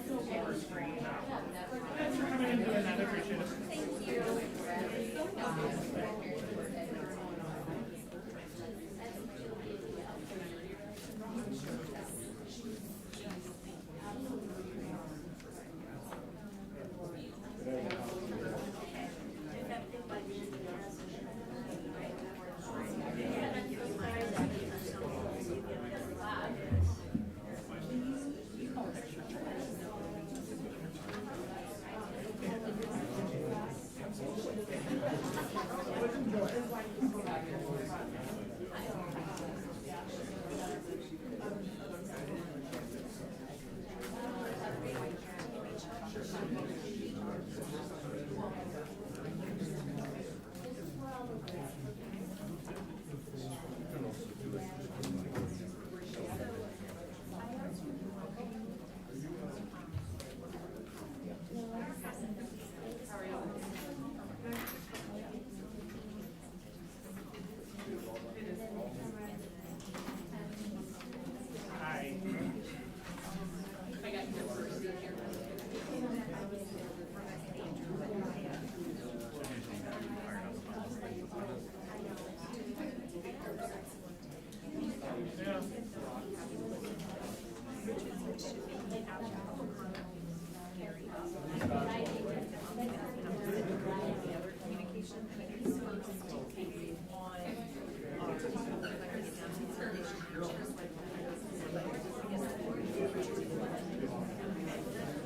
paper screen. Thanks for coming in and doing that. I appreciate it. Thank you.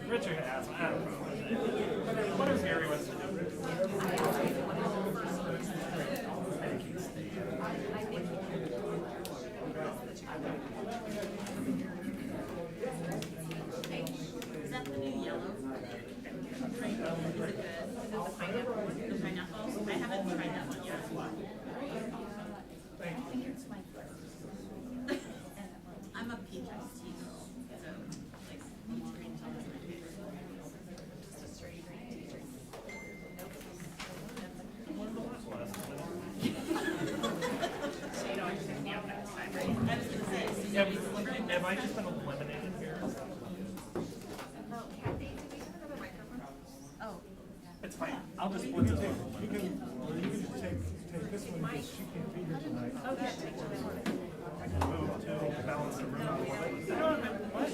Richard asked, I don't know. What is Gary wants to do? Is that the new yellow? Is it good? Is it the pineapple one? The pineapple? I haven't tried that one yet. Thank you. I'm a peach iced tea girl, so like peach green tea is my favorite. Just a straight green tea drink. So you don't expect me out next time, right? I was gonna say, Yeah, have I just been eliminated here? oh, Kathy, did we have another microphone? Oh. It's fine. I'll just You put can this take, on. you can, or you can just take this one because she can't be here tonight. Okay. I can move to balance the room. You know what?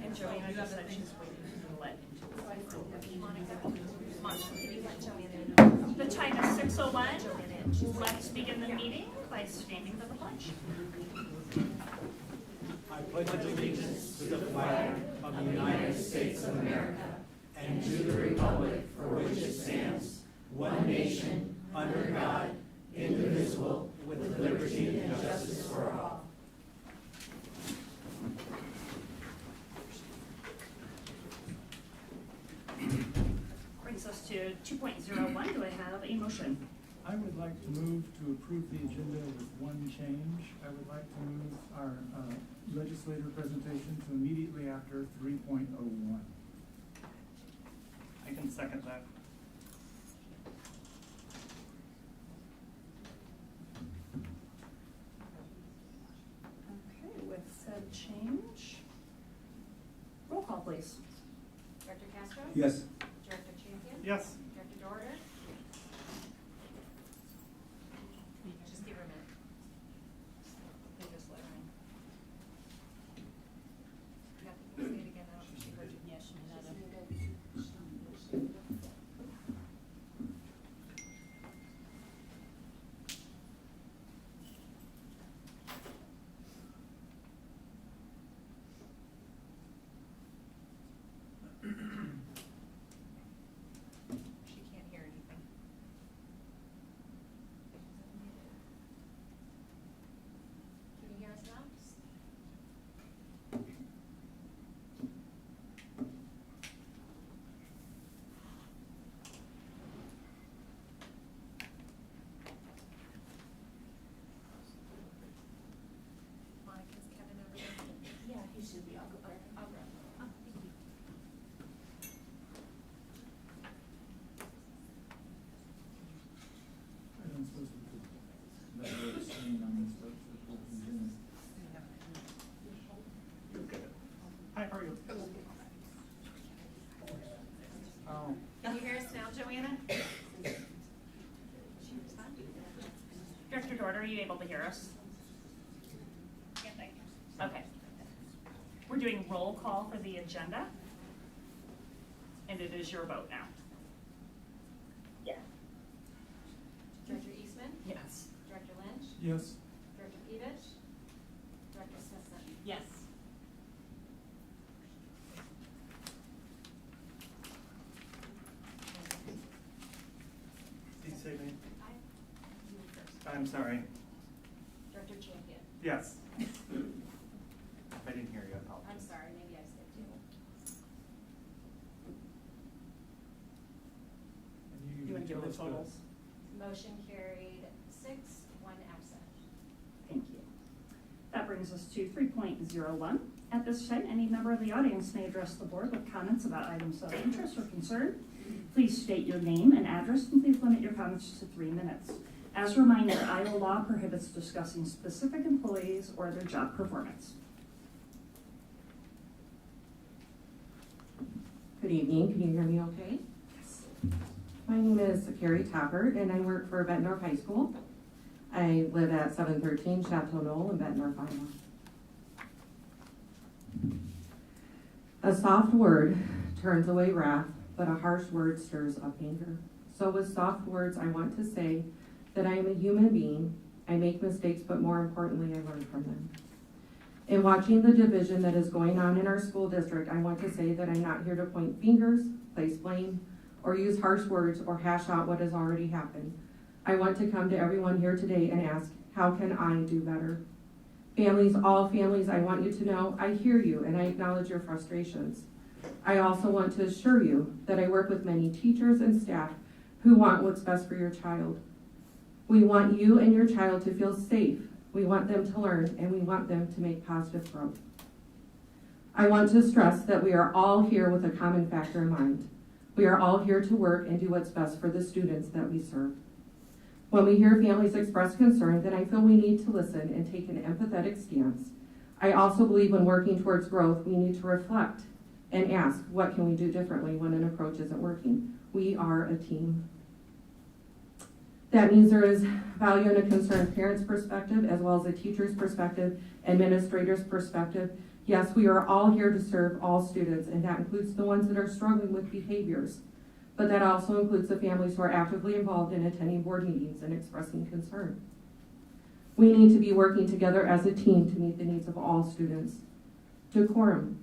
And Joey, you have that she's waiting to let The time is 6:01. Let's begin the meeting by standing for the pledge. I pledge allegiance to the flag of the United States of America and to the republic for which it stands, one nation, under God, indivisible, with liberty and justice for all. Brings us to 2.01. Do I have a motion? I would like to move to approve the agenda with one change. I would like to move our legislator presentation to immediately after 3.01. I can second that. Okay, with said change. Roll call, please. Director Castro? Yes. Director Champion? Yes. Director Dorder? Just give her a minute. They just let her in. Kathy, can you say it again? I don't think she heard you. Yeah, she did that. you able to hear us? Yeah, thank you. Okay. We're doing roll call for the agenda. And it is your vote now. Yeah. Director Eastman? Yes. Director Lynch? Yes. Director Peters? Director Smithson? Yes. Please say me. You first. I'm sorry. Director Champion? Yes. I didn't hear you, I apologize. I'm sorry, maybe I skipped you. And You want to give the totals? Motion carried 6, 1 absent. Thank you. That brings us to 3.01. At this time, any member of the audience may address the board with comments about items of interest or concern. Please state your name and address, and please limit your comments to 3 minutes. As a reminder, Iowa law prohibits discussing specific employees or their job performance. Good evening, can you hear me okay? Yes. My name is Carrie Tappert and I work for Bettendorf High School. I live at 713 Chateau Knoll in Bettendorf, Iowa. A soft word turns away wrath, but a harsh word stirs up anger. So with soft words, I want to say that I am a human being. I make mistakes, but more importantly, I learn from them. In watching the division that is going on in our school district, I want to say that I'm not here to point fingers, place blame, or use harsh words or hash out what has already happened. I want to come to everyone here today and ask, how can I do better? Families, all families, I want you to know I hear you and I acknowledge your frustrations. I also want to assure you that I work with many teachers and staff who want what's best for your child. We want you and your child to feel safe. We want them to learn, and we want them to make positive growth. I want to stress that we are all here with a common factor in mind. We are all here to work and do what's best for the students that we serve. When we hear families express concern, then I feel we need to listen and take an empathetic stance. I also believe when working towards growth, we need to reflect and ask, what can we do differently when an approach isn't working? We are a team. That means there is value in a concerned parent's perspective, as well as a teacher's perspective, administrator's perspective. Yes, we are all here to serve all students, and that includes the ones that are struggling with behaviors. But that also includes the families who are actively involved in attending board meetings and expressing concern. We need to be working together as a team to meet the needs of all students. Decorum.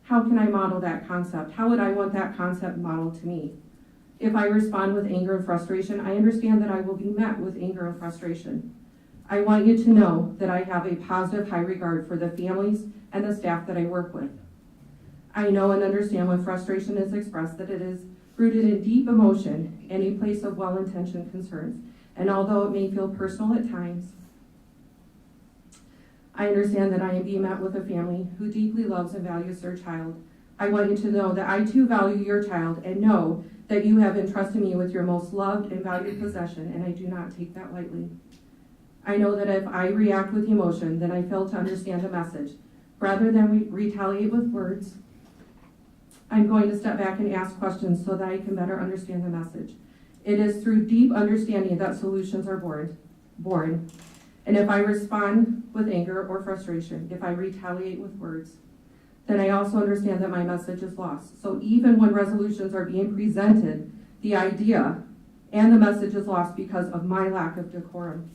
How can I model that concept? How would I want that concept modeled to me? If I respond with anger and frustration, I understand that I will be met with anger and frustration. I want you to know that I have a positive high regard for the families and the staff that I work with. I know and understand when frustration is expressed that it is rooted in deep emotion and a place of well-intentioned concerns. And although it may feel personal at times, I understand that I am being met with a family who deeply loves and values their child. I want you to know that I too value your child and know that you have entrusted me with your most loved and valued possession, and I do not take that lightly. I know that if I react with emotion, then I fail to understand the message. Rather than retaliate with words, I'm going to step back and ask questions so that I can better understand the message. It is through deep understanding that solutions are born. And if I respond with anger or frustration, if I retaliate with words, then I also understand that my message is lost. So even when resolutions are being presented, the idea and the message is lost because of my lack of decorum.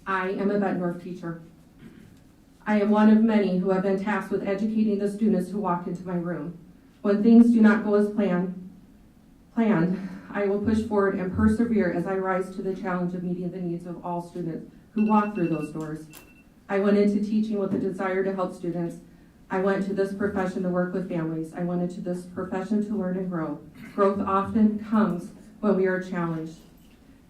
I am a Bettendorf teacher. I am one of many who have been tasked with educating the students who walk into my room. When things do not go as planned, I will push forward and persevere as I rise to the challenge of meeting the needs of all students who walk through those doors. I went into teaching with a desire to help students. I went to this profession to work with families. I went into this profession to learn and grow. Growth often comes when we are challenged.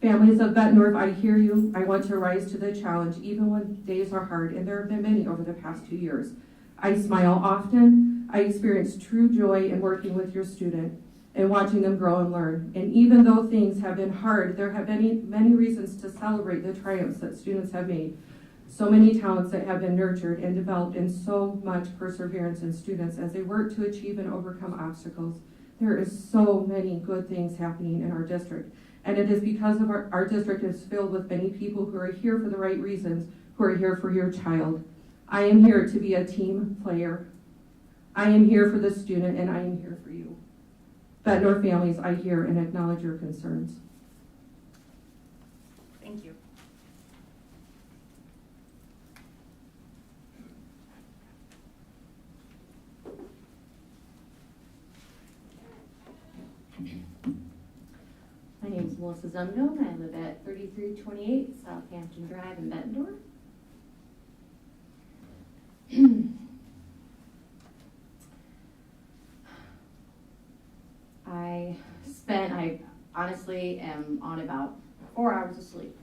Families of Bettendorf, I hear you. I want to rise to the challenge even when days are hard, and there have been many over the past 2 years. I smile often. I experience true joy in working with your student and watching them grow and learn. And even though things have been hard, there have been many reasons to celebrate the triumphs that students have made. So many talents that have been nurtured and developed, and so much perseverance in students as they work to achieve and overcome obstacles. There is so many good things happening in our district. And it is because of our district is filled with many people who are here for the right reasons, who are here for your child. I am here to be a team player. I am here for the student, and I am here for you. Bettendorf families, I hear and acknowledge your concerns. Thank you. My name is Melissa Zumdo, and I live at 3328 Southampton Drive in Bettendorf. I honestly am on about 4 hours of sleep.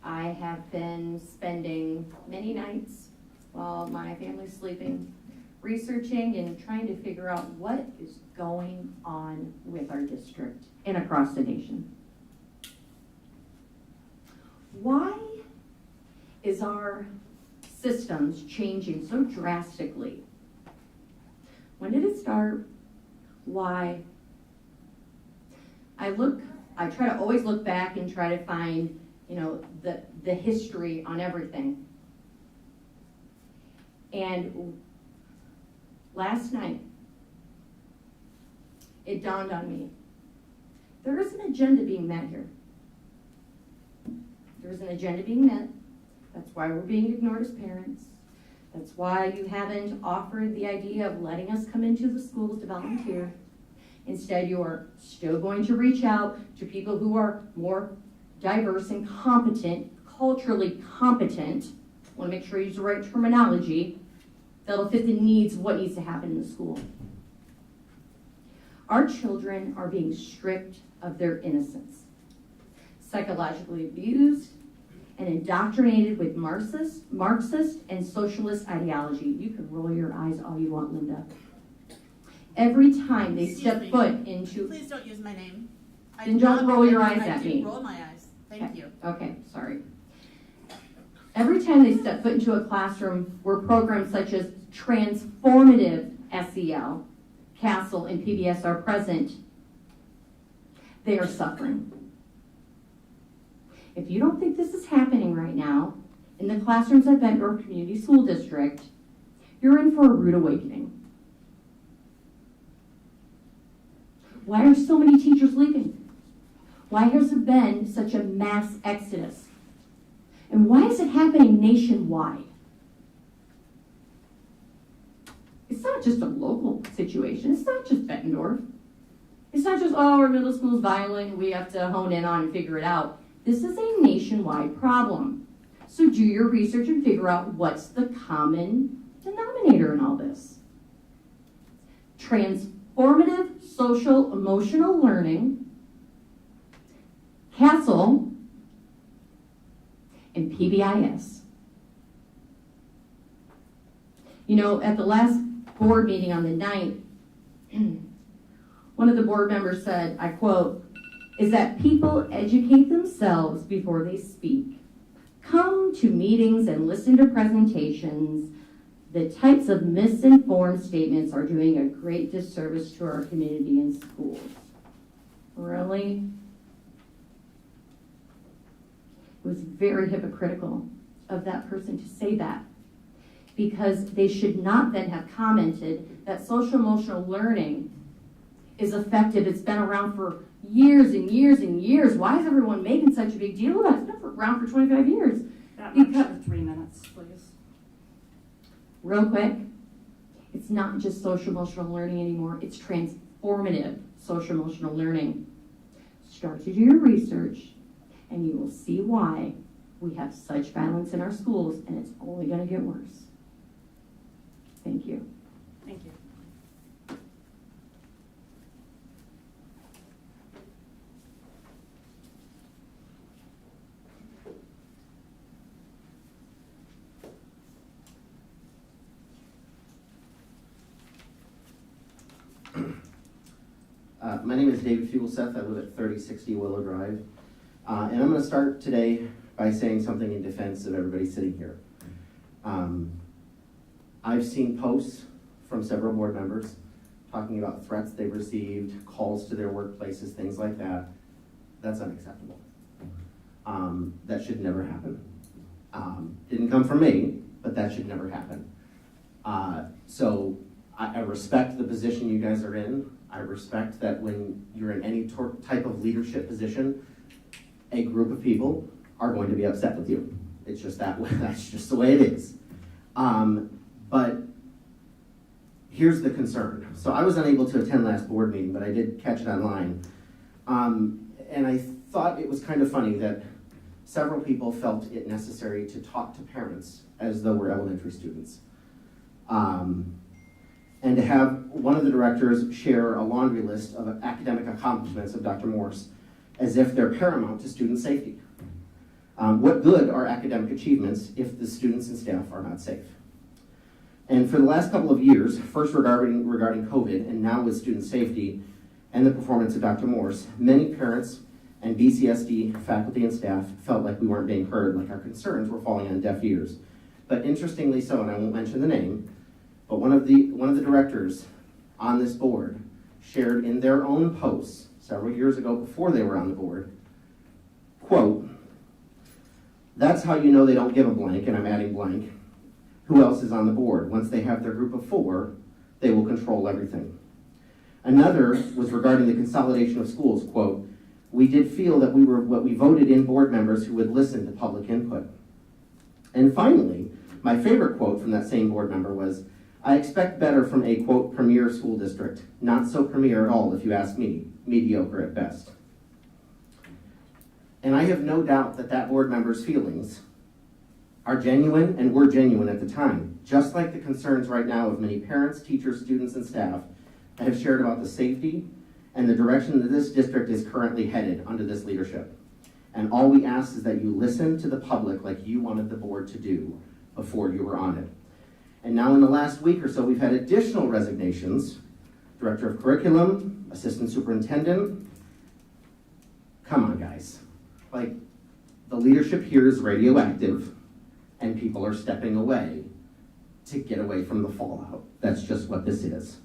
I have been spending many nights while my family's sleeping, researching and trying to figure out what is going on with our district and across the nation. Why is our systems changing so drastically? When did it start? Why? I try to always look back and try to find, the history on everything. And last night, it dawned on me, there is an agenda being met here. There's an agenda being met. That's why we're being ignored as parents. That's why you haven't offered the idea of letting us come into the schools to volunteer. Instead, you're still going to reach out to people who are more diverse and competent, culturally competent. I want to make sure you use the right terminology that'll fit the needs of what needs to happen in the school. Our children are being stripped of their innocence, psychologically abused, and indoctrinated with Marxist and socialist ideology. You can roll your eyes all you want, Linda. Every time they step foot into... Please don't use my name. Then don't roll your eyes at me. Roll my eyes. Thank you. Okay, sorry. Every time they step foot into a classroom where programs such as transformative SEL, CASEL, and PBS are present, they are suffering. If you don't think this is happening right now in the classrooms at Bettendorf Community School District, you're in for a rude awakening. Why are so many teachers leaving? Why has there been such a mass exodus? And why is it happening nationwide? It's not just a local situation. It's not just Bettendorf. It's not just, our middle school is violent, we have to hone in on and figure it out. This is a nationwide problem. So do your research and figure out what's the common denominator in all this. Transformative social emotional learning, CASEL, and PBIS. At the last board meeting on the 9th, one of the board members said, I quote, is that people educate themselves before they speak. Come to meetings and listen to presentations. The types of misinformed statements are doing a great disservice to our community and schools. Really? It was very hypocritical of that person to say that, because they should not then have commented that social emotional learning is effective. It's been around for years and years and years. Why is everyone making such a big deal about it? It's been around for 25 years. That much for 3 minutes, please. Real quick, it's not just social emotional learning anymore. It's transformative social emotional learning. Start to do your research, and you will see why we have such violence in our schools, and it's only going to get worse. Thank you. Thank you. My name is David Fugleseth. I live at 3060 Willow Drive. And I'm going to start today by saying something in defense of everybody sitting here. I've seen posts from several board members talking about threats they've received, calls to their workplaces, things like that. That's unacceptable. That should never happen. Didn't come from me, but that should never happen. So I respect the position you guys are in. I respect that when you're in any type of leadership position, a group of people are going to be upset with you. It's just that way. That's just the way it is. But here's the concern. So I was unable to attend last board meeting, but I did catch it online. And I thought it was kind of funny that several people felt it necessary to talk to parents as though we're elementary students. And to have one of the directors share a laundry list of academic accomplishments of Dr. Morse as if they're paramount to student safety. What good are academic achievements if the students and staff are not safe? And for the last couple of years, first regarding COVID and now with student safety and the performance of Dr. Morse, many parents and BCSD faculty and staff felt like we weren't being heard, like our concerns were falling on deaf ears. But interestingly so, and I won't mention the name, but one of the directors on this board shared in their own posts several years ago before they were on the board, quote, "That's how you know they don't give a blank," and I'm adding blank, "who else is on the board. Once they have their group of 4, they will control everything." Another was regarding the consolidation of schools, quote, "We did feel that we were what we voted in board members who would listen to public input." And finally, my favorite quote from that same board member was, "I expect better from a, quote, premier school district. Not so premier at all, if you ask me. Mediocre at best." And I have no doubt that that board member's feelings are genuine and were genuine at the time, just like the concerns right now of many parents, teachers, students, and staff that have shared about the safety and the direction that this district is currently headed under this leadership. And all we ask is that you listen to the public like you wanted the board to do before you were on it. And now in the last week or so, we've had additional resignations. Director of Curriculum, Assistant Superintendent. Come on, guys. Like, the leadership here is radioactive, and people are stepping away to get away from the fallout. That's just what this is.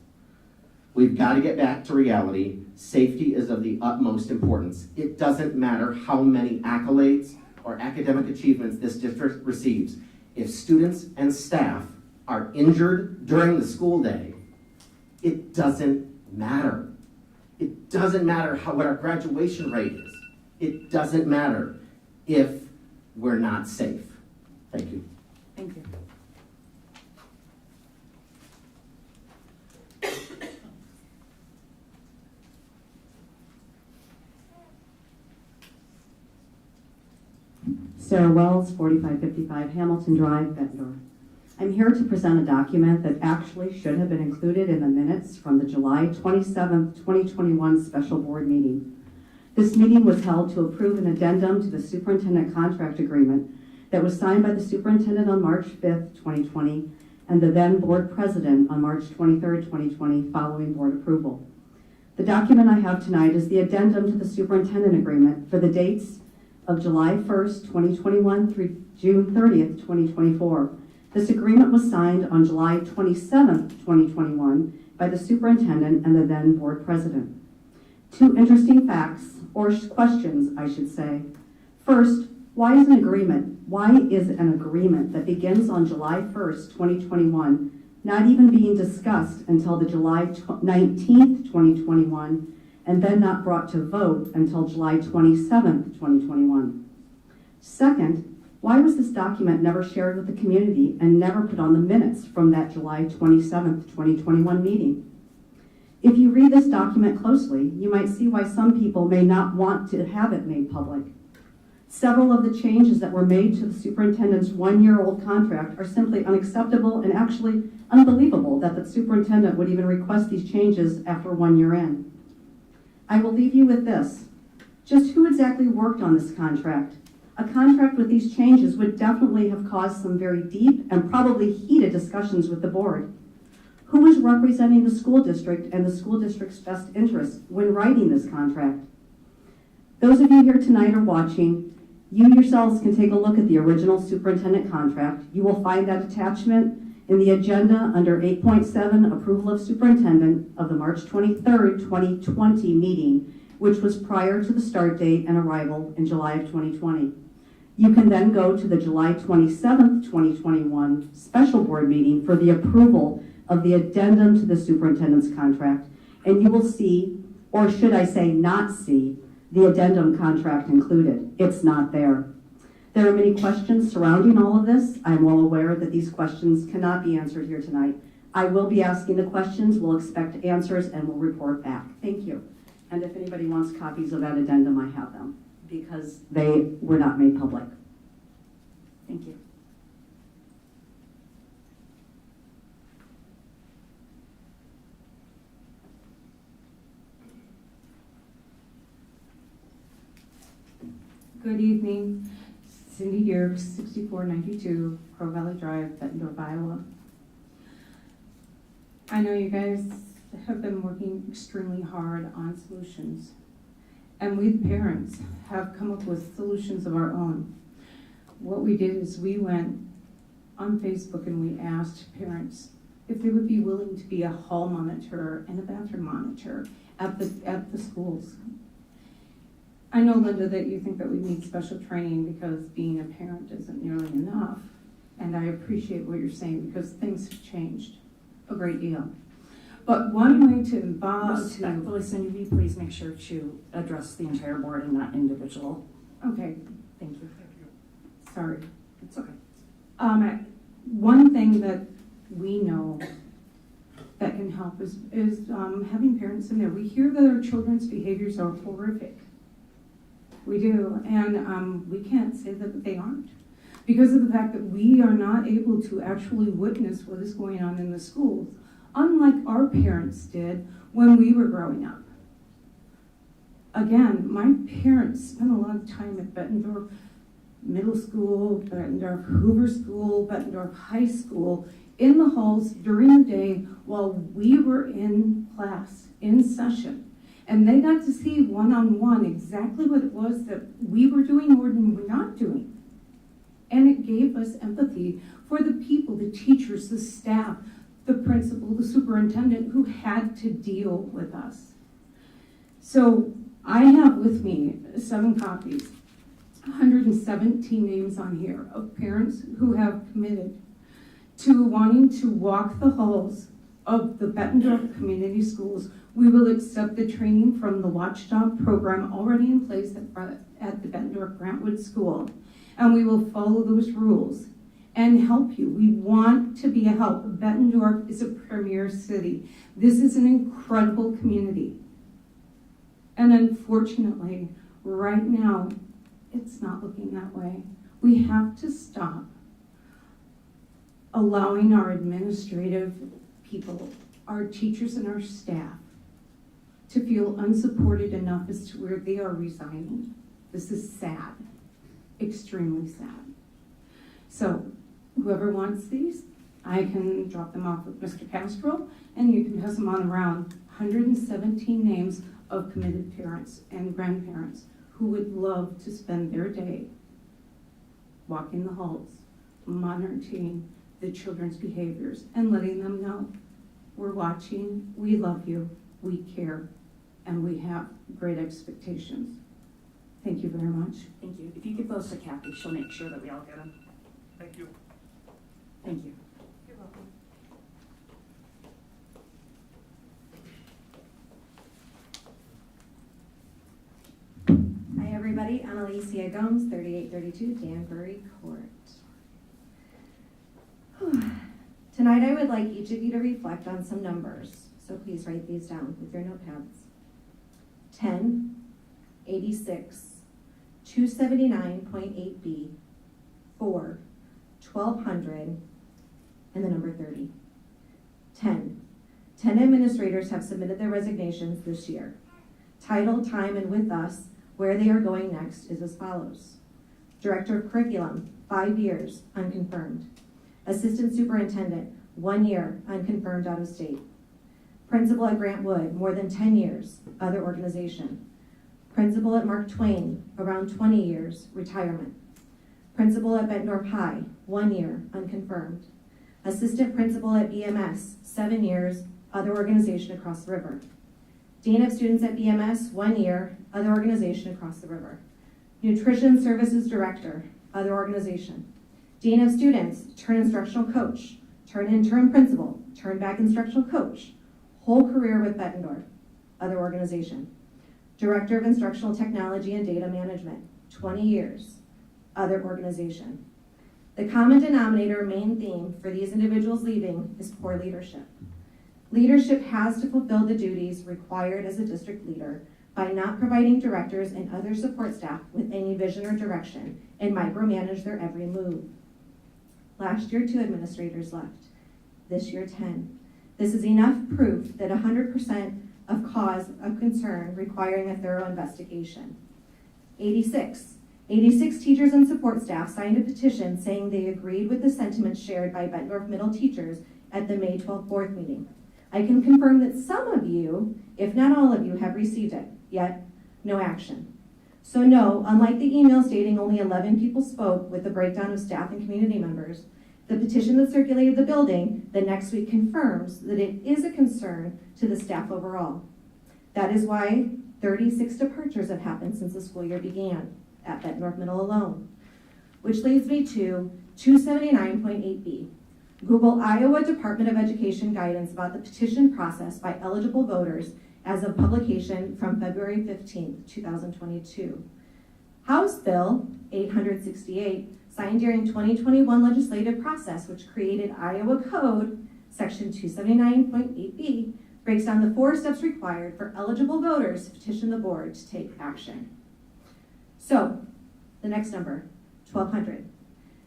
We've got to get back to reality. Safety is of the utmost importance. It doesn't matter how many accolades or academic achievements this district receives. If students and staff are injured during the school day, it doesn't matter. It doesn't matter what our graduation rate is. It doesn't matter if we're not safe. Thank you. Thank you. Sarah Wells, 4555 Hamilton Drive, Bettendorf. I'm here to present a document that actually should have been included in the minutes from the July 27th, 2021 special board meeting. This meeting was held to approve an addendum to the superintendent contract agreement that was signed by the superintendent on March 5th, 2020, and the then board president on March 23rd, 2020, following board approval. The document I have tonight is the addendum to the superintendent agreement for the dates of July 1st, 2021 through June 30th, 2024. This agreement was signed on July 27th, 2021 by the superintendent and the then board president. Two interesting facts, or questions, I should say. First, why is an agreement that begins on July 1st, 2021 not even being discussed until the July 19th, 2021, and then not brought to vote until July 27th, 2021? Second, why was this document never shared with the community and never put on the minutes from that July 27th, 2021 meeting? If you read this document closely, you might see why some people may not want to have it made public. Several of the changes that were made to the superintendent's one-year-old contract are simply unacceptable and actually unbelievable that the superintendent would even request these changes after 1 year in. I will leave you with this. Just who exactly worked on this contract? A contract with these changes would definitely have caused some very deep and probably heated discussions with the board. Who was representing the school district and the school district's best interests when writing this contract? Those of you here tonight are watching. You yourselves can take a look at the original superintendent contract. You will find that attachment In the agenda, under 8.7, approval of superintendent of the March 23rd, 2020 meeting, which was prior to the start date and arrival in July of 2020. You can then go to the July 27th, 2021 special board meeting for the approval of the addendum to the superintendent's contract, and you will see, or should I say not see, the addendum contract included. It's not there. There are many questions surrounding all of this. I'm well aware that these questions cannot be answered here tonight. I will be asking the questions, we'll expect answers, and we'll report back. Thank you. And if anybody wants copies of that addendum, I have them, because they were not made public. Thank you. Good evening. Cindy here, 6492 Crow Valley Drive, Bettendorf, Iowa. I know you guys have been working extremely hard on solutions, and we, the parents, have come up with solutions of our own. What we did is we went on Facebook and we asked parents if they would be willing to be a hall monitor and a bathroom monitor at the schools. I know, Linda, that you think that we need special training because being a parent isn't nearly enough, and I appreciate what you're saying because things have changed a great deal. But one way to involve... Respectfully, Cindy, will you please make sure to address the entire board and not individual? Okay, Thank you. sorry. It's okay. One thing that we know that can help is having parents in there. We hear that our children's behaviors are horrific. We do, and we can't say that they aren't, because of the fact that we are not able to actually witness what is going on in the schools, unlike our parents did when we were growing up. Again, my parents spent a lot of time at Bettendorf Middle School, Bettendorf Hoover School, Bettendorf High School, in the halls during the day while we were in class, in session. And they got to see one-on-one exactly what it was that we were doing or were not doing. And it gave us empathy for the people, the teachers, the staff, the principal, the superintendent who had to deal with us. So I have with me 7 copies, 117 names on here of parents who have committed to wanting to walk the halls of the Bettendorf Community Schools. We will accept the training from the Watchdog program already in place at the Bettendorf Grantwood School, and we will follow those rules and help you. We want to be a help. Bettendorf is a premier city. This is an incredible community. And unfortunately, right now, it's not looking that way. We have to stop allowing our administrative people, our teachers and our staff, to feel unsupported enough as to where they are resigning. This is sad, extremely sad. So whoever wants these, I can drop them off with Mr. Castro, and you can pass them on around. 117 names of committed parents and grandparents who would love to spend their day walking the halls, monitoring the children's behaviors, and letting them know we're watching, we love you, we care, and we have great expectations. Thank you very much. Thank you. If you give those to Kathy, she'll make sure that we all get them. Thank you. Thank you. You're welcome. Hi everybody, I'm Alicia Gomes, 3832 Danbury Court. Tonight I would like each of you to reflect on some numbers, so please write these down with your notepads. 10, 86, 279.8B, 4, 1200, and the number 30. 10 administrators have submitted their resignations this year. Title, time, and with us, where they are going next is as follows. Director of Curriculum, 5 years, unconfirmed. Assistant Superintendent, 1 year, unconfirmed, out of state. Principal at Grant Wood, more than 10 years, other organization. Principal at Mark Twain, around 20 years, retirement. Principal at Bettendorf High, 1 year, unconfirmed. Assistant Principal at BMS, 7 years, other organization across the river. Dean of Students at BMS, 1 year, other organization across the river. Nutrition Services Director, other organization. Dean of Students, turn instructional coach, turn interim principal, turn back instructional coach. Whole career with Bettendorf, other organization. Director of Instructional Technology and Data Management, 20 years, other organization. The common denominator main theme for these individuals leaving is poor leadership. Leadership has to fulfill the duties required as a district leader by not providing directors and other support staff with any vision or direction and micromanage their every move. Last year, 2 administrators left. This year, 10. This is enough proof that 100% of cause of concern requiring a thorough investigation. 86 teachers and support staff signed a petition saying they agreed with the sentiments shared by Bettendorf Middle teachers at the May 12th board meeting. I can confirm that some of you, if not all of you, have received it, yet no action. So no, unlike the email stating only 11 people spoke with the breakdown of staff and community members, the petition that circulated the building the next week confirms that it is a concern to the staff overall. That is why 36 departures have happened since the school year began at Bettendorf Middle alone. Which leads me to 279.8b. Google Iowa Department of Education guidance about the petition process by eligible voters as of publication from February 15, 2022. House Bill 868, signed during 2021 legislative process, which created Iowa Code Section 279.8b, breaks down the 4 steps required for eligible voters to petition the board to take action. So, the next number, 1,200.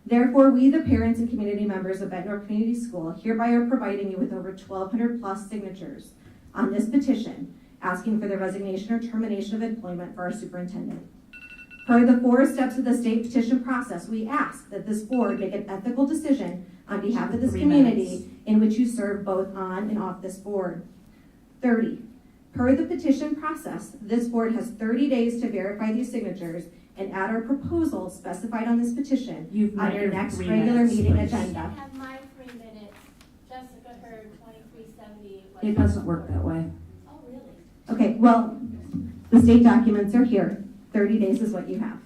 Therefore, we, the parents and community members of Bettendorf Community School, hereby are providing you with over 1,200 plus signatures on this petition, asking for the resignation or termination of employment for our superintendent. Per the 4 steps of the state petition process, we ask that this board make an ethical decision on behalf of this community in which you serve both on and off this board. 30. Per the petition process, this board has 30 days to verify these signatures and add our proposal specified on this petition on your next regular meeting agenda. I have my 3 minutes. Jessica heard 2370. It doesn't work that way. Oh, really? Okay, well, the state documents are here. 30 days is what you have.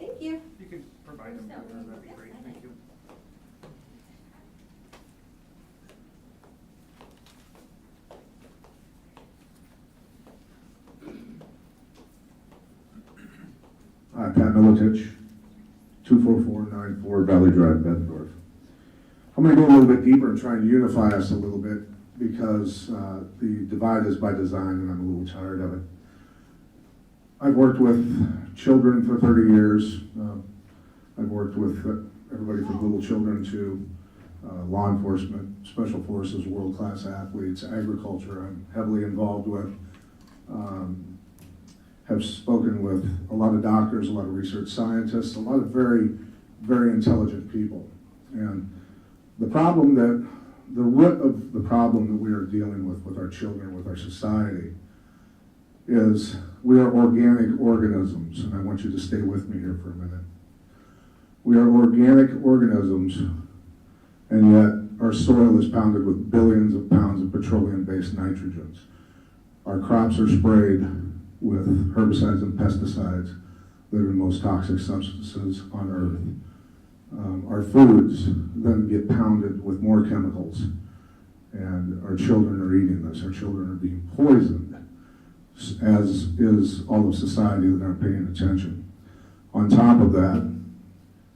Thank you. You could provide them, that'd be great, thank you. Pat Militich, 24494 Valley Drive, Bettendorf. I'm going to go a little bit deeper and try and unify us a little bit because the divide is by design and I'm a little tired of it. I've worked with children for 30 years. I've worked with everybody from little children to law enforcement, special forces, world-class athletes, agriculture I'm heavily involved with. Have spoken with a lot of doctors, a lot of research scientists, a lot of very, very intelligent people. And the root of the problem that we are dealing with our children, with our society, is we are organic organisms, and I want you to stay with me here for a minute. We are organic organisms, and yet our soil is pounded with billions of pounds of petroleum-based nitrogens. Our crops are sprayed with herbicides and pesticides that are the most toxic substances on earth. Our foods then get pounded with more chemicals, and our children are eating this. Our children are being poisoned, as is all of society that aren't paying attention. On top of that,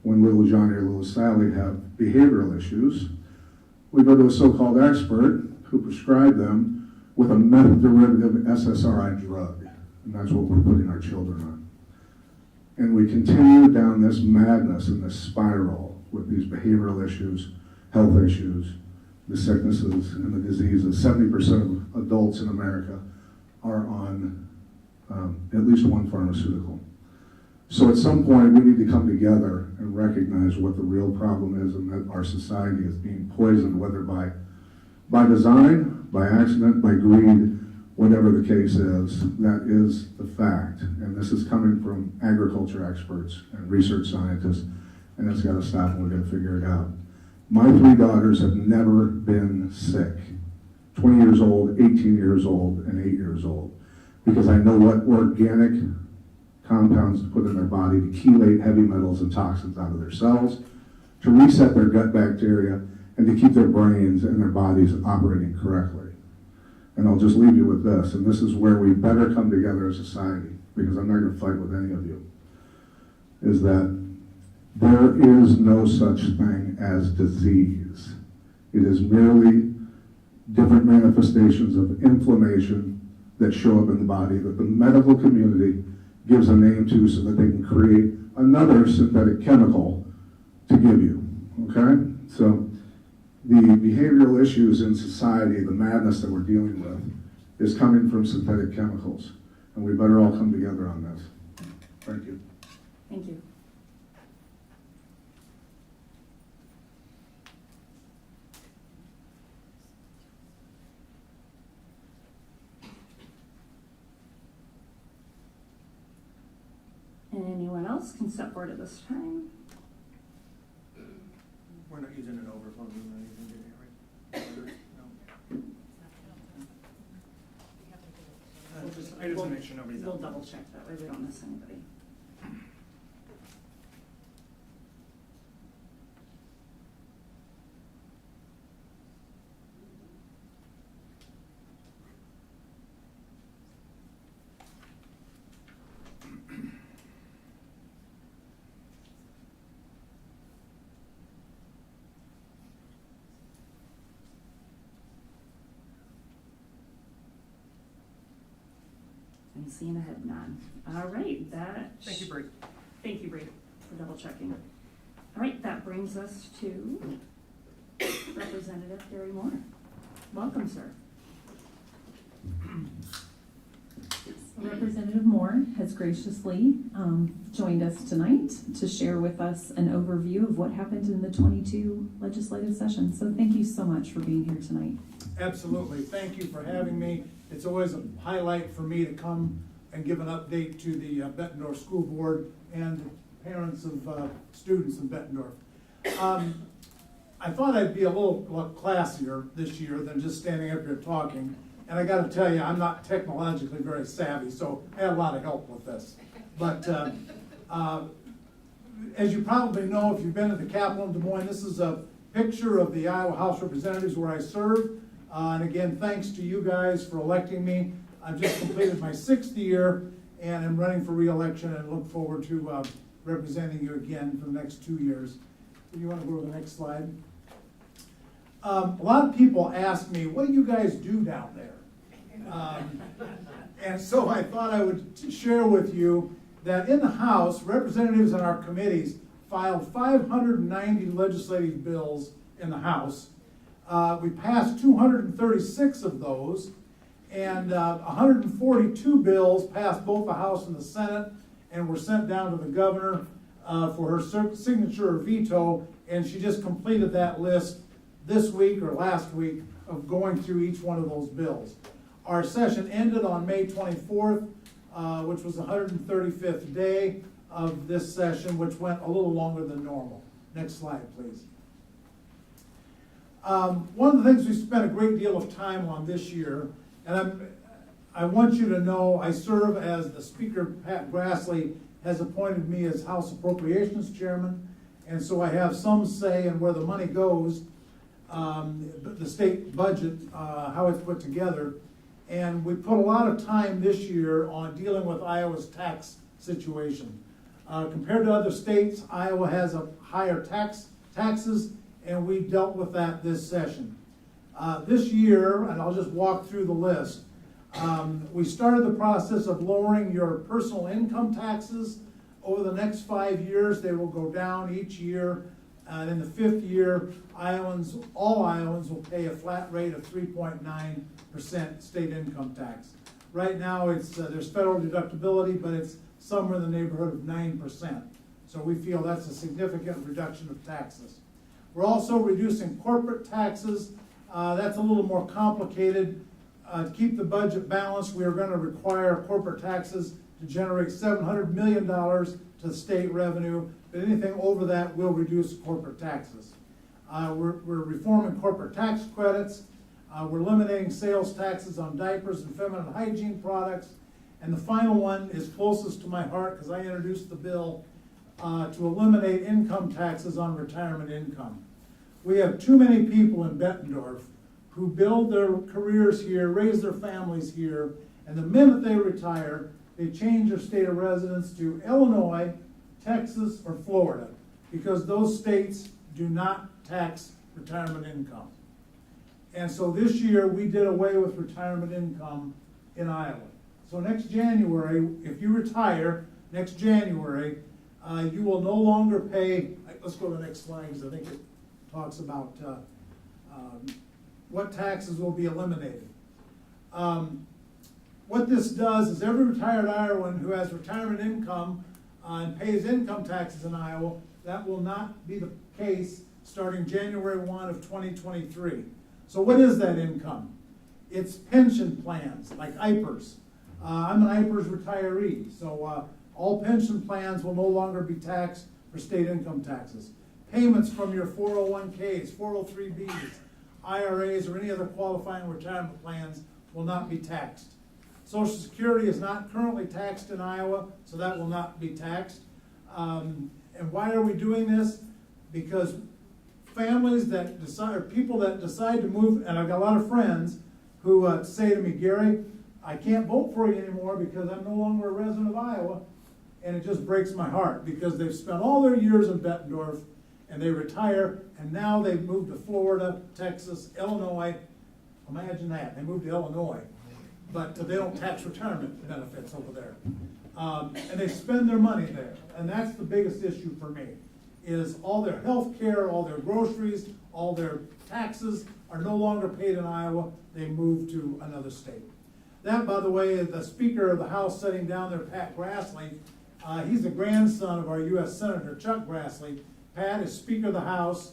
when little Johnny or little Sally have behavioral issues, we go to a so-called expert who prescribes them with a meth derivative SSRI drug. And that's what we're putting our children on. And we continue down this madness and this spiral with these behavioral issues, health issues, the sicknesses and the diseases. 70% of adults in America are on at least one pharmaceutical. So at some point we need to come together and recognize what the real problem is and that our society is being poisoned, whether by design, by accident, by greed, whatever the case is. That is the fact. And this is coming from agriculture experts and research scientists, and it's got to stop and we've got to figure it out. My 3 daughters have never been sick. 20 years old, 18 years old, and 8 years old. Because I know what organic compounds to put in their body to chelate heavy metals and toxins out of their cells, to reset their gut bacteria, and to keep their brains and their bodies operating correctly. And I'll just leave you with this, and this is where we better come together as a society, because I'm not going to fight with any of you, is that there is no such thing as disease. It is merely different manifestations of inflammation that show up in the body that the medical community gives a name to so that they can create another synthetic chemical to give you, okay? So the behavioral issues in society, the madness that we're dealing with, is coming from synthetic chemicals, and we better all come together on this. Thank you. Thank you. Anyone else can step forward at this time? We're not using an overflow room or anything today, right? No. I just want to make sure nobody's We'll out. double check that way we don't miss anybody. I'm seeing a head nod. All right, that. Thank you, Bree. Thank you, Bree, for double checking. All right, that brings us to Representative Gary Moore. Welcome, sir. Representative Moore has graciously joined us tonight to share with us an overview of what happened in the 22 legislative session. So thank you so much for being here tonight. Absolutely. Thank you for having me. It's always a highlight for me to come and give an update to the Bettendorf School Board and the parents of students in Bettendorf. I thought I'd be a little classier this year than just standing up here talking. And I got to tell you, I'm not technologically very savvy, so I had a lot of help with this. But as you probably know, if you've been to the Capitol in Des Moines, this is a picture of the Iowa House of Representatives where I serve. And again, thanks to you guys for electing me. I've just completed my 6th year, and I'm running for re-election and look forward to representing you again for the next 2 years. Do you want to go to the next slide? A lot of people ask me, what do you guys do down there? And so I thought I would share with you that in the House, representatives in our committees filed 590 legislative bills in the House. We passed 236 of those, and 142 bills passed both the House and the Senate and were sent down to the governor for her signature or veto, and she just completed that list this week or last week of going through each one of those bills. Our session ended on May 24th, which was the 135th day of this session, which went a little longer than normal. Next slide, please. One of the things we spent a great deal of time on this year, and I want you to know I serve as the Speaker, Pat Grassley, has appointed me as House Appropriations Chairman, and so I have some say in where the money goes, the state budget, how it's put together. And we put a lot of time this year on dealing with Iowa's tax situation. Compared to other states, Iowa has a higher taxes, and we dealt with that this session. This year, and I'll just walk through the list, we started the process of lowering your personal income taxes. Over the next 5 years, they will go down each year. And in the 5th year, all Iowans will pay a flat rate of 3.9% state income tax. Right now, there's federal deductibility, but it's somewhere in the neighborhood of 9%. So we feel that's a significant reduction of taxes. We're also reducing corporate taxes. That's a little more complicated. To keep the budget balanced, we are going to require corporate taxes to generate $700 million to the state revenue, but anything over that will reduce corporate taxes. We're reforming corporate tax credits. We're eliminating sales taxes on diapers and feminine hygiene products. And the final one is closest to my heart because I introduced the bill to eliminate income taxes on retirement income. We have too many people in Bettendorf who build their careers here, raise their families here, and the minute they retire, they change their state of residence to Illinois, Texas, or Florida, because those states do not tax retirement income. And so this year, we did away with retirement income in Iowa. So next January, if you retire, next January, you will no longer pay, let's go to the next slide, because I think it talks about what taxes will be eliminated. What this does is every retired Iowan who has retirement income and pays income taxes in Iowa, that will not be the case starting January 1 of 2023. So what is that income? It's pension plans, like IPERS. I'm an IPERS retiree, so all pension plans will no longer be taxed for state income taxes. Payments from your 401ks, 403bs, IRAs, or any other qualifying retirement plans will not be taxed. Social Security is not currently taxed in Iowa, so that will not be taxed. And why are we doing this? Because families that decide, or people that decide to move, and I've got a lot of friends who say to me, Gary, I can't vote for you anymore because I'm no longer a resident of Iowa, and it just breaks my heart because they've spent all their years in Bettendorf and they retire, and now they've moved to Florida, Texas, Illinois. Imagine that, they moved to Illinois, but they don't tax retirement benefits over there. And they spend their money there, and that's the biggest issue for me, is all their health care, all their groceries, all their taxes are no longer paid in Iowa, they move to another state. That, by the way, is the Speaker of the House sitting down there, Pat Grassley. He's the grandson of our U.S. Senator Chuck Grassley. Pat is Speaker of the House.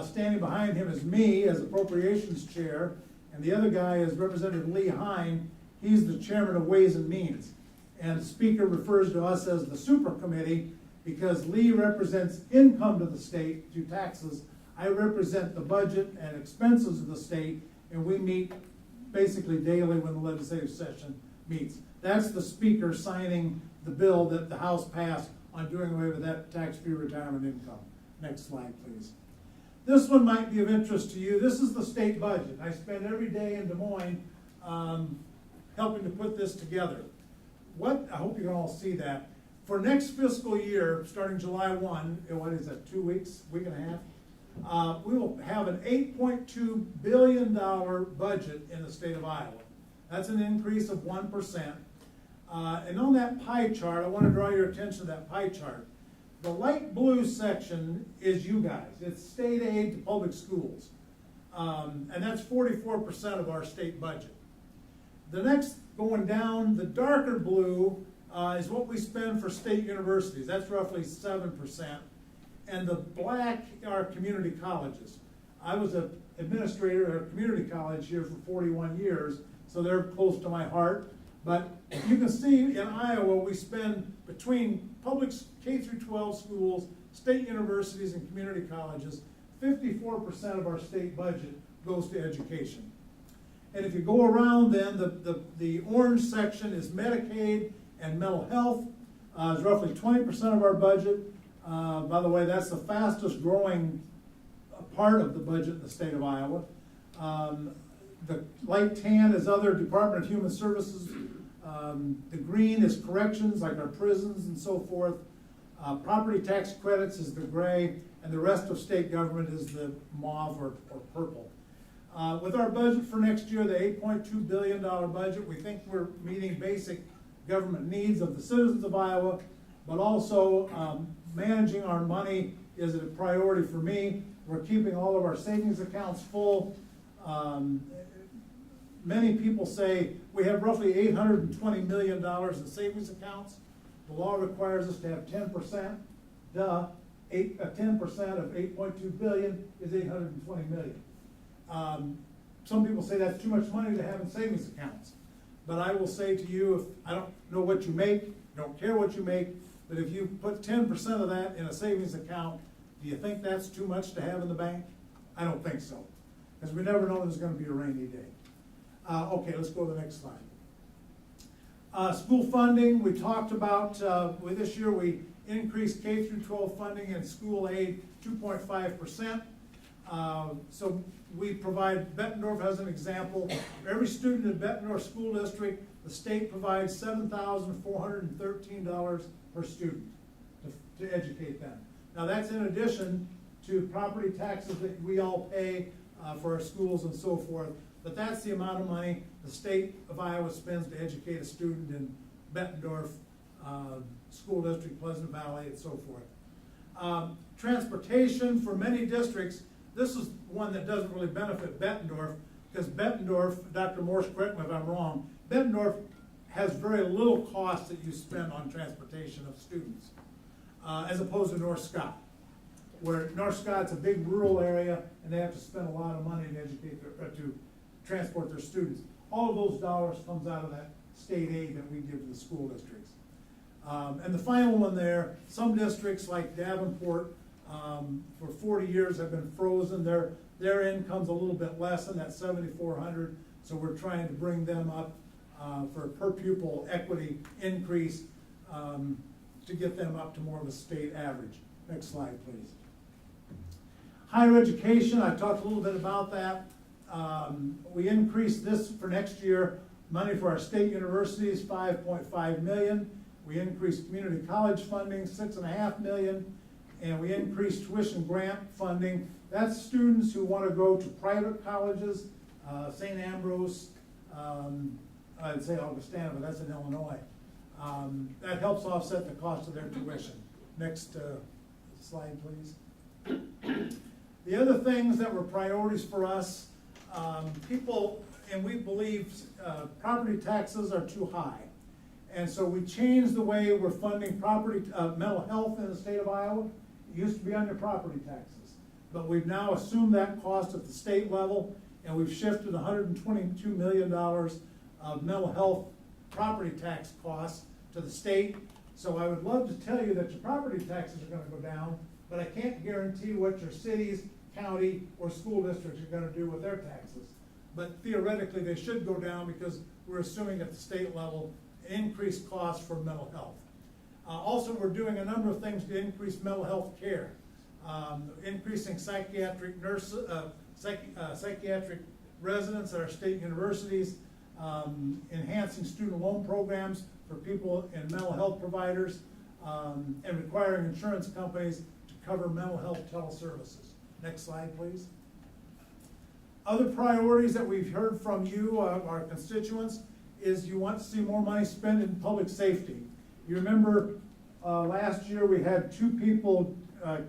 Standing behind him is me as Appropriations Chair, and the other guy is Representative Lee Hine. He's the Chairman of Ways and Means. And the Speaker refers to us as the Super Committee because Lee represents income to the state through taxes. I represent the budget and expenses of the state, and we meet basically daily when the legislative session meets. That's the Speaker signing the bill that the House passed on doing away with that tax-free retirement income. Next slide, please. This one might be of interest to you. This is the state budget. I spend every day in Des Moines helping to put this together. I hope you can all see that. For next fiscal year, starting July 1, what is that, 2 weeks, week and a half? We will have an $8.2 billion budget in the state of Iowa. That's an increase of 1%. And on that pie chart, I want to draw your attention to that pie chart. The light blue section is you guys. It's state aid to public schools. And that's 44% of our state budget. The next, going down, the darker blue is what we spend for state universities. That's roughly 7%. And the black are community colleges. I was an administrator at a community college here for 41 years, so they're close to my heart. But you can see in Iowa, we spend between public K-12 schools, state universities, and community colleges, 54% of our state budget goes to education. And if you go around then, the orange section is Medicaid and mental health. It's roughly 20% of our budget. By the way, that's the fastest growing part of the budget in the state of Iowa. The light tan is other Department of Human Services. The green is corrections, like our prisons and so forth. Property tax credits is the gray, and the rest of state government is the mauve or purple. With our budget for next year, the $8.2 billion budget, we think we're meeting basic government needs of the citizens of Iowa, but also managing our money is a priority for me. We're keeping all of our savings accounts full. Many people say we have roughly $820 million in savings accounts. The law requires us to have 10%. 10% of $8.2 billion is $820 million. Some people say that's too much money to have in savings accounts. But I will say to you, if I don't know what you make, don't care what you make, but if you put 10% of that in a savings account, do you think that's too much to have in the bank? I don't think so, because we never know there's gonna be a rainy day. Okay, let's go to the next slide. School funding, we talked about, with this year, we increased K through 12 funding and school aid 2.5%. So we provide, Bettendorf as an example, for every student in Bettendorf School District, the state provides $7,413 per student to educate them. Now that's in addition to property taxes that we all pay for our schools and so forth. But that's the amount of money the state of Iowa spends to educate a student in Bettendorf School District, Pleasant Valley, and so forth. Transportation for many districts, this is one that doesn't really benefit Bettendorf, because Bettendorf, Dr. Morse, correct me if I'm wrong, Bettendorf has very little cost that you spend on transportation of students, as opposed to North Scott, where North Scott's a big rural area and they have to spend a lot of money to educate to transport their students. All of those dollars comes out of that state aid that we give to the school districts. And the final one there, some districts like Davenport, for 40 years have been frozen. Their income's a little bit less than that $7,400, so we're trying to bring them up for a per pupil equity increase to get them up to more of a state average. Next slide, please. Higher education, I talked a little bit about that. We increased this for next year, money for our state universities, $5.5 million. We increased community college funding, $6.5 million. And we increased tuition grant funding. That's students who want to go to private colleges, St. Ambrose, I'd say Augustana, but that's in Illinois. That helps offset the cost of their tuition. Next slide, please. The other things that were priorities for us, people, and we believe property taxes are too high. And so we changed the way we're funding property, mental health in the state of Iowa. It used to be on your property taxes, but we've now assumed that cost at the state level, and we've shifted $122 million of mental health property tax costs to the state. So I would love to tell you that your property taxes are gonna go down, but I can't guarantee what your cities, county, or school districts are gonna do with their taxes. But theoretically, they should go down because we're assuming at the state level increased costs for mental health. Also, we're doing a number of things to increase mental health care. Increasing psychiatric nurses, psychiatric residents at our state universities, enhancing student loan programs for people in mental health providers, and requiring insurance companies to cover mental health teleservices. Next slide, please. Other priorities that we've heard from you, our constituents, is you want to see more money spent in public safety. You remember last year we had 2 people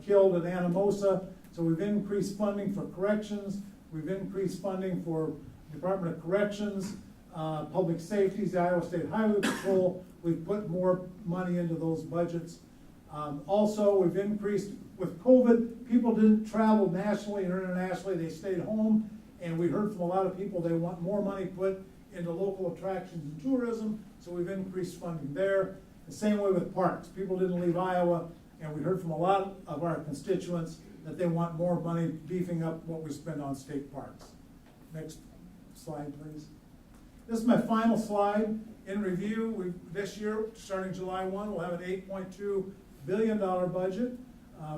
killed at Anamosa, so we've increased funding for corrections, we've increased funding for Department of Corrections, public safety, the Iowa State Highway Patrol. We've put more money into those budgets. Also, we've increased, with COVID, people didn't travel nationally or internationally, they stayed home, and we heard from a lot of people they want more money put into local attractions and tourism, so we've increased funding there. The same way with parks. People didn't leave Iowa, and we heard from a lot of our constituents that they want more money beefing up what we spend on state parks. Next slide, please. This is my final slide. In review, this year, starting July 1, we'll have an $8.2 billion budget.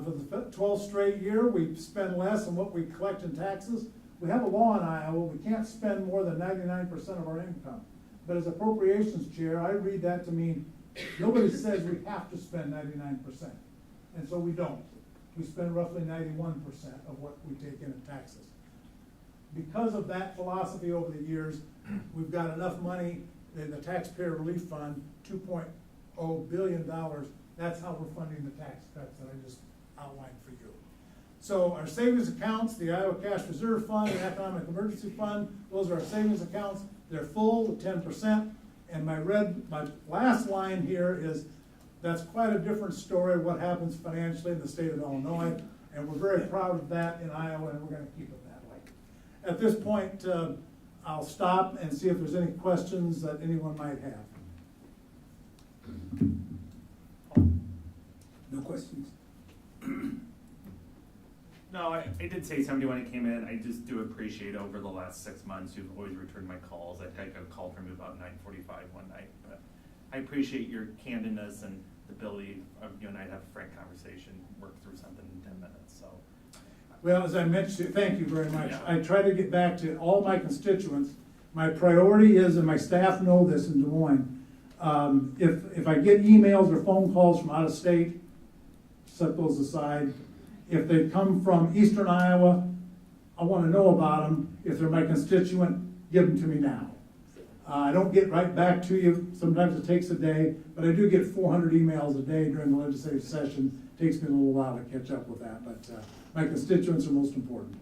For the 12th straight year, we spend less than what we collect in taxes. We have a law in Iowa, we can't spend more than 99% of our income. But as appropriations chair, I read that to mean nobody says we have to spend 99%. And so we don't. We spend roughly 91% of what we take in taxes. Because of that philosophy over the years, we've got enough money in the Taxpayer Relief Fund, $2.0 billion. That's how we're funding the tax cuts that I just outlined for you. So our savings accounts, the Iowa Cash Reserve Fund, the Economic Emergency Fund, those are our savings accounts. They're full with 10%. And my last line here is, that's quite a different story what happens financially in the state of Illinois. And we're very proud of that in Iowa, and we're going to keep it that way. At this point, I'll stop and see if there's any questions that anyone might have. No questions. No, I did say somebody when it came in. I just do appreciate over the last 6 months, you've always returned my calls. I think I got a call from you about 9:45 one night, but I appreciate your candidness and the ability of you and I to have a frank conversation, work through something in 10 minutes, so. Well, as I mentioned, thank you very much. Yeah. I try to get back to all my constituents. My priority is, and my staff know this in Des Moines, if I get emails or phone calls from out of state, set those aside. If they come from eastern Iowa, I want to know about them. If they're my constituent, give them to me now. I don't get right back to you. Sometimes it takes a day, but I do get 400 emails a day during the legislative session. It takes me a little while to catch up with that, but my constituents are most important.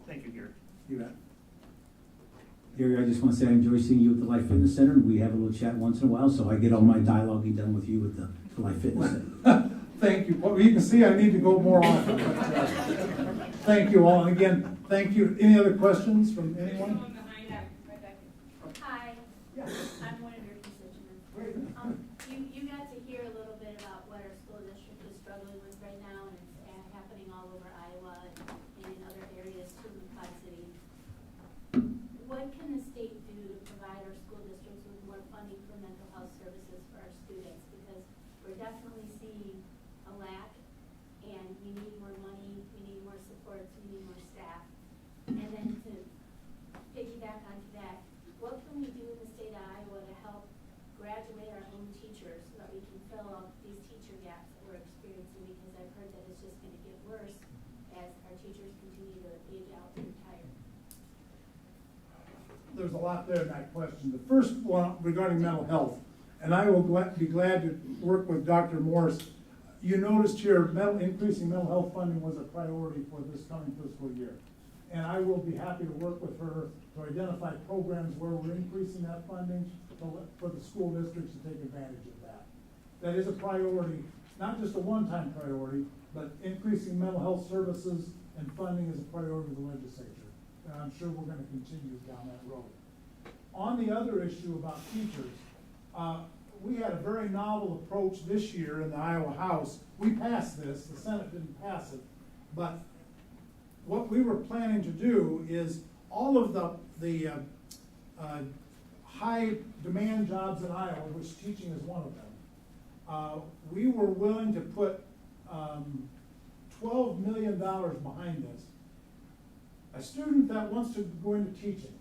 Thank you, Gary. You bet. Gary, I just want to say I enjoy seeing you at the Life Fitness Center, and we have a little chat once in a while, so I get all my dialoguing done with you at the Life Fitness Center. Thank you. Well, you can see I need to go more often. But, thank you all. And again, thank you. Any other questions from anyone? Hi, I'm one of your constituents. You got to hear a little bit about what our school district is struggling with right now, and it's happening all over Iowa and in other areas too in Pod City. What can the state do to provide our school districts with more funding for mental health services for our students? Because we're definitely seeing a lack, and we need more money, we need more supports, we need more staff. And then to piggyback onto that, what can we do in the state of Iowa to help graduate our own teachers so that we can fill up these teacher gaps that we're experiencing? Because I've heard that it's just gonna get worse as our teachers continue to age out and retire. There's a lot there in that question. The first one regarding mental health, and I will be glad to work with Dr. Morse. You noticed here, increasing mental health funding was a priority for this coming fiscal year. And I will be happy to work with her to identify programs where we're increasing that funding for the school districts to take advantage of that. That is a priority, not just a one-time priority, but increasing mental health services and funding is a priority of the legislature. And I'm sure we're gonna continue down that road. On the other issue about teachers, we had a very novel approach this year in the Iowa House. We passed this, the Senate didn't pass it, but what we were planning to do is all of the high demand jobs in Iowa, which teaching is one of them, we were willing to put $12 million behind this. A student that wants to go into teaching,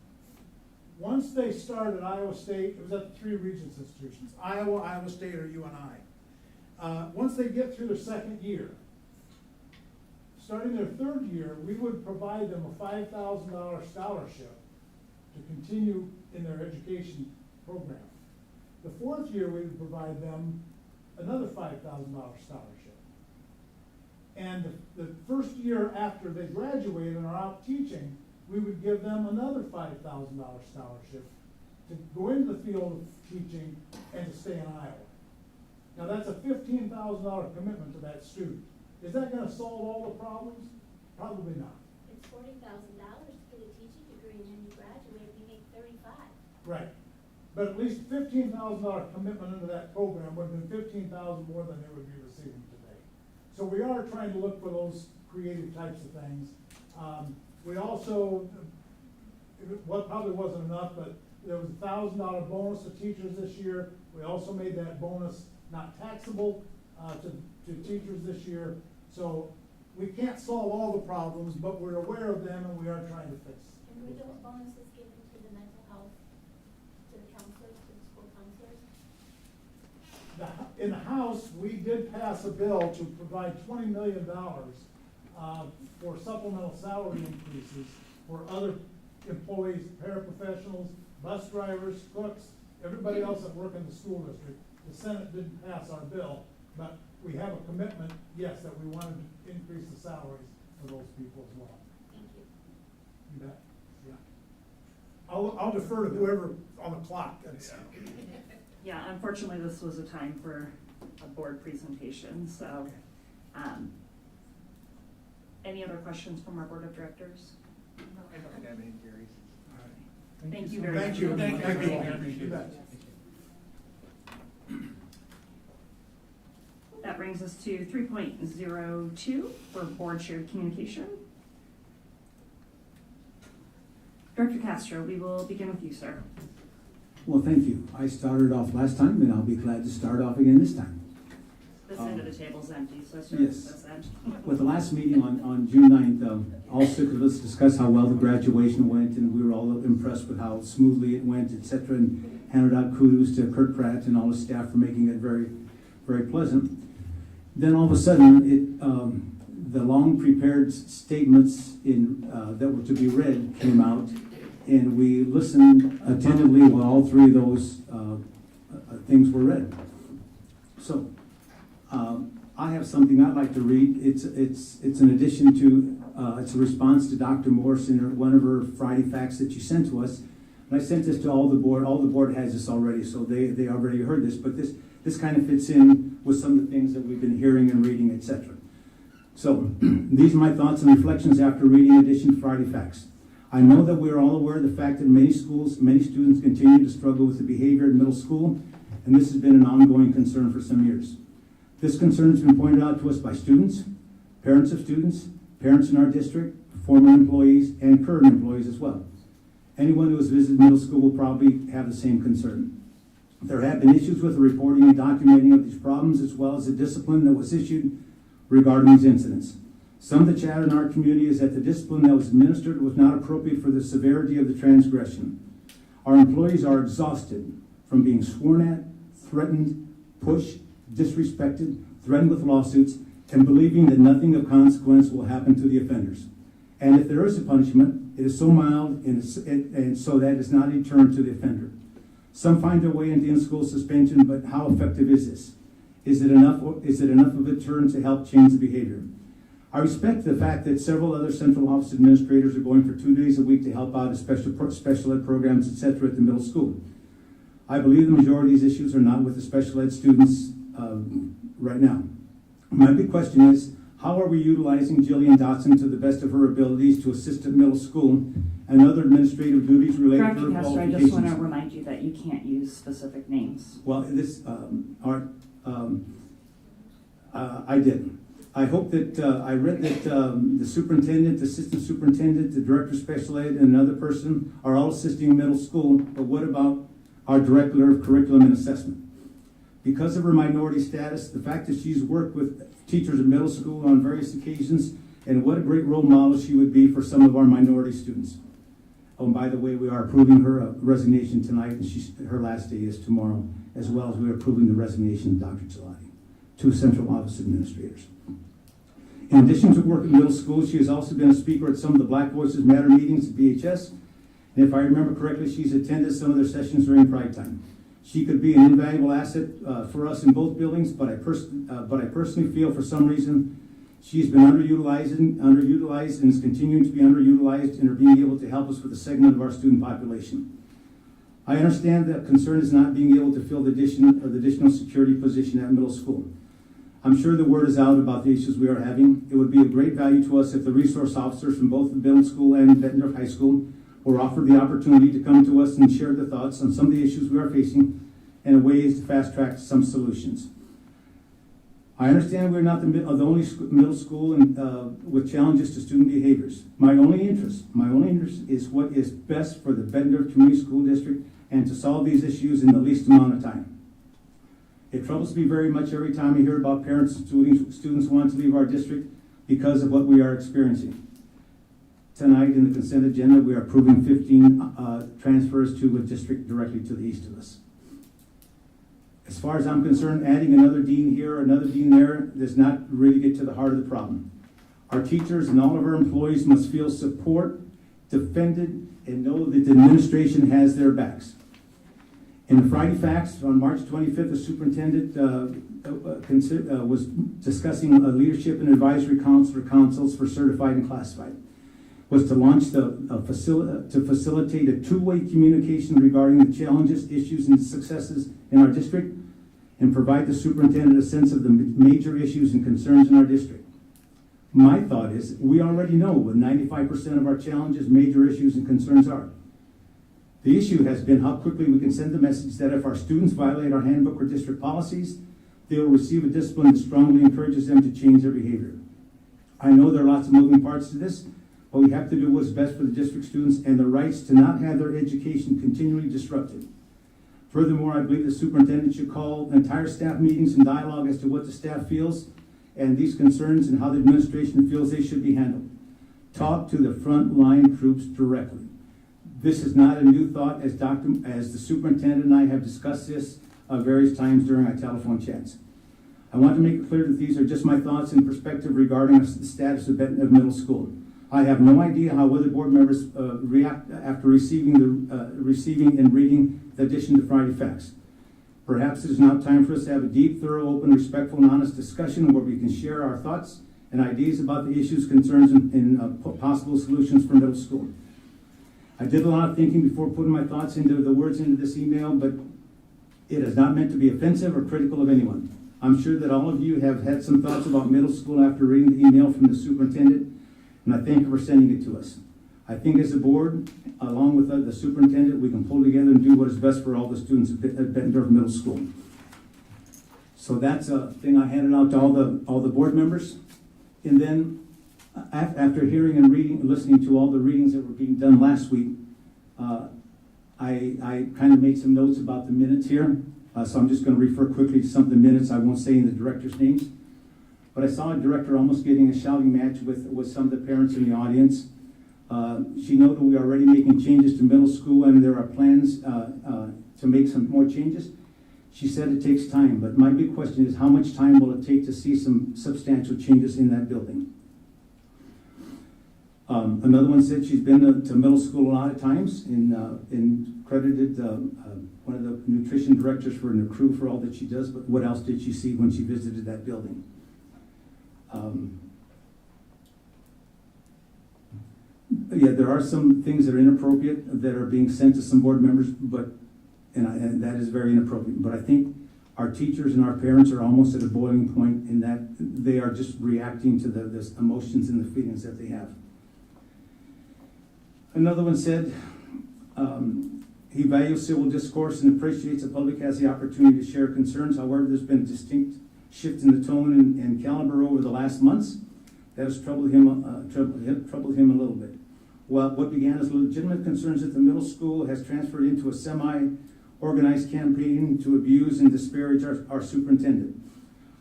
once they start at Iowa State, it was at the three Regents institutions, Iowa, Iowa State, or UNI. Once they get through their second year, starting their third year, we would provide them a $5,000 scholarship to continue in their education program. The fourth year, we would provide them another $5,000 scholarship. And the first year after they graduate and are out teaching, we would give them another $5,000 scholarship to go into the field of teaching and to stay in Iowa. Now that's a $15,000 commitment to that student. Is that gonna solve all the problems? Probably not. It's $40,000 to get a teaching degree, and then you graduate, you make $35,000. Right. But at least $15,000 commitment into that program would have been $15,000 more than they would be receiving today. So we are trying to look for those creative types of things. We also, what probably wasn't enough, but there was a $1,000 bonus to teachers this year. We also made that bonus not taxable to teachers this year. So we can't solve all the problems, but we're aware of them and we are trying to fix. And were those bonuses given to the mental health, to the counselors, to the school counselors? In the House, we did pass a bill to provide $20 million for supplemental salary increases for other employees, paraprofessionals, bus drivers, cooks, everybody else that work in the school district. The Senate didn't pass our bill, but we have a commitment, yes, that we wanted to increase the salaries for those people as well. Thank you. You bet, yeah. I'll defer to whoever on the clock. Yeah, unfortunately, this was a time for a board presentation, so. Any other questions from our board of directors? No, I don't think I have any queries. All right. Thank you very much. Thank you. Thank you. You bet. That brings brings us to 3.02 for board shared communication. Director Castro, we will begin with you, sir. Well, thank you. I started off last time, and I'll be glad to start off again this time. This end of the table's empty, so let's start Yes. with this end. With the last meeting on June 9th, all six of us discussed how well the graduation went, and we were all impressed with how smoothly it went, etc., and handed out kudos to Kurt Pratt and all his staff for making it very, very pleasant. Then all of a sudden, the long prepared statements that were to be read came out, and we listened attentively while all three of those things were read. So, I have something I'd like to read. It's an addition to, it's a response to Dr. Morse in one of her Friday facts that she sent to us. And I sent this to all the board. All the board has this already, so they already heard this. But this kind of fits in with some of the things that we've been hearing and reading, etc. So, these are my thoughts and reflections after reading Edition Friday Facts. I know that we are all aware of the fact that many schools, many students continue to struggle with the behavior in middle school, and this has been an ongoing concern for some years. This concern has been pointed out to us by students, parents of students, parents in our district, former employees, and current employees as well. Anyone who has visited middle school will probably have the same concern. There have been issues with the reporting and documenting of these problems, as well as the discipline that was issued regarding these incidents. Some of the chatter in our community is that the discipline that was administered was not appropriate for the severity of the transgression. Our employees are exhausted from being sworn at, threatened, pushed, disrespected, threatened with lawsuits, and believing that nothing of consequence will happen to the offenders. And if there is a punishment, it is so mild and so that it is not a deterrent to the offender. Some find their way into in-school suspension, but how effective is this? Is it enough of a deterrent to help change the behavior? I respect the fact that several other central office administrators are going for 2 days a week to help out at special ed programs, etc. at the middle school. I believe the majority of these issues are not with the special ed students right now. My big question is, how are we utilizing Jillian Dotson to the best of her abilities to assist at middle school and other administrative duties related to Director her Castro, I qualifications? just want to remind you that you can't use specific names. Well, I didn't. I hope that, I read that the superintendent, the assistant superintendent, the director of special ed, and another person are all assisting middle school, but what about our director of curriculum and assessment? Because of her minority status, the fact that she's worked with teachers in middle school on various occasions, and what a great role model she would be for some of our minority students. Oh, and by the way, we are approving her resignation tonight, and her last day is tomorrow, as well as we are approving the resignation of Dr. Gelati, 2 central office administrators. In addition to work in middle school, she has also been a speaker at some of the Black Voices Matter meetings at BHS, and if I remember correctly, she's attended some of their sessions during Pride Time. She could be an invaluable asset for us in both buildings, but I personally feel for some reason she's been underutilized and is continuing to be underutilized in her being able to help us with a segment of our student population. I understand that concern is not being able to fill the additional security position at middle school. I'm sure the word is out about the issues we are having. It would be of great value to us if the resource officers from both the middle school and Bettendorf High School were offered the opportunity to come to us and share their thoughts on some of the issues we are facing and ways to fast track some solutions. I understand we're not the only middle school with challenges to student behaviors. My only interest is what is best for the Bettendorf Community School District and to solve these issues in the least amount of time. It troubles me very much every time I hear about parents and students wanting to leave our district because of what we are experiencing. Tonight in the consent agenda, we are approving 15 transfers to a district directly to the east of us. As far as I'm concerned, adding another dean here, another dean there, does not really get to the heart of the problem. Our teachers and all of our employees must feel support, defended, and know that the administration has their backs. In the Friday Facts on March 25th, the superintendent was discussing a leadership and advisory council or councils for certified and classified. Was to launch to facilitate a two-way communication regarding the challenges, issues, and successes in our district, and provide the superintendent a sense of the major issues and concerns in our district. My thought is, we already know what 95% of our challenges, major issues, and concerns are. The issue has been how quickly we can send the message that if our students violate our handbook or district policies, they will receive a discipline that strongly encourages them to change their behavior. I know there are lots of moving parts to this, but we have to do what's best for the district students and their rights to not have their education continually disrupted. Furthermore, I believe the superintendent should call entire staff meetings and dialogue as to what the staff feels and these concerns and how the administration feels they should be handled. Talk to the frontline troops directly. This is not a new thought, as the superintendent and I have discussed this various times during our telephone chats. I want to make it clear that these are just my thoughts and perspective regarding the status of Bettendorf Middle School. I have no idea how other board members react after receiving and reading the addition to Friday Facts. Perhaps it is now time for us to have a deep, thorough, open, respectful, and honest discussion where we can share our thoughts and ideas about the issues, concerns, and possible solutions for middle school. I did a lot of thinking before putting my thoughts into the words into this email, but it is not meant to be offensive or critical of anyone. I'm sure that all of you have had some thoughts about middle school after reading the email from the superintendent, and I thank you for sending it to us. I think as a board, along with the superintendent, we can pull together and do what is best for all the students at Bettendorf Middle School. So that's a thing I handed out to all the board members. And then after hearing and reading and listening to all the readings that were being done last week, I kind of made some notes about the minutes here. So I'm just going to refer quickly to some of the minutes. I won't say in the directors' names. But I saw a director almost getting a shouting match with some of the parents in the audience. She noted we are already making changes to middle school and there are plans to make some more changes. She said it takes time, but my big question is how much time will it take to see some substantial changes in that building? Another one said she's been to middle school a lot of times and credited one of the nutrition directors for her crew for all that she does, but what else did she see when she visited that building? Yeah, there are some things that are inappropriate that are being sent to some board members, and that is very inappropriate. But I think our teachers and our parents are almost at a boiling point in that they are just reacting to the emotions and the feelings that they have. Another one said, he values civil discourse and appreciates the public has the opportunity to share concerns. However, there's been a distinct shift in the tone and caliber over the last months that has troubled him a little bit. Well, what began as legitimate concerns at the middle school has transferred into a semi-organized campaign to abuse and disparage our superintendent.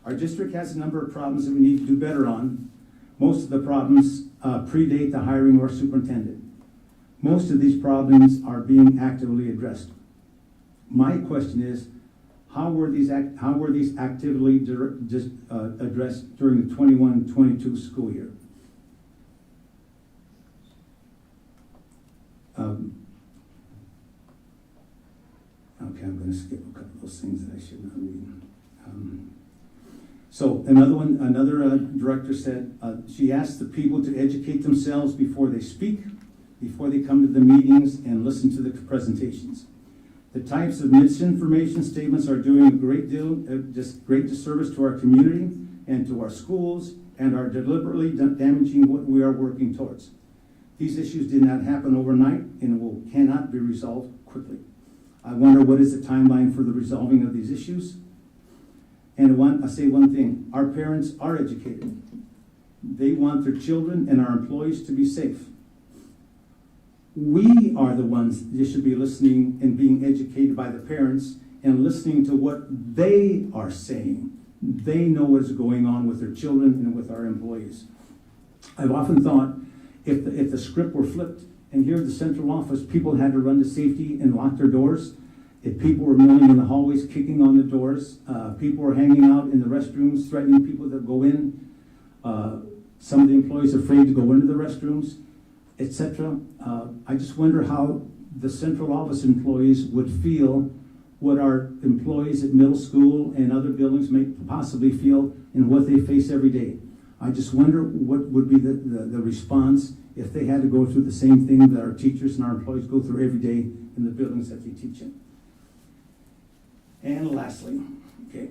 Our district has a number of problems that we need to do better on. Most of the problems predate the hiring of our superintendent. Most of these problems are being actively addressed. My question is, how were these actively addressed during the 21-22 school year? Okay, I'm going to skip a couple of those things that I should not read. So another director said, she asked the people to educate themselves before they speak, before they come to the meetings and listen to the presentations. The types of misinformation statements are doing a great disservice to our community and to our schools and are deliberately damaging what we are working towards. These issues did not happen overnight and cannot be resolved quickly. I wonder what is the timeline for the resolving of these issues. And I say one thing, our parents are educated. They want their children and our employees to be safe. We are the ones that should be listening and being educated by the parents and listening to what they are saying. They know what's going on with their children and with our employees. I've often thought if the script were flipped and here at the central office, people had to run to safety and lock their doors, if people were milling in the hallways, kicking on the doors, people were hanging out in the restrooms, threatening people that go in, some of the employees afraid to go into the restrooms, etc. I just wonder how the central office employees would feel, what our employees at middle school and other buildings may possibly feel, and what they face every day. I just wonder what would be the response if they had to go through the same thing that our teachers and our employees go through every day in the buildings that they teach in. And lastly, okay,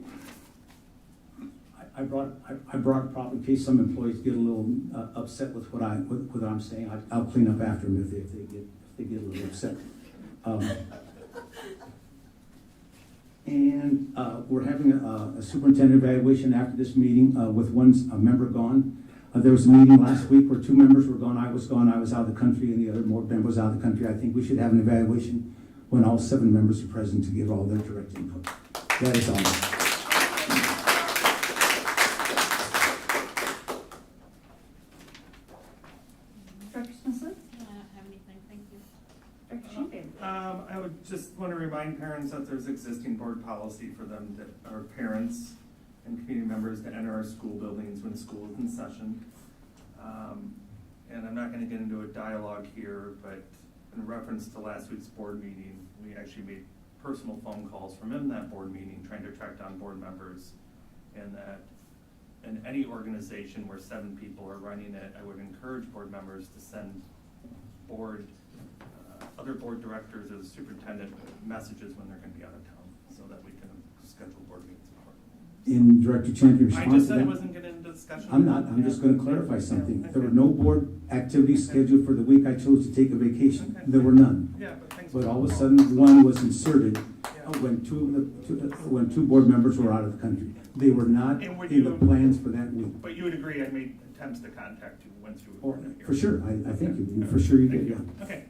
I brought it up in case some employees get a little upset with what I'm saying. I'll clean up after them if they get a little upset. And we're having a superintendent evaluation after this meeting with a member gone. There was a meeting last week where 2 members were gone. I was out of the country, and the other board member was out of the country. I think we should have an evaluation when all 7 members are present to give all their direct input. That is all. Director Smith? I don't have anything, thank you. Director Champion? I would just want to remind parents that there's existing board policy for them, that our parents and community members to enter our school buildings when school is in session. And I'm not going to get into a dialogue here, but in reference to last week's board meeting, we actually made personal phone calls from in that board meeting trying to track down board members, and that in any organization where 7 people are running it, I would encourage board members to send other board directors or the superintendent messages when they're going to be out of town, so that we can schedule board meetings accordingly. In Director Champion response I just to said I that? wasn't getting into discussion. I'm not. I'm just going to clarify something. There were no board activities scheduled for the week I chose to take a vacation. There were none. Yeah, but thanks. But all of a sudden, one was inserted when 2 board members were out of the country. They were not And would in the you- plans for that week. But you would agree I made attempts to contact you once you were not here. For sure, I think you, for sure you Thank did, you. yeah. Okay,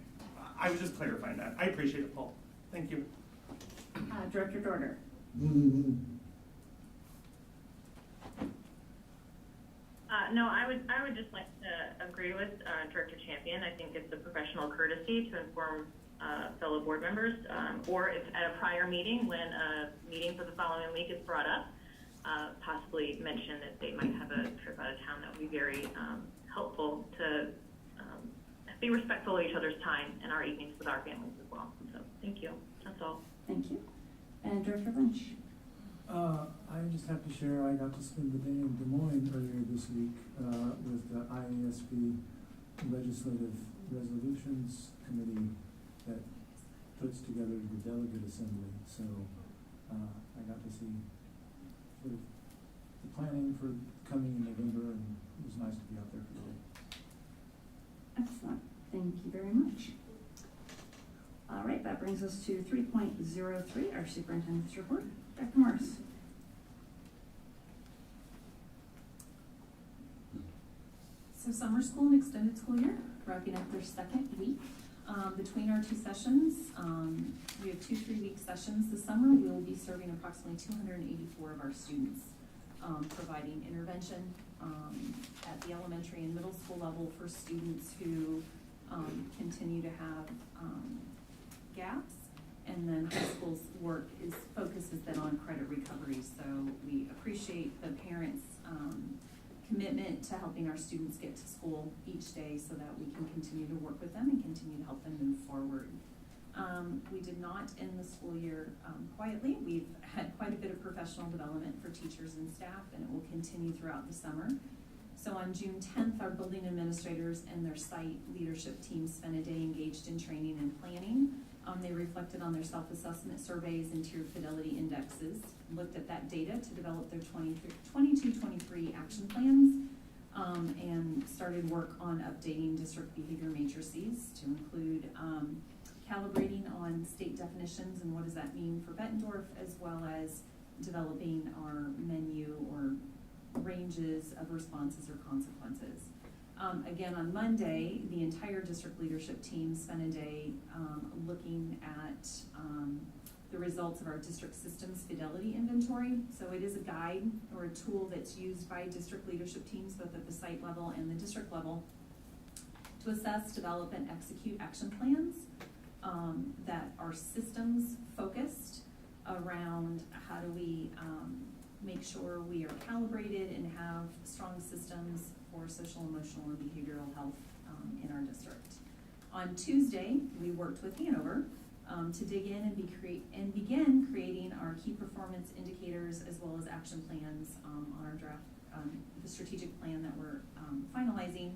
I was just clarifying that. I appreciate it, Paul. Thank you. Director Dorner? No, I would just like to agree with Director Champion. I think it's a professional courtesy to inform fellow board members, or if at a prior meeting, when a meeting for the following week is brought up, possibly mention that they might have a trip out of town. That would be very helpful to be respectful of each other's time and our evenings with our families as well. So thank you. That's all. Thank you. And Director Lynch? I just have to share, I got to spend the day in Des Moines earlier this week with the IASB Legislative Resolutions Committee that puts together the delegate assembly. So I got to see sort of the planning for coming in November, and it was nice to be out there for the day. Excellent. Thank you very much. All right, that brings us to 3.03, our superintendent's report. Dr. Morris. So summer school and extended school year, wrapping up their 2nd week. Between our 2 sessions, we have 2 3-week sessions this summer. We will be serving approximately 284 of our students, providing intervention at the elementary and middle school level for students who continue to have gaps. And then high school's focus has been on credit recovery. So we appreciate the parents' commitment to helping our students get to school each day so that we can continue to work with them and continue to help them move forward. We did not end the school year quietly. We've had quite a bit of professional development for teachers and staff, and it will continue throughout the summer. So on June 10th, our building administrators and their site leadership team spent a day engaged in training and planning. They reflected on their self-assessment surveys and tiered fidelity indexes, looked at that data to develop their 22-23 action plans, and started work on updating district behavior matrices to include calibrating on state definitions and what does that mean for Bettendorf, as well as developing our menu or ranges of responses or consequences. Again, on Monday, the entire district leadership team spent a day looking at the results of our district systems fidelity inventory. So it is a guide or a tool that's used by district leadership teams, both at the site level and the district level, to assess, develop, and execute action plans that are systems focused around how do we make sure we are calibrated and have strong systems for social, emotional, and behavioral health in our district. On Tuesday, we worked with Hanover to dig in and begin creating our key performance indicators as well as action plans on our draft, the strategic plan that we're finalizing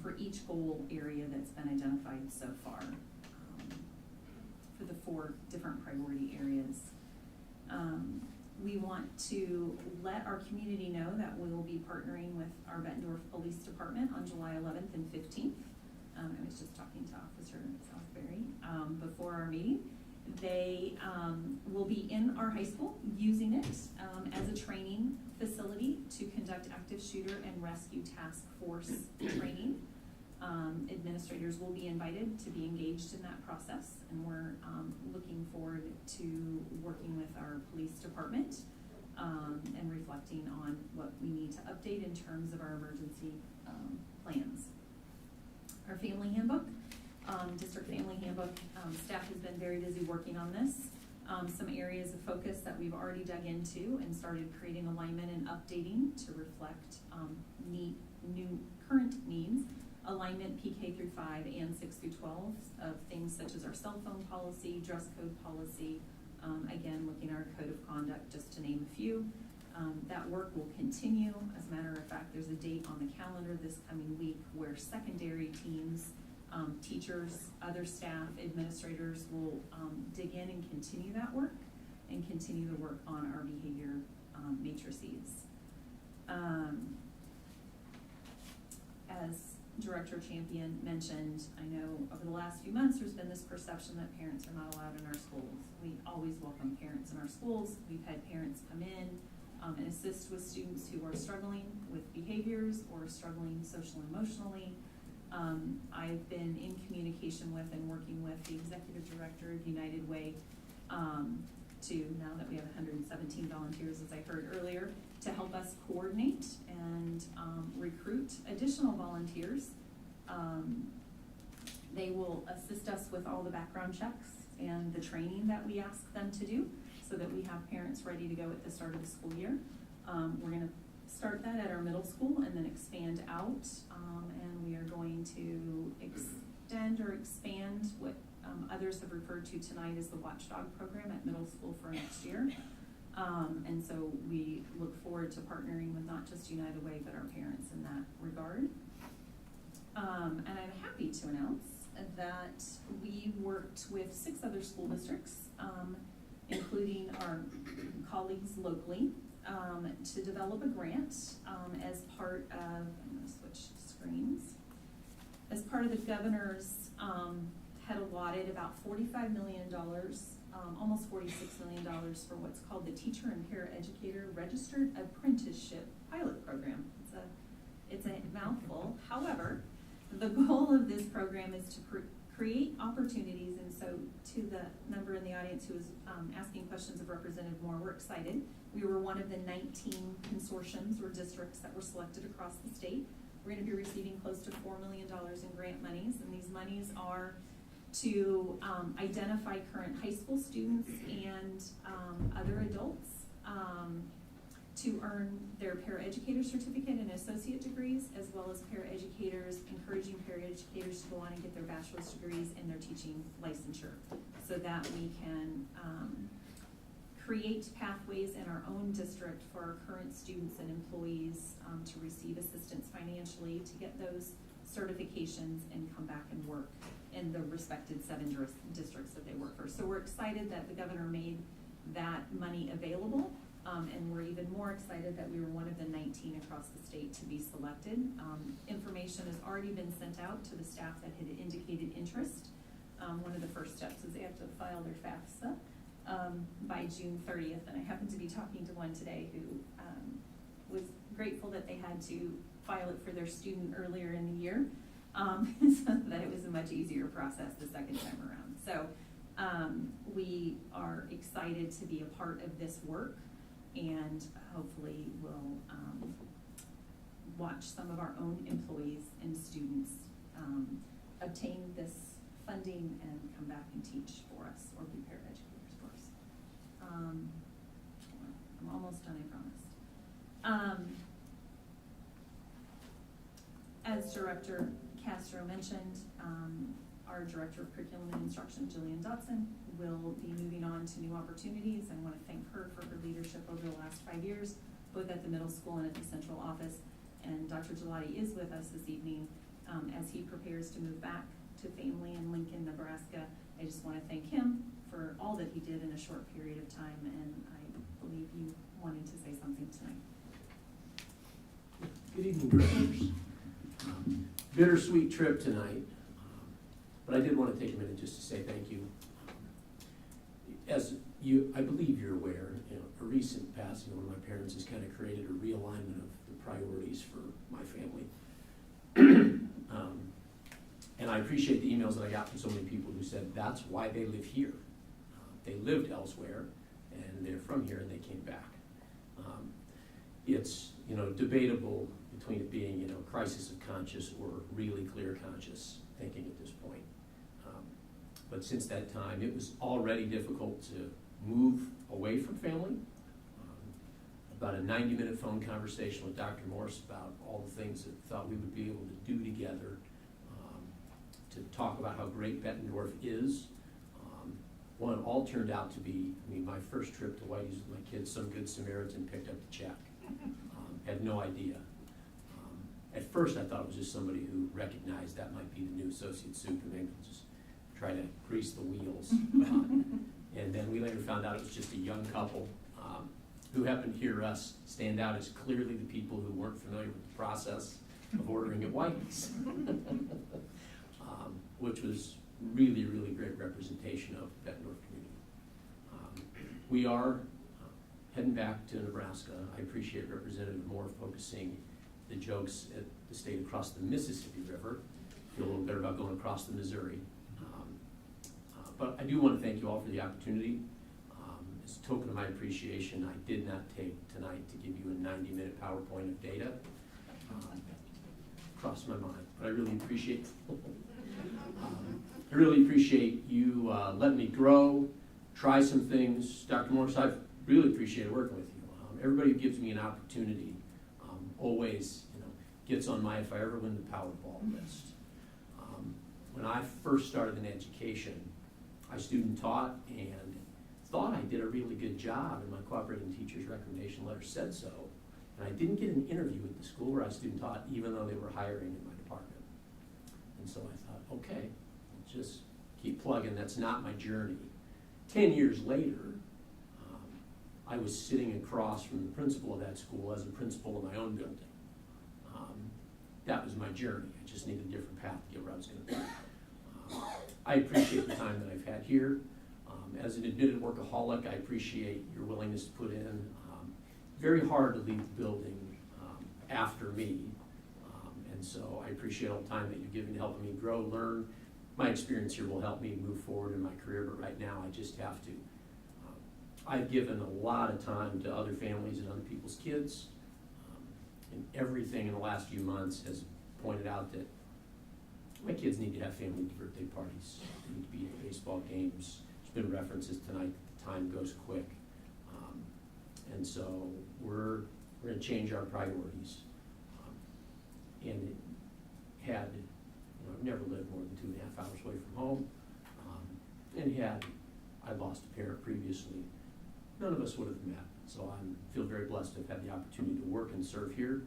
for each goal area that's been identified so far for the 4 different priority areas. We want to let our community know that we will be partnering with our Bettendorf Police Department on July 11th and 15th. I was just talking to Officer Southbury before our meeting. They will be in our high school using it as a training facility to conduct active shooter and rescue task force training. Administrators will be invited to be engaged in that process, and we're looking forward to working with our police department and reflecting on what we need to update in terms of our emergency plans. Our family handbook, district family handbook, staff has been very busy working on this. Some areas of focus that we've already dug into and started creating alignment and updating to reflect new current needs. Alignment PK through 5 and 6 through 12 of things such as our cell phone policy, dress code policy, again, looking at our code of conduct, just to name a few. That work will continue. As a matter of fact, there's a date on the calendar this coming week where secondary teams, teachers, other staff, administrators will dig in and continue that work and continue the work on our behavior matrices. As Director Champion mentioned, I know over the last few months there's been this perception that parents are not allowed in our schools. We always welcome parents in our schools. We've had parents come in and assist with students who are struggling with behaviors or struggling social and emotionally. I've been in communication with and working with the Executive Director of United Way now that we have 117 volunteers, as I heard earlier, to help us coordinate and recruit additional volunteers. They will assist us with all the background checks and the training that we ask them to do so that we have parents ready to go at the start of the school year. We're going to start that at our middle school and then expand out, and we are going to extend or expand what others have referred to tonight as the Watchdog program at middle school for next year. And so we look forward to partnering with not just United Way, but our parents in that regard. And I'm happy to announce that we worked with 6 other school districts, including our colleagues locally, to develop a grant as part of, I'm going to switch screens, as part of the governor's had allotted about $45 million, almost $46 million for what's called the Teacher and Paraeducator Registered Apprenticeship Pilot Program. It's a mouthful. However, the goal of this program is to create opportunities, and so to the member in the audience who was asking questions of Representative Moore, we're excited. We were one of the 19 consortiums or districts that were selected across the state. We're going to be receiving close to $4 million in grant monies, and these monies are to identify current high school students and other adults to earn their paraeducator certificate and associate degrees, as well as paraeducators, encouraging paraeducators to go on and get their bachelor's degrees in their teaching licensure, so that we can create pathways in our own district for our current students and employees to receive assistance financially to get those certifications and come back and work in the respected 7 districts that they work for. So we're excited that the governor made that money available, and we're even more excited that we were one of the 19 across the state to be selected. Information has already been sent out to the staff that had indicated interest. One of the first steps is they have to file their FAFSA by June 30th, and I happened to be talking to one today who was grateful that they had to file it for their student earlier in the year, so that it was a much easier process the second time around. So we are excited to be a part of this work, and hopefully we'll watch some of our own employees and students obtain this funding and come back and teach for us or be paraeducators for us. I'm almost done, I promise. As Director Castro mentioned, our Director of Curriculum and Instruction, Jillian Dotson, will be moving on to new opportunities. I want to thank her for her leadership over the last 5 years, both at the middle school and at the central office. And Dr. Gelati is with us this evening as he prepares to move back to family in Lincoln, Nebraska. I just want to thank him for all that he did in a short period of time, and I believe you wanted to say something tonight. Good evening, directors. Bittersweet trip tonight, but I did want to take a minute just to say thank you. as you, I believe you're aware, a recent passing of one of my parents has kind of created a realignment of the priorities for my family. And I appreciate the emails that I got from so many people who said that's why they live here. They lived elsewhere, and they're from here, and they came back. It's debatable between it being crisis of conscience or really clear conscious thinking at this point. But since that time, it was already difficult to move away from family. About a 90-minute phone conversation with Dr. Morse about all the things that thought we would be able to do together to talk about how great Bettendorf is. One all turned out to be, my first trip to Whitey's with my kids, some good Samaritan picked up the check. Had no idea. At first I thought it was just somebody who recognized that might be the new associate soup and maybe just try to grease the wheels. And then we later found out it was just a young couple who happened to hear us stand out as clearly the people who weren't familiar with the process of ordering at Whitey's. Which was really, really great representation of the Bettendorf community. We are heading back to Nebraska. I appreciate Representative Moore focusing the jokes at the state across the Mississippi River. Feel a little better about going across the Missouri. But I do want to thank you all for the opportunity. As a token of my appreciation, I did not take tonight to give you a 90-minute PowerPoint of data. Crossed my mind, but I really appreciate I really appreciate you letting me grow, try some things. Dr. Morris, I've really appreciated working with you. Everybody who gives me an opportunity always gets on my if I ever win the Powerball list. When I first started in education, I student taught and thought I did a really good job, and my cooperating teacher's recommendation letter said so. And I didn't get an interview at the school where I student taught, even though they were hiring in my department. And so I thought, okay, I'll just keep plugging. That's not my journey. 10 years later, I was sitting across from the principal of that school as a principal of my own building. That was my journey. I just needed a different path to get where I was going to be. I appreciate the time that I've had here. As an admitted workaholic, I appreciate your willingness to put in. Very hard to leave the building after me. And so I appreciate all the time that you've given to helping me grow, learn. My experience here will help me move forward in my career, but right now I just have to. I've given a lot of time to other families and other people's kids. And everything in the last few months has pointed out that my kids need to have family birthday parties. They need to be at baseball games. There's been references tonight that the time goes quick. And so we're going to change our priorities. And it had, I've never lived more than 2.5 hours away from home. And had I lost a parent previously, none of us would have met. So I feel very blessed to have had the opportunity to work and serve here.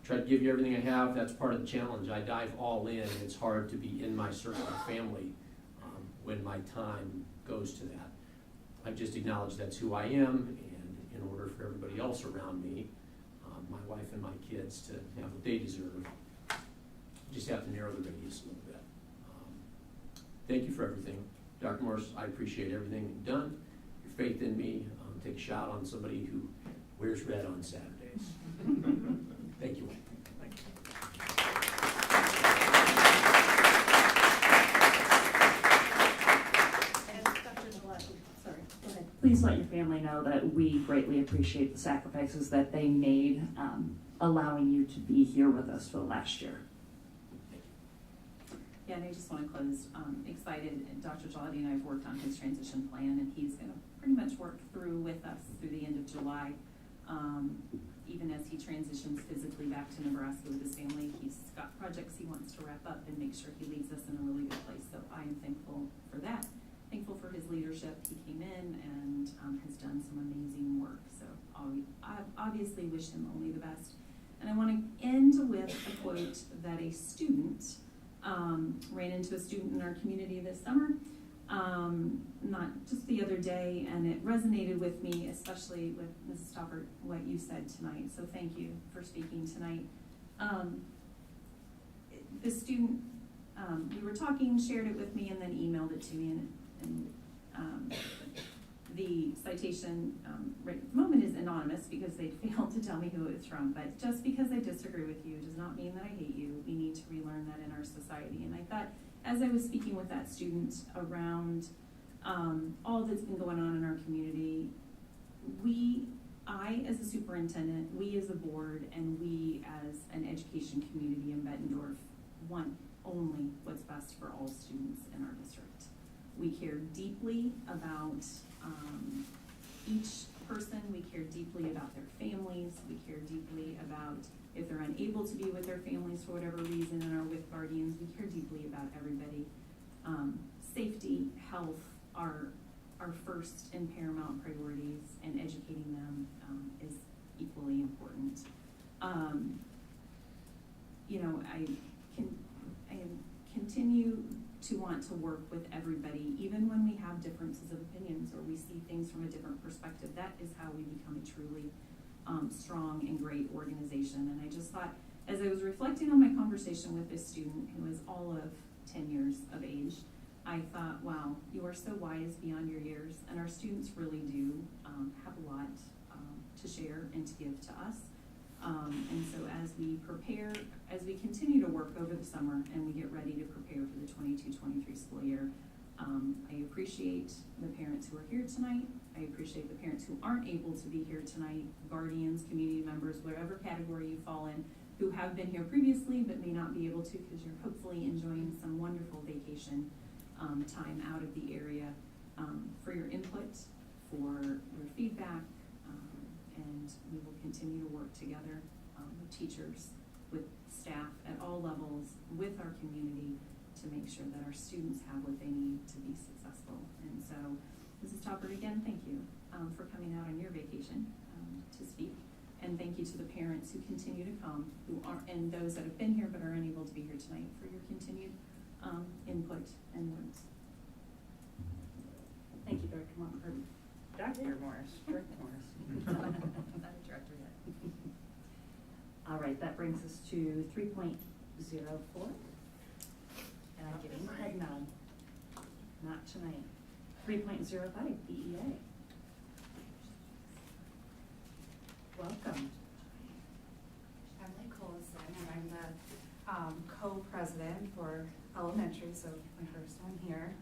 Try to give you everything I have. That's part of the challenge. I dive all in. It's hard to be in my circle of family when my time goes to that. I just acknowledge that's who I am, and in order for everybody else around me, my wife and my kids, to have what they deserve, just have to narrow the radius a little bit. Thank you for everything. Dr. Morris, I appreciate everything you've done, your faith in me. Take a shot on somebody who wears red on Saturdays. Thank you. Thank you. Please let your family know that we greatly appreciate the sacrifices that they made, allowing you to be here with us for the last year. Yeah, and I just want to close excited. Dr. Jolly and I have worked on his transition plan, and he's going to pretty much work through with us through the end of July. Even as he transitions physically back to Nebraska with his family, he's got projects he wants to wrap up and make sure he leaves us in a really good place. So I am thankful for that. Thankful for his leadership. He came in and has done some amazing work. So I obviously wish him only the best. And I want to end with a quote that a student ran into a student in our community this summer, not just the other day, and it resonated with me, especially with Mrs. Stoppert, what you said tonight. So thank you for speaking tonight. The student, we were talking, shared it with me, and then emailed it to me, and The citation right at the moment is anonymous because they failed to tell me who it's from, but just because I disagree with you does not mean that I hate you. We need to relearn that in our society. And I thought, as I was speaking with that student around all that's been going on in our community, I as a superintendent, we as a board, and we as an education community in Bettendorf want only what's best for all students in our district. We care deeply about each person. We care deeply about their families. We care deeply about if they're unable to be with their families for whatever reason and are with guardians. We care deeply about everybody. Safety, health are our first and paramount priorities, and educating them is equally important. You know, I continue to want to work with everybody, even when we have differences of opinions or we see things from a different perspective. That is how we become a truly strong and great organization. And I just thought, as I was reflecting on my conversation with this student who is all of 10 years of age, I thought, wow, you are so wise beyond your years, and our students really do have a lot to share and to give to us. And so as we continue to work over the summer and we get ready to prepare for the 22-23 school year, I appreciate the parents who are here tonight. I appreciate the parents who aren't able to be here tonight, guardians, community members, whatever category you fall in, who have been here previously but may not be able to because you're hopefully enjoying some wonderful vacation time out of the area, for your input, for your feedback, and we will continue to work together with teachers, with staff at all levels, with our community to make sure that our students have what they need to be successful. And so, Mrs. Topper, again, thank you for coming out on your vacation to speak. And thank you to the parents who continue to come, and those that have been here but are unable to be here tonight, for your continued input and words. Thank you, Dr. Dr. Morris. Director Morris. Not a director yet. All right, that brings us to 3.04. And I'm getting my head nod. Not tonight. 3.05, BEA. Welcome. I'm Lee Colson, and I'm the co-president for elementary, so my first one here.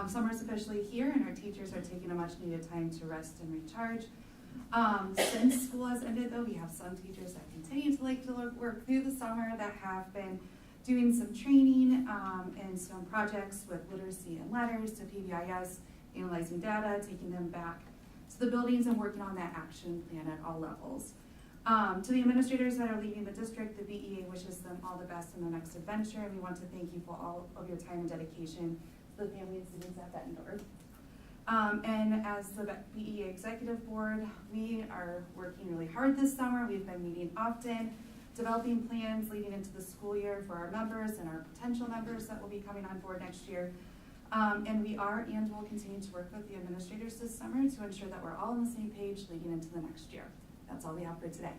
Summer's officially here, and our teachers are taking a much-needed time to rest and recharge. Since school has ended, though, we have some teachers that continue to like to work through the summer that have been doing some training and some projects with literacy and letters to PBIS, analyzing data, taking them back to the buildings and working on that action plan at all levels. To the administrators that are leaving the district, the BEA wishes them all the best in the next adventure, and we want to thank you for all of your time and dedication to the family and students at Bettendorf. And as the BEA Executive Board, we are working really hard this summer. We've been meeting often, developing plans leading into the school year for our members and our potential members that will be coming on board next year. And we are and will continue to work with the administrators this summer to ensure that we're all on the same page leading into the next year. That's all we have for today.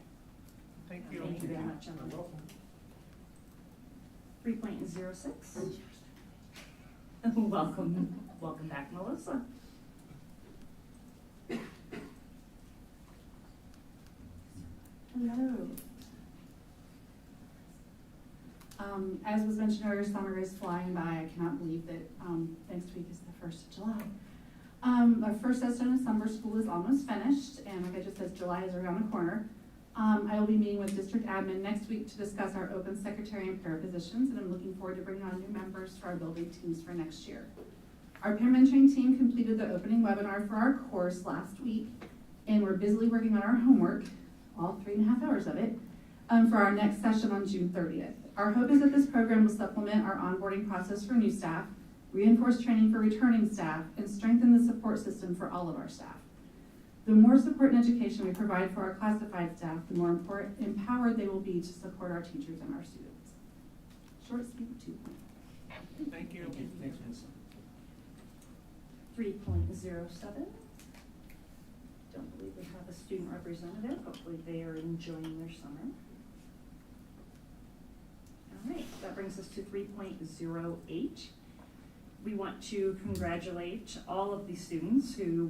Thank you. Thank you very much, Emma. 3.06. Welcome back, Melissa. Hello. As was mentioned earlier, summer is flying by. I cannot believe that next week is the 1st of July. Our first session of summer school is almost finished, and like I just said, July is around the corner. I will be meeting with district admin next week to discuss our open secretary and para positions, and I'm looking forward to bringing on new members to our building teams for next year. Our peer mentoring team completed the opening webinar for our course last week, and we're busily working on our homework, all 3.5 hours of it, for our next session on June 30th. Our hope is that this program will supplement our onboarding process for new staff, reinforce training for returning staff, and strengthen the support system for all of our staff. The more support and education we provide for our classified staff, the more empowered they will be to support our teachers and our students. Short, sweet, 2 points. Thank you. Thanks, Melissa. 3.07. Don't believe we have a student representative. Hopefully they are enjoying their summer. All right, that brings us to 3.08. We want to congratulate all of the students who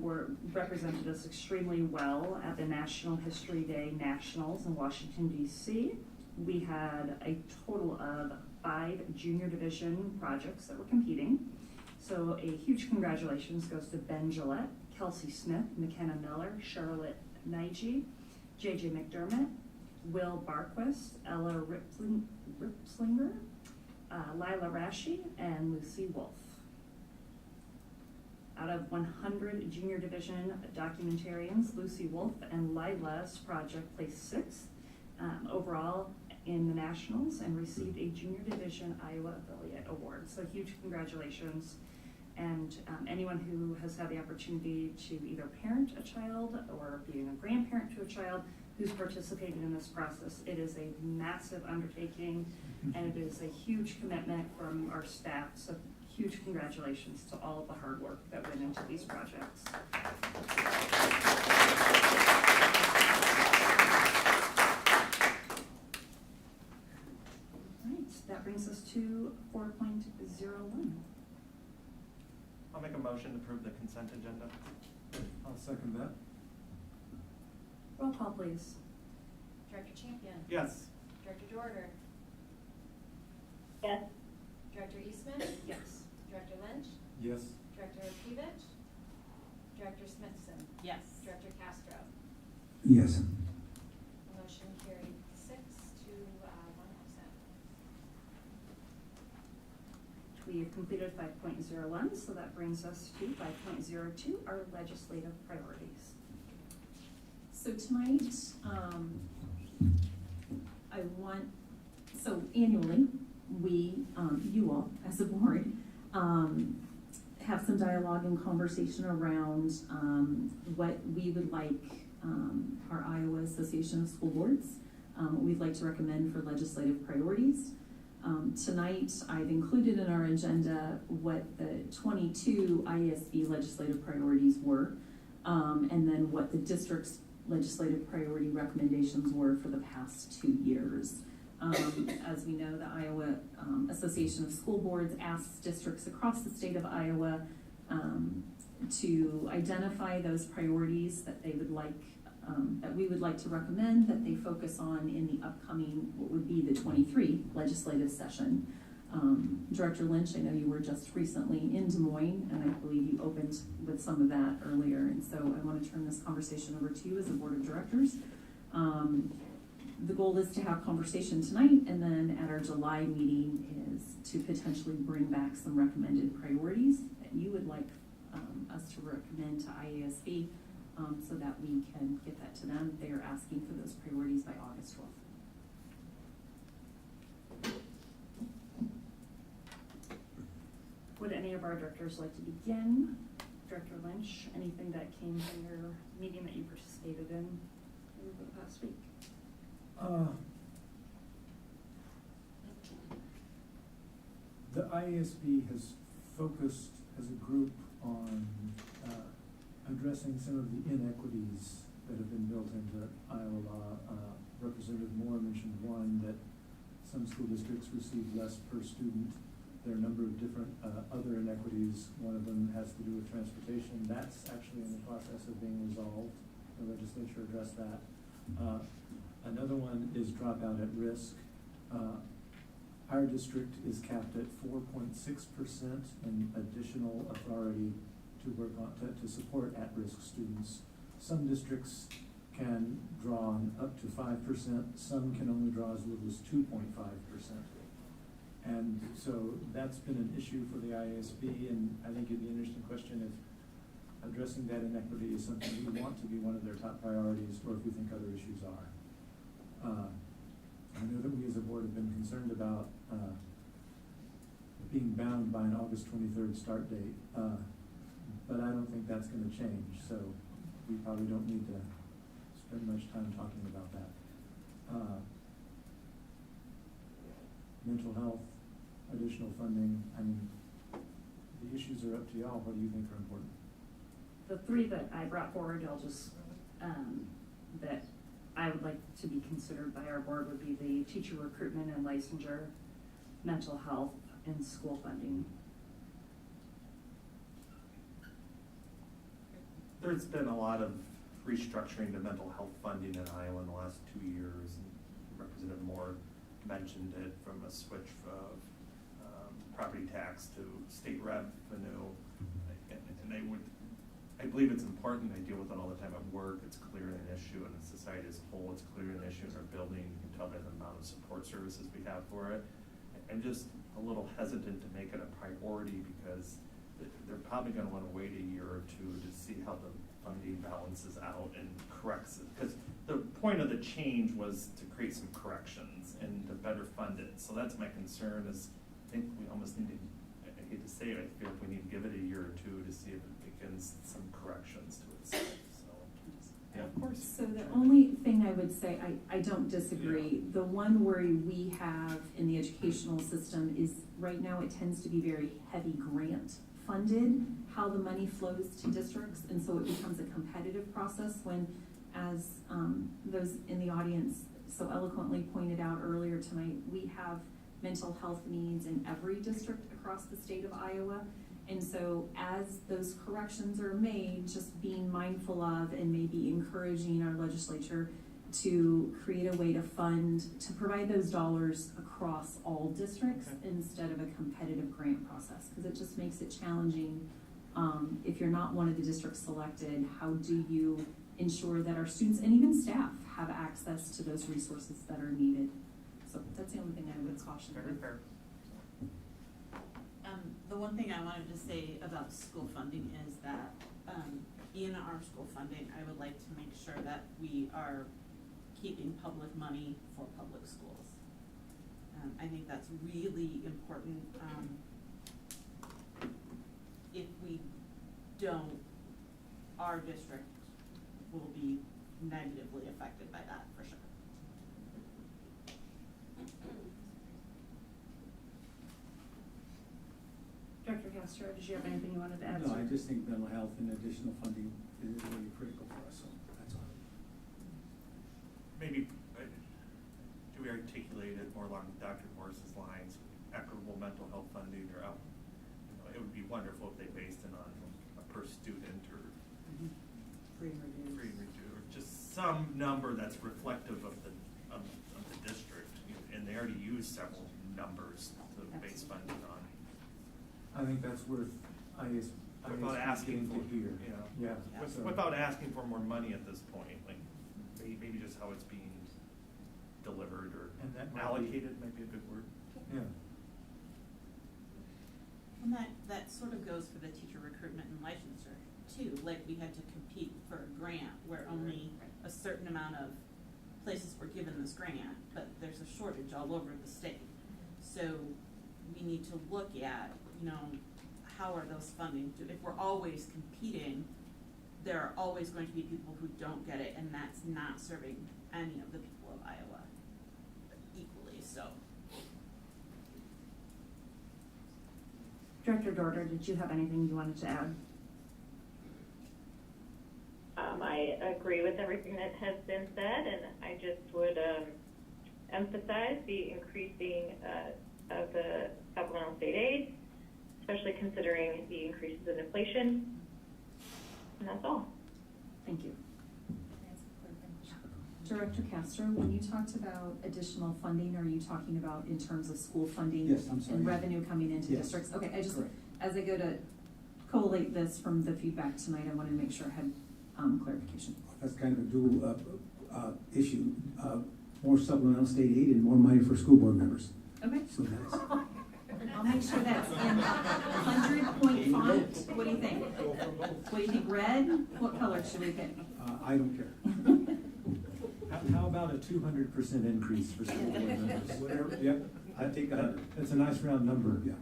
represented us extremely well at the National History Day Nationals in Washington, D.C. We had a total of 5 junior division projects that were competing. So a huge congratulations goes to Ben Gillette, Kelsey Smith, McKenna Miller, Charlotte Nige, JJ McDermott, Will Barquist, Ella Ripslinger, Lila Rashi, and Lucy Wolf. Out of 100 junior division documentarians, Lucy Wolf and Lila's project placed 6th overall in the Nationals and received a junior division Iowa Affiliate Award. So huge congratulations. And anyone who has had the opportunity to either parent a child or being a grandparent to a child who's participated in this process, it is a massive undertaking and it is a huge commitment from our staff. So huge congratulations to all of the hard work that went into these projects. Right, that brings us to 4.01. I'll make a motion to approve the consent agenda. I'll second that. Roll call, please. Director Champion? Yes. Director Dorder? Yes. Director Eastman? Yes. Director Lynch? Yes. Director Pevich? Director Smithson? Yes. Director Castro? Yes. Motion carried 6 to 1 absent. We have completed 5.01, so that brings us to 5.02, our legislative priorities. So tonight, annually, we, you all, as a board, have some dialogue and conversation around what we would like our Iowa Association of School Boards, what we'd like to recommend for legislative priorities. Tonight, I've included in our agenda what the 22 ISB legislative priorities were, and then what the district's legislative priority recommendations were for the past 2 years. As we know, the Iowa Association of School Boards asks districts across the state of Iowa to identify those priorities that they would like, that we would like to recommend that they focus on in the upcoming, what would be the 23 legislative session. Director Lynch, I know you were just recently in Des Moines, and I believe you opened with some of that earlier, and so I want to turn this conversation over to you as a board of directors. The goal is to have conversation tonight, and then at our July meeting is to potentially bring back some recommended priorities that you would like us to recommend to IASB, so that we can get that to them. They are asking for those priorities by August 12th. Would any of our directors like to begin? Director Lynch, anything that came from your meeting that you participated in over the past week? The IASB has focused as a group on addressing some of the inequities that have been built into Iowa law. Representative Moore mentioned one, that some school districts receive less per student. There are a number of different other inequities. One of them has to do with transportation. That's actually in the process of being resolved. The legislature addressed that. Another one is dropout at risk. Our district is capped at 4.6% in additional authority to work on, to support at-risk students. Some districts can draw on up to 5%, some can only draw as little as 2.5%. And so that's been an issue for the IASB, and I think it'd be an interesting question if addressing that inequity is something we want to be one of their top priorities, or if we think other issues are. I know that we as a board have been concerned about being bound by an August 23rd start date, but I don't think that's going to change, so we probably don't need to spend much time talking about that. Mental health, additional funding, I mean, the issues are up to y'all. What do you think are important? The 3 that I brought forward, I'll just, that I would like to be considered by our board would be the teacher recruitment and licensure, mental health, and school funding. There's been a lot of restructuring the mental health funding in Iowa in the last 2 years. And Representative Moore mentioned it, from a switch of property tax to state revenue. And I believe it's important. I deal with it all the time at work. It's clearly an issue in society as a whole. It's clearly an issue in our building. You can tell by the amount of support services we have for it. I'm just a little hesitant to make it a priority because they're probably going to want to wait a year or two to see how the funding balances out and corrects it. Because the point of the change was to create some corrections and to better fund it. So that's my concern. Is I think we almost need to, I hate to say it, I feel like we need to give it a year or two to see if it begins some corrections to itself. So, yeah, of course. So the only thing I would say, I don't disagree. Yeah. The one worry we have in the educational system is right now it tends to be very heavy grant funded, how the money flows to districts, and so it becomes a competitive process when, as those in the audience so eloquently pointed out earlier tonight, we have mental health needs in every district across the state of Iowa. And so as those corrections are made, just being mindful of and maybe encouraging our legislature to create a way to fund, to provide those dollars across all districts instead of a competitive grant process, because it just makes it challenging. If you're not one of the districts selected, how do you ensure that our students and even staff have access to those resources that are needed? So that's the only thing I would caution. Very fair. The one thing I wanted to say about school funding is that in our school funding, I would like to make sure that we are keeping public money for public schools. I think that's really important. If we don't, our district will be negatively affected by that for sure. Director Castro, did you have anything you wanted to add? No, I just think mental health and additional funding is really critical for us, so that's all. Maybe, do we articulate it more along Dr. Morris's lines, equitable mental health funding, or it would be wonderful if they based it on a per student or free and reduced, or just some number that's reflective of the district. And they already use several numbers to base funding on. I think that's worth Without asking for, here. Yeah. Without asking for more money at this point, like maybe just how it's being delivered or allocated might be a good word. Yeah. And that sort of goes for the teacher recruitment and licensure too. Like we had to compete for a grant where only a certain amount of places were given this grant, but there's a shortage all over the state. So we need to look at, how are those funding? If we're always competing, there are always going to be people who don't get it, and that's not serving any of the people of Iowa equally. So, Director Dorder, did you have anything you wanted to add? I agree with everything that has been said, and I just would emphasize the increasing of the supplemental state aid, especially considering the increases in inflation. And that's all. Thank you. Director Castro, when you talked about additional funding, are you talking about in terms of school funding? Yes, I'm sorry. And revenue coming into Yes. districts? Okay, Correct. as I go to collate this from the feedback tonight, I wanted to make sure I had clarification. That's kind of a dual issue. More supplemental state aid and more money for school board members. Okay. So that's, I'll make sure that's in 100-point font. What do you think? What do you think, red? What color should we pick? I don't care. How about a 200% increase for school board members? Whatever, yep, I take 100. That's a nice round number. Yeah.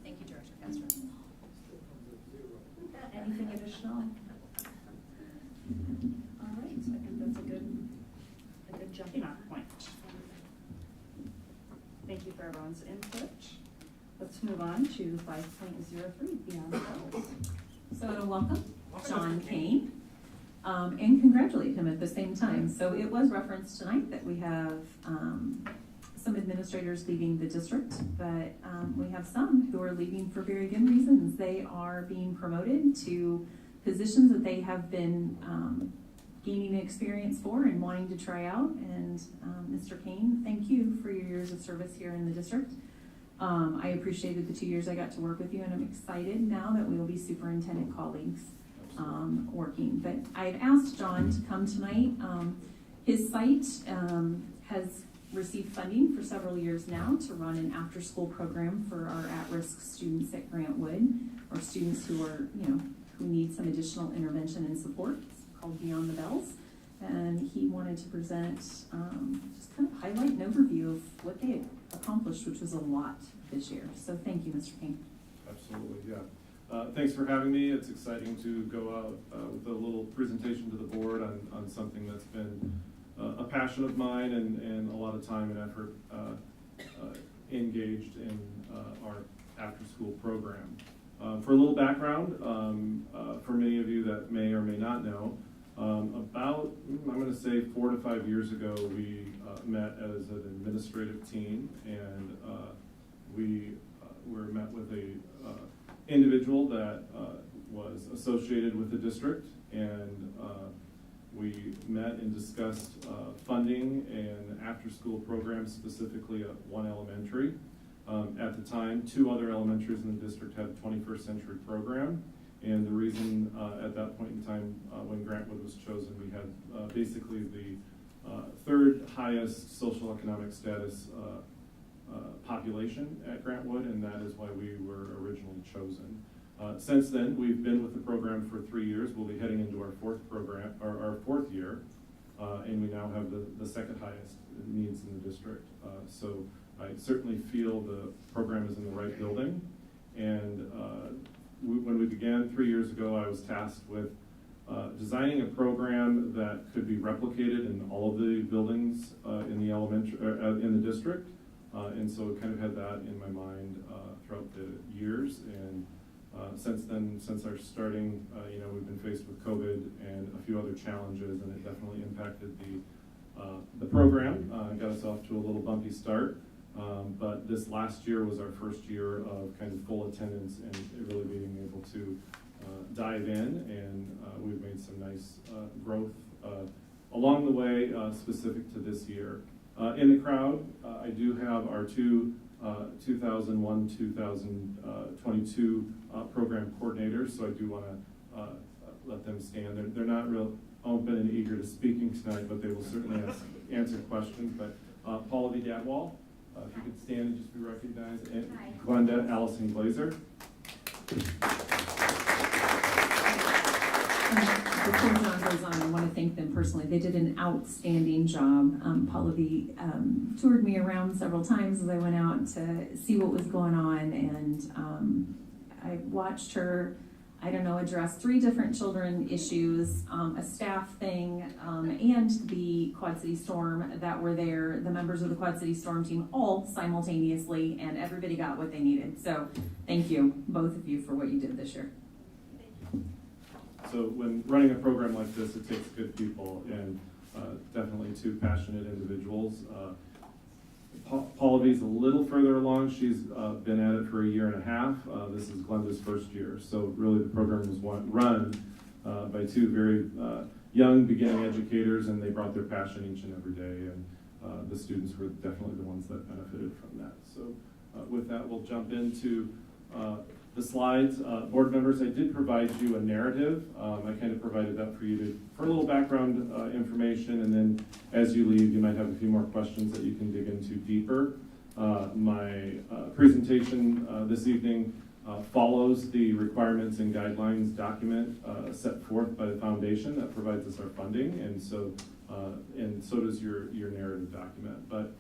Thank you, Director Castro. Anything additional? All right, I think that's a good jumping off point. Thank you for everyone's input. Let's move on to 5.03, Beyond the Bells. So to welcome John Kane and congratulate him at the same time. So it was referenced tonight that we have some administrators leaving the district, but we have some who are leaving for very good reasons. They are being promoted to positions that they have been gaining experience for and wanting to try out. And Mr. Kane, thank you for your years of service here in the district. I appreciated the 2 years I got to work with you, and I'm excited now that we will be superintendent colleagues working. But I've asked John to come tonight. His site has received funding for several years now to run an after-school program for our at-risk students at Grant Wood, or students who are, who need some additional intervention and support. It's called Beyond the Bells. And he wanted to present, just kind of highlight an overview of what they accomplished, which was a lot this year. So thank you, Mr. King. Absolutely, yeah. Thanks for having me. It's exciting to go out with a little presentation to the board on something that's been a passion of mine and a lot of time and effort engaged in our after-school program. For a little background, for many of you that may or may not know, about, I'm going to say 4 to 5 years ago, we met as an administrative team, and we were met with a individual that was associated with the district, and we met and discussed funding and after-school programs, specifically at one elementary. At the time, 2 other elementaries in the district had a 21st century program, and the reason at that point in time when Grant Wood was chosen, we had basically the 3rd highest social economic status population at Grant Wood, and that is why we were originally chosen. Since then, we've been with the program for 3 years. We'll be heading into our 4th program, or our 4th year, and we now have the 2nd highest needs in the district. So I certainly feel the program is in the right building. And when we began 3 years ago, I was tasked with designing a program that could be replicated in all of the buildings in the elementary, in the district. And so I kind of had that in my mind throughout the years. And since then, since our starting, we've been faced with COVID and a few other challenges, and it definitely impacted the program. Got us off to a little bumpy start. But this last year was our first year of kind of full attendance and really being able to dive in, and we've made some nice growth along the way specific to this year. In the crowd, I do have our 2 2001-2022 program coordinators, so I do want to let them stand. They're not real open and eager to speaking tonight, but they will certainly answer questions. But Paula V. Dadwall, if you could stand and just be recognized, and Glenda Allison Glazer. Before John goes on, I want to thank them personally. They did an outstanding job. Paula V. Toured me around several times as I went out to see what was going on, and I watched her, address 3 different children issues, a staff thing, and the Quad City Storm that were there, the members of the Quad City Storm team, all simultaneously, and everybody got what they needed. So thank you, both of you, for what you did this year. So when running a program like this, it takes good people and definitely 2 passionate individuals. Paula V's a little further along. She's been at it for a year and a half. This is Glenda's first year. So really the program was run by 2 very young beginning educators, and they brought their passion each and every day. And the students were definitely the ones that benefited from that. So with that, we'll jump into the slides. Board members, I did provide you a narrative. I kind of provided that for you for a little background information, and then as you leave, you might have a few more questions that you can dig into deeper. My presentation this evening follows the requirements and guidelines document set forth by the foundation that provides us our funding, and so does your narrative document. But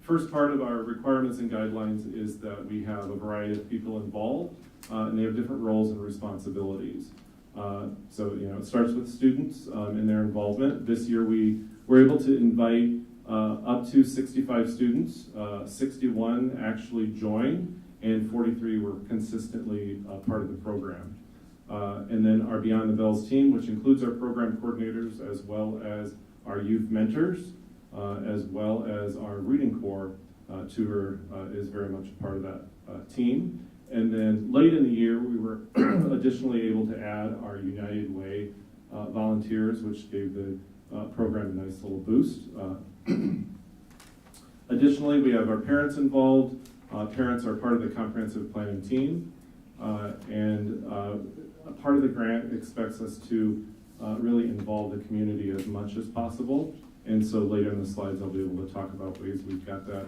first part of our requirements and guidelines is that we have a variety of people involved, and they have different roles and responsibilities. So it starts with students and their involvement. This year we were able to invite up to 65 students. 61 actually joined, and 43 were consistently part of the program. And then our Beyond the Bells team, which includes our program coordinators as well as our youth mentors. as well as our reading corps tutor is very much a part of that team. And then late in the year, we were additionally able to add our United Way volunteers, which gave the program a nice little boost. Additionally, we have our parents involved. Parents are part of the comprehensive planning team, and a part of the grant expects us to really involve the community as much as possible. And so later in the slides, I'll be able to talk about ways we've got that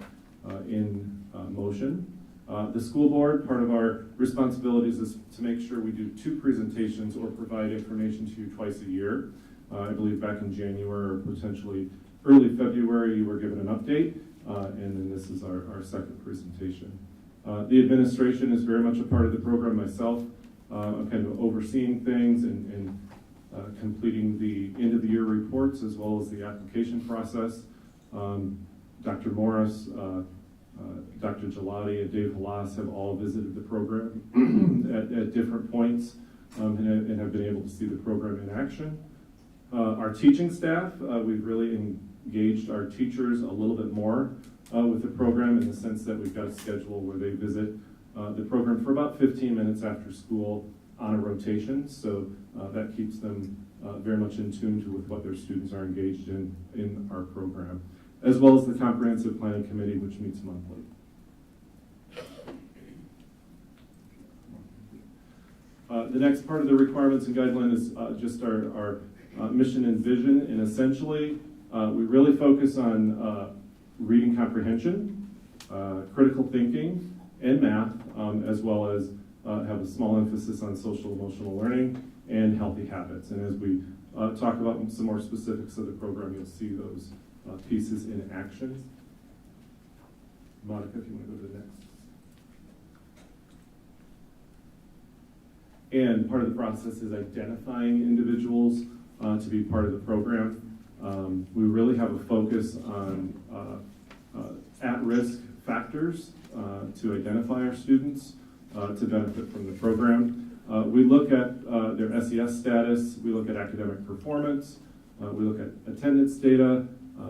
in motion. The school board, part of our responsibilities is to make sure we do 2 presentations or provide information to you twice a year. I believe back in January or potentially early February, you were given an update, and then this is our second presentation. The administration is very much a part of the program myself. I'm kind of overseeing things and completing the end of the year reports as well as the application process. Dr. Morris, Dr. Gelati, and Dave Halas have all visited the program at different points and have been able to see the program in action. Our teaching staff, we've really engaged our teachers a little bit more with the program in the sense that we've got a schedule where they visit the program for about 15 minutes after school on a rotation. So that keeps them very much in tune with what their students are engaged in our program, as well as the Comprehensive Planning Committee, which meets monthly. The next part of the requirements and guideline is just our mission and vision, and essentially we really focus on reading comprehension, critical thinking, and math, as well as have a small emphasis on social emotional learning and healthy habits. And as we talk about some more specifics of the program, you'll see those pieces in action. Monica, if you want to go to the next. And part of the process is identifying individuals to be part of the program. We really have a focus on at-risk factors to identify our students to benefit from the program. We look at their SES status, we look at academic performance, we look at attendance data,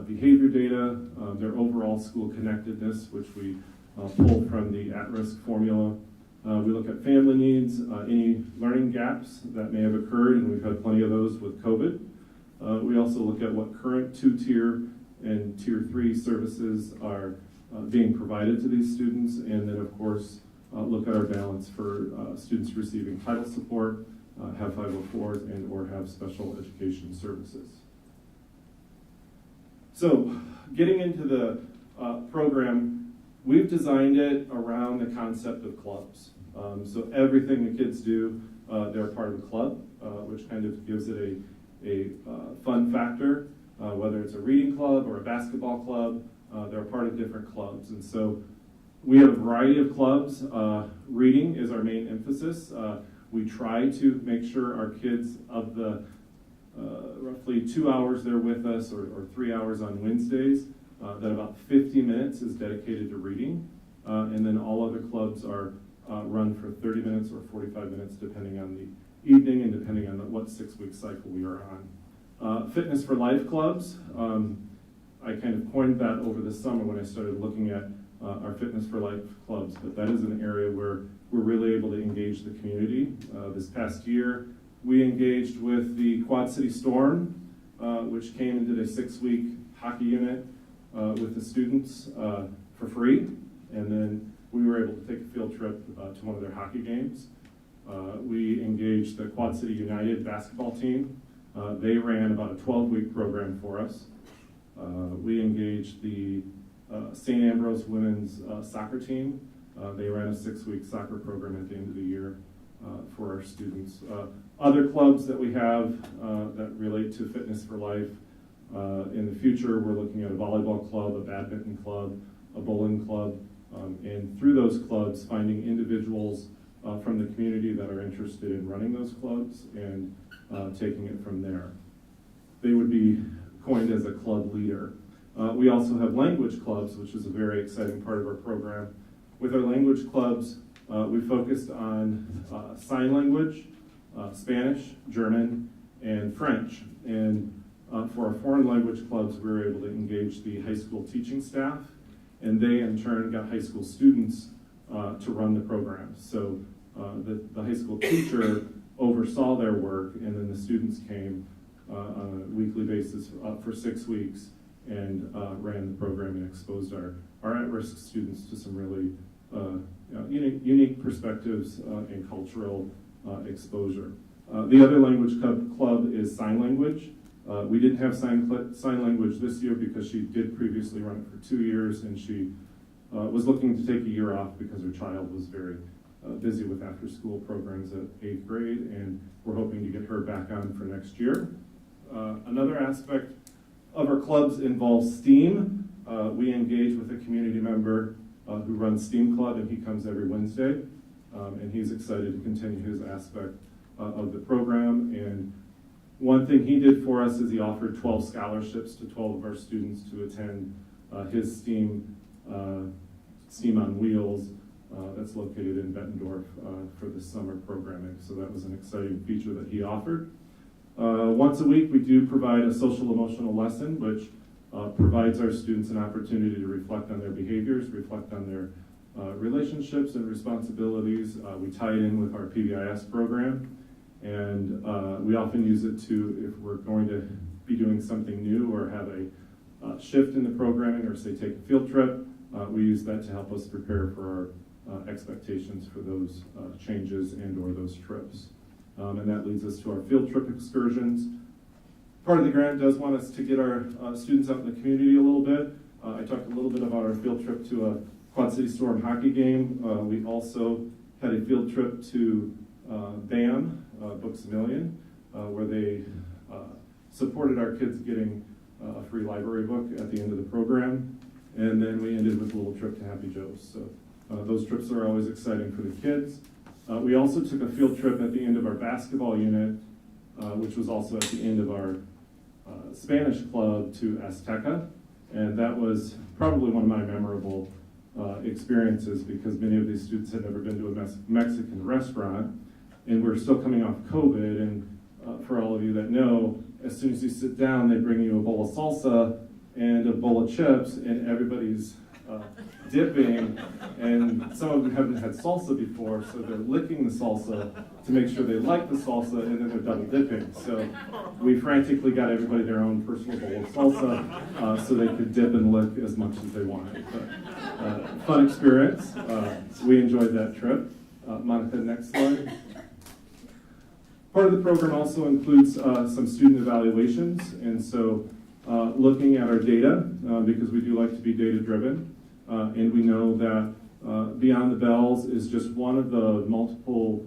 behavior data, their overall school connectedness, which we pull from the at-risk formula. We look at family needs, any learning gaps that may have occurred, and we've had plenty of those with COVID. We also look at what current 2-tier and Tier 3 services are being provided to these students, and then of course look at our balance for students receiving title support, have 504s, and or have special education services. So getting into the program, we've designed it around the concept of clubs. So everything the kids do, they're part of a club, which kind of gives it a fun factor, whether it's a reading club or a basketball club, they're part of different clubs. And so we have a variety of clubs. Reading is our main emphasis. We try to make sure our kids, of the roughly 2 hours they're with us, or 3 hours on Wednesdays, that about 50 minutes is dedicated to reading. And then all other clubs are run for 30 minutes or 45 minutes, depending on the evening and depending on what 6-week cycle we are on. Fitness for Life clubs, I kind of coined that over the summer when I started looking at our Fitness for Life clubs, but that is an area where we're really able to engage the community. This past year, we engaged with the Quad City Storm, which came and did a 6-week hockey unit with the students for free, and then we were able to take a field trip to one of their hockey games. We engaged the Quad City United basketball team. They ran about a 12-week program for us. We engaged the St. Ambrose women's soccer team. They ran a 6-week soccer program at the end of the year for our students. Other clubs that we have that relate to Fitness for Life. In the future, we're looking at a volleyball club, a badminton club, a bowling club, and through those clubs, finding individuals from the community that are interested in running those clubs and taking it from there. They would be coined as a club leader. We also have language clubs, which is a very exciting part of our program. With our language clubs, we focused on sign language, Spanish, German, and French. And For our foreign language clubs, we were able to engage the high school teaching staff, and they in turn got high school students to run the program. So the high school teacher oversaw their work, and then the students came on a weekly basis for 6 weeks and ran the program and exposed our at-risk students to some really unique perspectives and cultural exposure. The other language club is sign language. We didn't have sign language this year because she did previously run it for 2 years, and she was looking to take a year off because her child was very busy with after-school programs at 8th grade, and we're hoping to get her back on for next year. Another aspect of our clubs involves STEAM. We engage with a community member who runs STEAM Club, and he comes every Wednesday, and he's excited to continue his aspect of the program. And one thing he did for us is he offered 12 scholarships to 12 of our students to attend his STEAM on Wheels that's located in Bettendorf for the summer programming. So that was an exciting feature that he offered. Once a week, we do provide a social emotional lesson, which provides our students an opportunity to reflect on their behaviors, reflect on their relationships and responsibilities. We tie it in with our PBIS program, and we often use it to, if we're going to be doing something new or have a shift in the programming, or say take a field trip, we use that to help us prepare for our expectations for those changes and or those trips. And that leads us to our field trip excursions. Part of the grant does want us to get our students out in the community a little bit. I talked a little bit about our field trip to a Quad City Storm hockey game. We also had a field trip to BAM, Books A Million, where they supported our kids getting a free library book at the end of the program. And then we ended with a little trip to Happy Joe's. So those trips are always exciting for the kids. We also took a field trip at the end of our basketball unit, which was also at the end of our Spanish club, to Azteca. And that was probably one of my memorable experiences, because many of these students had never been to a Mexican restaurant, and we're still coming off COVID. And for all of you that know, as soon as you sit down, they bring you a bowl of salsa and a bowl of chips, and everybody's dipping, and some of them haven't had salsa before, so they're licking the salsa to make sure they like the salsa, and then they're double dipping. So we frantically got everybody their own personal bowl of salsa so they could dip and lick as much as they wanted. But, fun experience. We enjoyed that trip. Monica, next slide. Part of the program also includes some student evaluations, and so looking at our data, because we do like to be data-driven, and we know that Beyond the Bells is just one of the multiple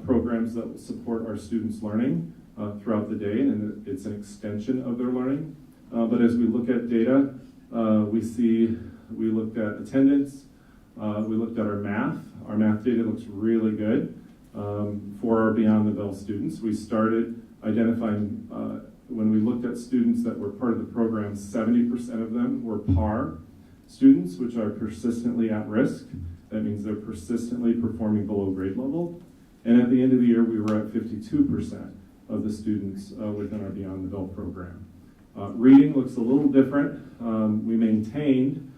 programs that will support our students' learning throughout the day, and it's an extension of their learning. But as we look at data, we looked at attendance, we looked at our math. Our math data looks really good for our Beyond the Bells students. We started identifying, when we looked at students that were part of the program, 70% of them were PAR students, which are persistently at risk. That means they're persistently performing below grade level. And at the end of the year, we were at 52% of the students within our Beyond the Bell program. Reading looks a little different. We maintained.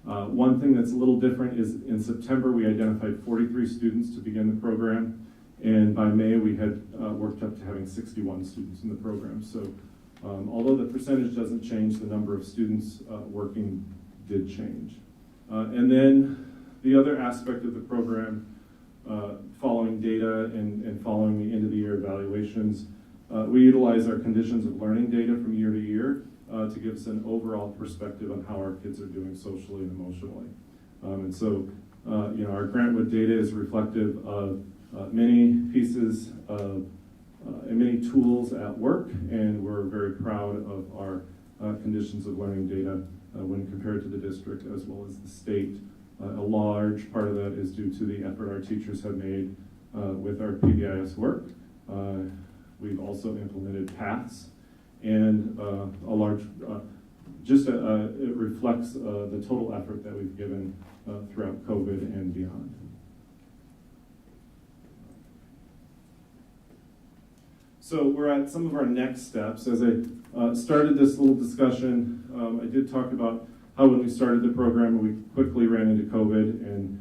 One thing that's a little different is in September, we identified 43 students to begin the program. And by May, we had worked up to having 61 students in the program. So although the percentage doesn't change, the number of students working did change. And then the other aspect of the program, following data and following the end of the year evaluations, we utilize our conditions of learning data from year to year to give us an overall perspective on how our kids are doing socially and emotionally. And so, our Grantwood data is reflective of many pieces of and many tools at work, and we're very proud of our conditions of learning data when compared to the district as well as the state. A large part of that is due to the effort our teachers have made with our PBIS work. We've also implemented paths, and a large, it reflects the total effort that we've given throughout COVID and beyond. So we're at some of our next steps. As I started this little discussion. I did talk about how when we started the program, we quickly ran into COVID, and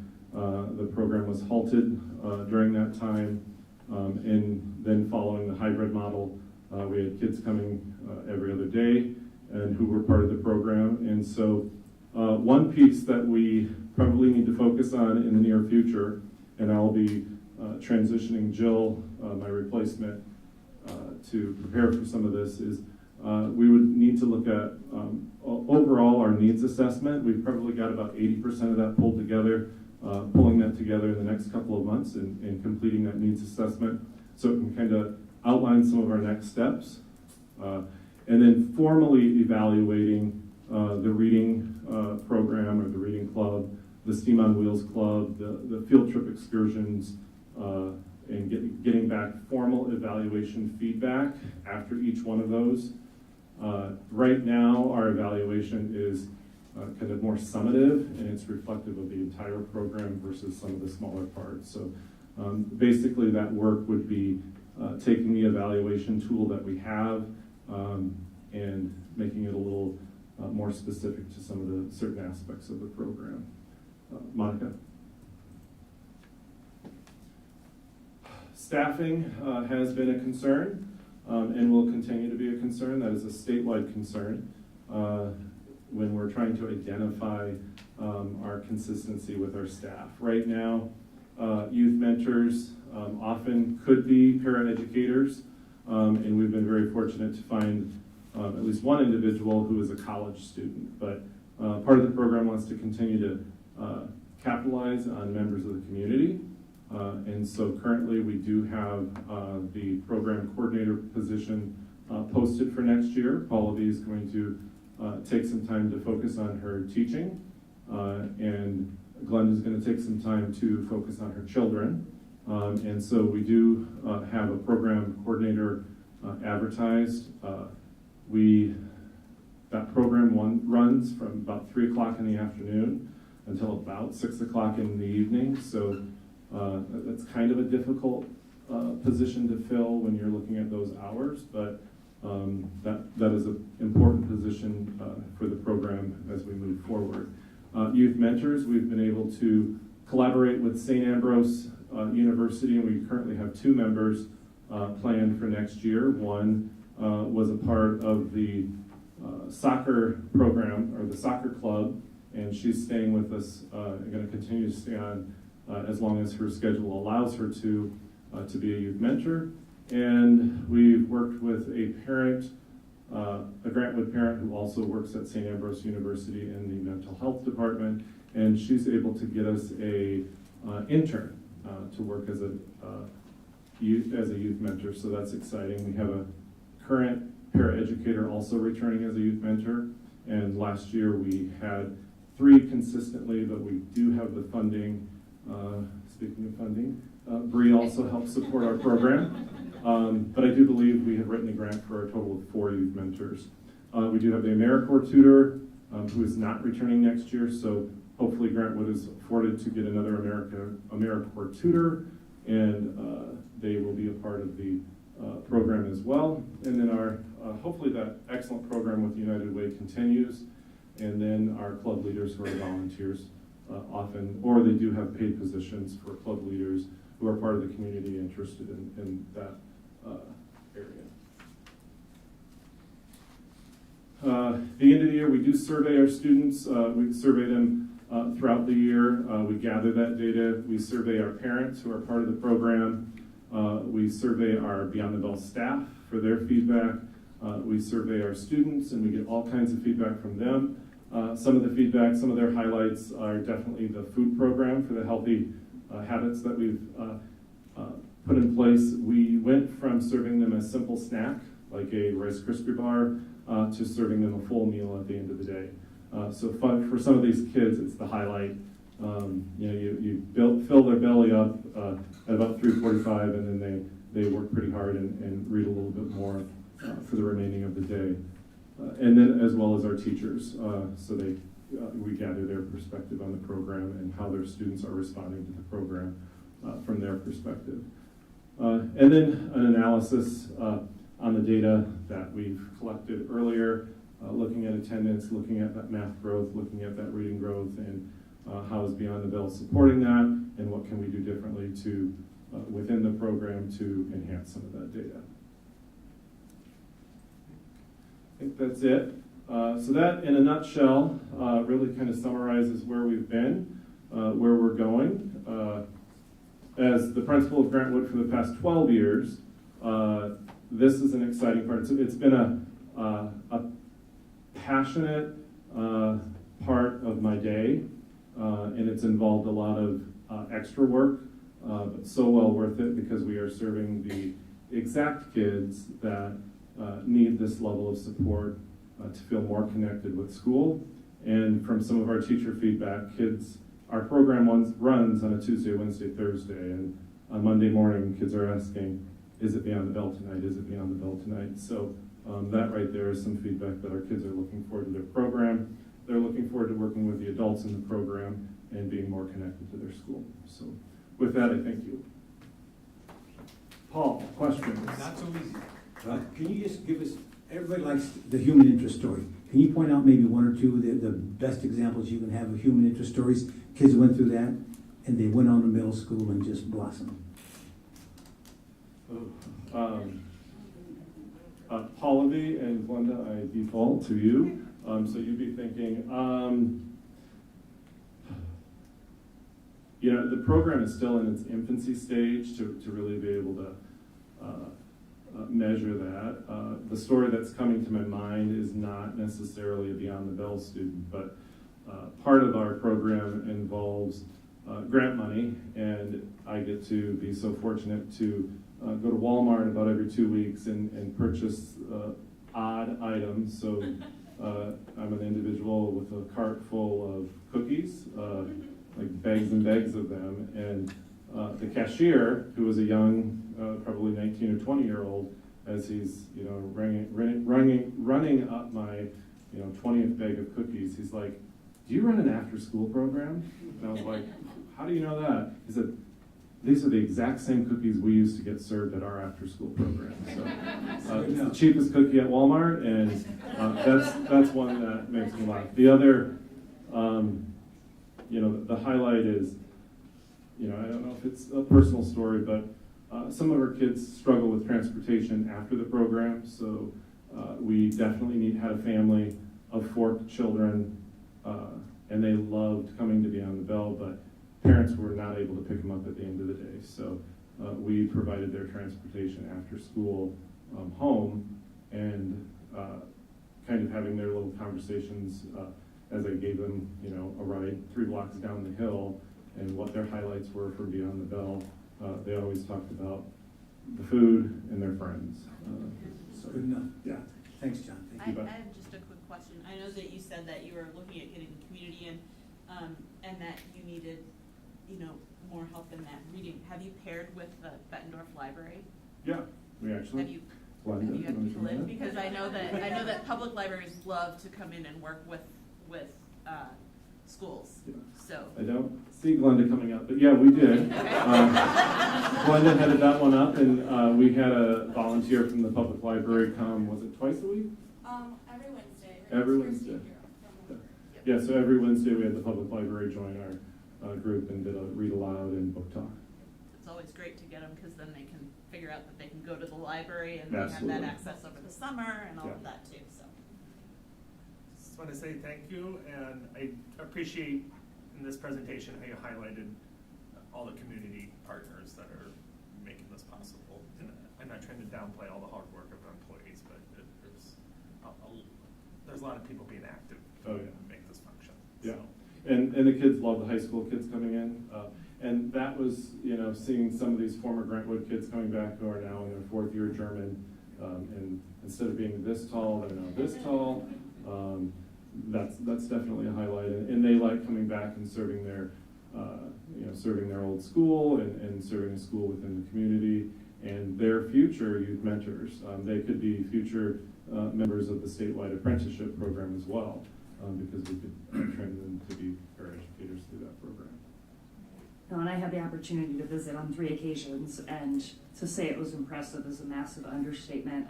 the program was halted during that time. And then following the hybrid model, we had kids coming every other day and who were part of the program. And so one piece that we probably need to focus on in the near future, and I'll be transitioning Jill, my replacement, to prepare for some of this, is we would need to look at overall our needs assessment. We've probably got about 80% of that pulled together, pulling that together in the next couple of months and completing that needs assessment so it can kind of outline some of our next steps. And then formally evaluating the reading program or the reading club, the STEAM on Wheels club, the field trip excursions, and getting back formal evaluation feedback after each one of those. Right now, our evaluation is kind of more summative, and it's reflective of the entire program versus some of the smaller parts. So basically that work would be taking the evaluation tool that we have and making it a little more specific to some of the certain aspects of the program. Monica? Staffing has been a concern and will continue to be a concern. That is a statewide concern when we're trying to identify our consistency with our staff. Right now, youth mentors often could be paraeducators, and we've been very fortunate to find at least one individual who is a college student. But part of the program wants to continue to capitalize on members of the community. And so currently we do have the program coordinator position posted for next year. Paula V is going to take some time to focus on her teaching, and Glenda is going to take some time to focus on her children. And so we do have a program coordinator advertised. That program runs from about 3 o'clock in the afternoon until about 6 o'clock in the evening. So that's kind of a difficult position to fill when you're looking at those hours, but that is an important position for the program as we move forward. Youth mentors, we've been able to collaborate with St. Ambrose University, and we currently have 2 members planned for next year. One was a part of the soccer program, or the soccer club, and she's staying with us, going to continue to stay on as long as her schedule allows her to be a youth mentor. And we've worked with a parent, a Grantwood parent who also works at St. Ambrose University in the mental health department, and she's able to get us a intern to work as a youth mentor, so that's exciting. We have a current paraeducator also returning as a youth mentor, and last year we had 3 consistently, but we do have the funding. Speaking of funding, Bree also helps support our program, but I do believe we have written a grant for a total of 4 youth mentors. We do have the AmeriCorps tutor who is not returning next year, so hopefully Grantwood is afforded to get another AmeriCorps tutor, and they will be a part of the program as well. And then our hopefully that excellent program with United Way continues, and then our club leaders who are volunteers often, or they do have paid positions for club leaders who are part of the community interested in that area. The end of the year, we do survey our students. We survey them throughout the year. We gather that data. We survey our parents who are part of the program. We survey our Beyond the Bell staff for their feedback. We survey our students, and we get all kinds of feedback from them. Some of the feedback, some of their highlights are definitely the food program for the healthy habits that we've put in place. We went from serving them a simple snack, like a Rice Krispie bar, to serving them a full meal at the end of the day. So for some of these kids, it's the highlight. You fill their belly up at about 3:45, and then they work pretty hard and read a little bit more for the remaining of the day. And then as well as our teachers, so we gather their perspective on the program and how their students are responding to the program from their perspective. And then an analysis on the data that we've collected earlier, looking at attendance, looking at that math growth, looking at that reading growth, and how is Beyond the Bell supporting that, and what can we do differently to within the program to enhance some of that data. I think that's it. So that, in a nutshell, really kind of summarizes where we've been, where we're going. As the principal of Grantwood for the past 12 years, this is an exciting part. It's been a passionate part of my day, and it's involved a lot of extra work, but so well worth it because we are serving the exact kids that need this level of support to feel more connected with school. And from some of our teacher feedback, our program runs on a Tuesday, Wednesday, Thursday, and on Monday morning, kids are asking, is it Beyond the Bell tonight? Is it Beyond the Bell tonight? So that right there is some feedback that our kids are looking forward to their program. They're looking forward to working with the adults in the program and being more connected to their school. So with that, I thank you. Paul, questions? Not so easy. Can you just give us, everybody likes the human interest story. Can you point out maybe one or two of the best examples you can have of human interest stories? Kids went through that and they went on to middle school and just blossomed. Pallavi and Glenda, I default to you. So you'd be thinking, the program is still in its infancy stage to really be able to measure that. The story that's coming to my mind is not necessarily a Beyond the Bell student, but part of our program involves grant money, and I get to be so fortunate to go to Walmart about every 2 weeks and purchase odd items. So I'm an individual with a cart full of cookies, like bags and bags of them, and the cashier, who was a young, probably 19 or 20-year-old, as he's running up my 20th bag of cookies, he's like, "Do you run an after-school program?" And I was like, "How do you know that?" He said, "These are the exact same cookies we used to get served at our after-school program." So it's the cheapest cookie at Walmart, and that's one that makes me laugh. The other, the highlight is, I don't know if it's a personal story, but some of our kids struggle with transportation after the program. So we definitely had a family of 4 children, and they loved coming to Beyond the Bell, but parents were not able to pick them up at the end of the day. So we provided their transportation after school home, and kind of having their little conversations as I gave them, a ride 3 blocks down the hill and what their highlights were for Beyond the Bell. They always talked about the food and their friends. Good enough. Yeah. Thanks, John. Thank you. I have just a quick question. I know that you said that you were looking at getting the community in, and that you needed, more help in that reading. Have you paired with the Bettendorf Library? Yeah, we actually. Have you had people in? Because I know that public libraries love to come in and work with schools. Yeah. So I don't see Glenda coming up, but yeah, we did. Glenda headed that one up, and we had a volunteer from the public library come, was it twice a week? Every Wednesday. Every Wednesday. Yeah, so every Wednesday we had the public library join our group and did a read aloud and book talk. it's always great to get them because then they can figure out that they can go to the library and Absolutely. they have that access over the summer and all of that too. So. Just want to say thank you, and I appreciate in this presentation how you highlighted all the community partners that are making this possible. And I'm not trying to downplay all the hard work of our employees, but there's a lot of people being active to make this function. Yeah, So. and the kids love the high school kids coming in. And that was, seeing some of these former Grantwood kids coming back who are now in their 4th year German, and instead of being this tall, they're now this tall. That's definitely a highlight, and they like coming back and serving their, serving their old school and serving a school within the community, and their future youth mentors. They could be future members of the statewide apprenticeship program as well, because we could train them to be career educators through that program. No, and I had the opportunity to visit on 3 occasions, and to say it was impressive is a massive understatement.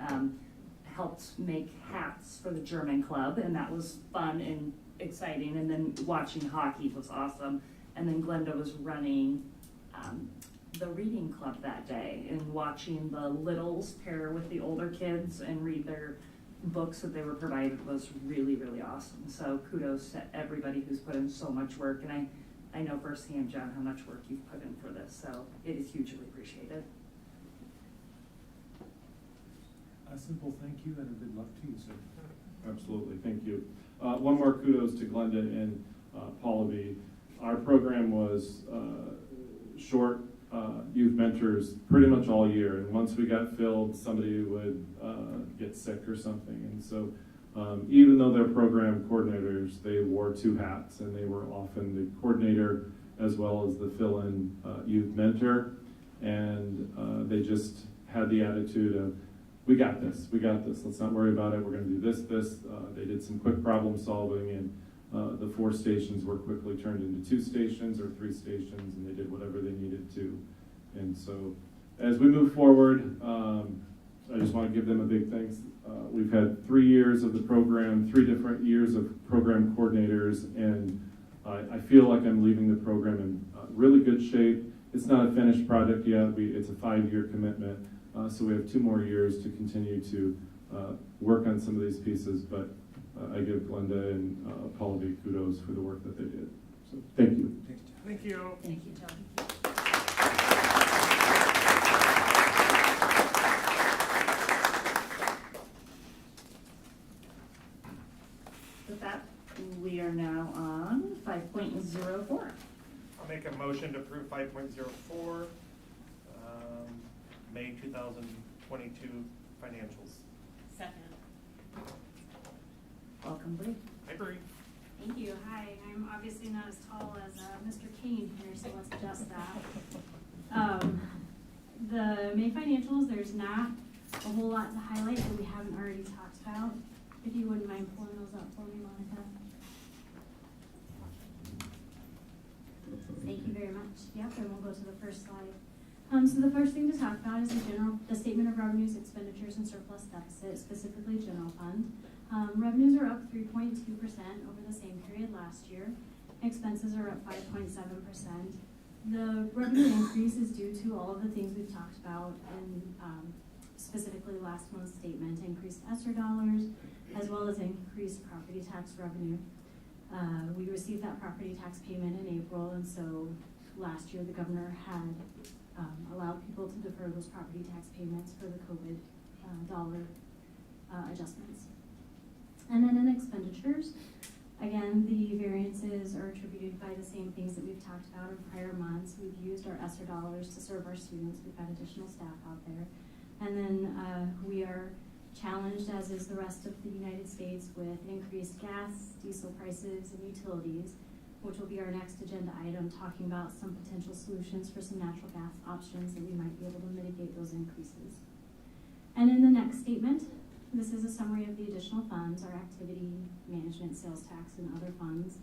Helped make hats for the German club, and that was fun and exciting. And then watching hockey was awesome. And then Glenda was running the reading club that day, and watching the littles pair with the older kids and read their books that they were provided was really, really awesome. So kudos to everybody who's put in so much work. And I know firsthand, John, how much work you've put in for this, so it is hugely appreciated. A simple thank you and a good luck to you, sir. Absolutely, thank you. One more kudos to Glenda and Pallavi. Our program was short youth mentors pretty much all year, and once we got filled, somebody would get sick or something. And so even though they're program coordinators, they wore 2 hats, and they were often the coordinator as well as the fill-in youth mentor. And they just had the attitude of, we got this, let's not worry about it, we're gonna do this. They did some quick problem solving, and the 4 stations were quickly turned into 2 stations or 3 stations, and they did whatever they needed to. And so as we move forward, I just want to give them a big thanks. We've had 3 years of the program, 3 different years of program coordinators, and I feel like I'm leaving the program in really good shape. It's not a finished project yet. It's a 5-year commitment, so we have 2 more years to continue to work on some of these pieces, but I give Glenda and Pallavi kudos for the work that they did. So thank you. Thank you. Thank you, John. With that, we are now on 5.04. I'll make a motion to approve 5.04, May 2022 financials. Second. Welcome, Bree. Hi, Bree. Thank you. Hi, I'm obviously not as tall as Mr. Kane here, so let's adjust that. The May financials, there's not a whole lot to highlight that we haven't already talked about. If you wouldn't mind pulling those up for me, Monica. Thank you very much. Yep, and we'll go to the first slide. So the first thing to talk about is the statement of revenues, expenditures, and surplus deficit, specifically general fund. Revenues are up 3.2% over the same period last year. Expenses are up 5.7%. The revenue increase is due to all of the things we've talked about, and specifically last month's statement, increased ESSER dollars, as well as increased property tax revenue. We received that property tax payment in April, and so last year the governor had allowed people to defer those property tax payments for the COVID dollar adjustments. And then in expenditures, again, the variances are attributed by the same things that we've talked about in prior months. We've used our ESSER dollars to serve our students. We've got additional staff out there. And then we are challenged, as is the rest of the United States, with increased gas, diesel prices, and utilities, which will be our next agenda item, talking about some potential solutions for some natural gas options that we might be able to mitigate those increases. And in the next statement, this is a summary of the additional funds, our activity management, sales tax, and other funds.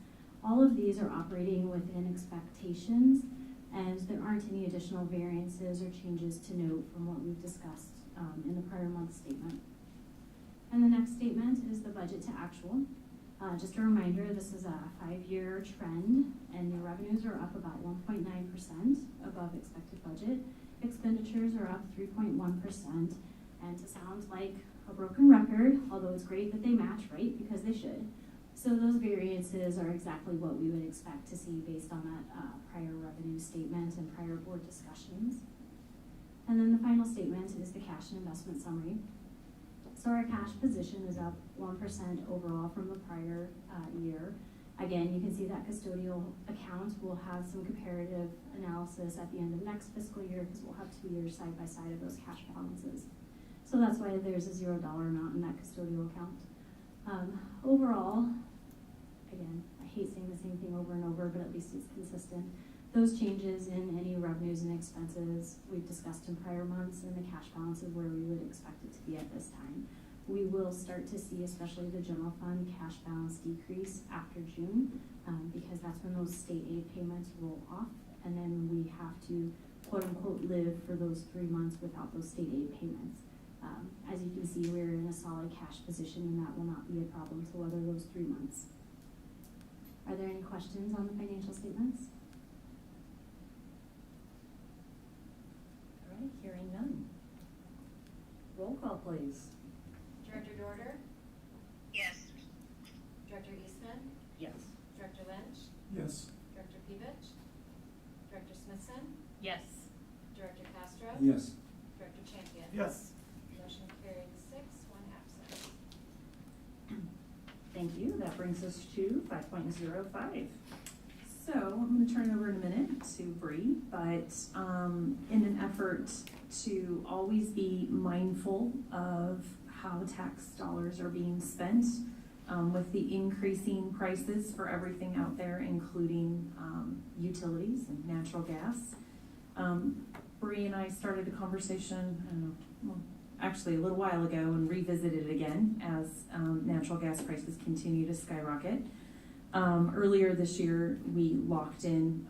All of these are operating within expectations, and there aren't any additional variances or changes to note from what we've discussed in the prior month statement. And the next statement is the budget to actual. Just a reminder, this is a 5-year trend, and the revenues are up about 1.9% above expected budget. Expenditures are up 3.1%, and to sound like a broken record, although it's great that they match, right, because they should. So those variances are exactly what we would expect to see based on that prior revenue statement and prior board discussions. And then the final statement is the cash and investment summary. So our cash position is up 1% overall from the prior year. Again, you can see that custodial account will have some comparative analysis at the end of next fiscal year, because we'll have 2 years side by side of those cash balances. So that's why there's a $0 amount in that custodial account. Overall, again, I hate saying the same thing over and over, but at least it's consistent. Those changes in any revenues and expenses we've discussed in prior months, and the cash balance is where we would expect it to be at this time. We will start to see, especially the general fund cash balance decrease after June, because that's when those state aid payments roll off, and then we have to quote unquote live for those 3 months without those state aid payments. As you can see, we're in a solid cash position, and that will not be a problem to weather those 3 months. Are there any questions on the financial statements? All right, hearing none. Roll call, please. Director Dorder? Yes. Director Eastman? Yes. Director Lynch? Yes. Director Pevich? Director Smithson? Yes. Director Castro? Yes. Director Champion? Yes. Motion carried 6, 1 absent. Thank you. That brings us to 5.05. So I'm going to turn it over in a minute to Bree, but in an effort to always be mindful of how tax dollars are being spent, with the increasing prices for everything out there, including utilities and natural gas. Bree and I started a conversation, I don't know, well, actually a little while ago, and revisited it again as natural gas prices continue to skyrocket. Earlier this year, we locked in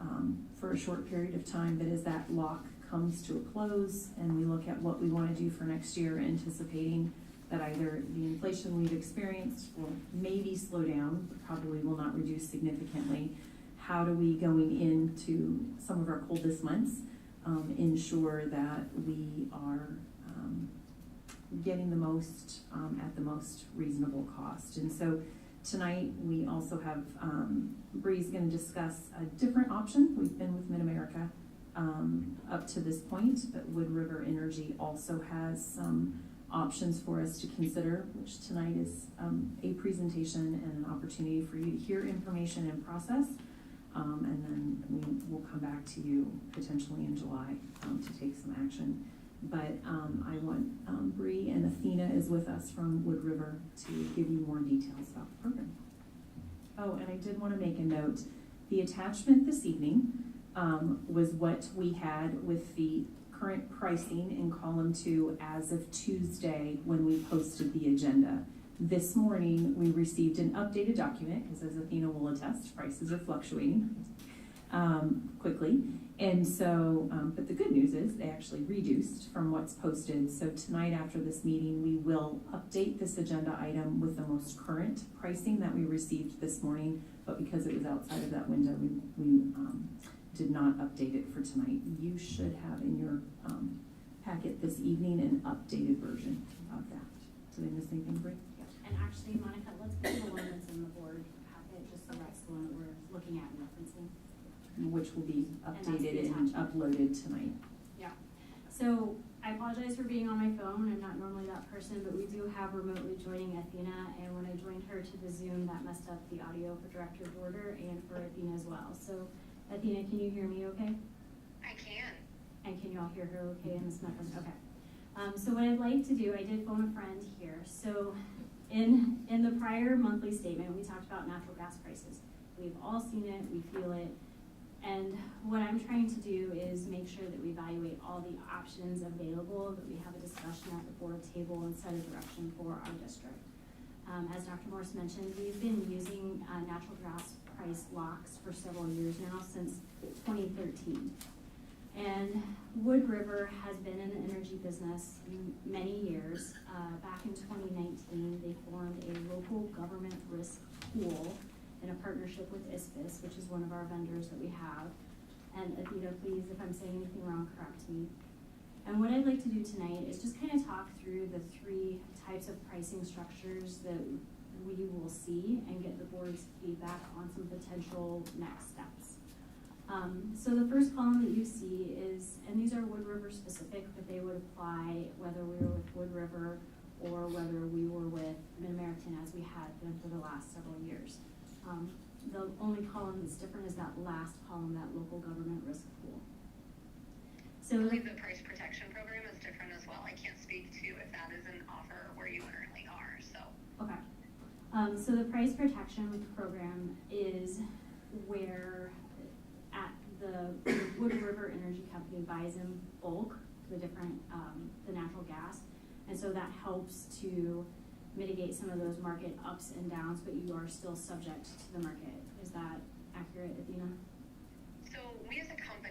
for a short period of time, but as that lock comes to a close and we look at what we want to do for next year, anticipating that either the inflation we've experienced will maybe slow down, but probably will not reduce significantly. How do we, going into some of our coldest months, ensure that we are getting the most at the most reasonable cost? And so tonight we also have, Bree's going to discuss a different option. We've been with Mid-America up to this point, but Wood River Energy also has some options for us to consider, which tonight is a presentation and an opportunity for you to hear information and process. And then we will come back to you potentially in July to take some action. But I want Bree, and Athena is with us from Wood River to give you more details about the program. Oh, and I did want to make a note. The attachment this evening was what we had with the current pricing in column 2 as of Tuesday when we posted the agenda. This morning, we received an updated document, because as Athena will attest, prices are fluctuating quickly. And so, but the good news is they actually reduced from what's posted. So tonight after this meeting, we will update this agenda item with the most current pricing that we received this morning. But because it was outside of that window, we did not update it for tonight. You should have in your packet this evening an updated version of that. Did I miss anything, Bree? And actually, Monica, let's put the one that's in the board packet, just so that's the one that we're looking at and referencing. Which will be updated the and uploaded tonight. Yeah. So I apologize for being on my phone. I'm not normally that person, but we do have remotely joining Athena. And when I joined her to the Zoom, that messed up the audio for Director Dorder and for Athena as well. So Athena, can you hear me okay? I can. And can you all hear her okay in this microphone? Okay. So what I'd like to do, I did phone a friend here. So in the prior monthly statement, we talked about natural gas prices. We've all seen it, we feel it. And what I'm trying to do is make sure that we evaluate all the options available, that we have a discussion at the board table and set a direction for our district. As Dr. Morse mentioned, we've been using natural gas price locks for several years now, since 2013. And Wood River has been in the energy business many years. Back in 2019, they formed a local government risk pool in a partnership with ISPIS, which is one of our vendors that we have. And Athena, please, if I'm saying anything wrong, correct me. And what I'd like to do tonight is just kind of talk through the 3 types of pricing structures that we will see and get the board's feedback on some potential next steps. So the first column that you see is, and these are Wood River specific, but they would apply whether we were with Wood River or whether we were with Mid-American, as we had been for the last several years. The only column that's different is that last column, that local government risk pool. So I believe the price protection program is different as well. I can't speak to if that is an offer where you currently are, so. Okay. So the price protection program is where at the Wood River Energy Company buys in bulk the different, the natural gas. And so that helps to mitigate some of those market ups and downs, but you are still subject to the market. Is that accurate, Athena? So we as a company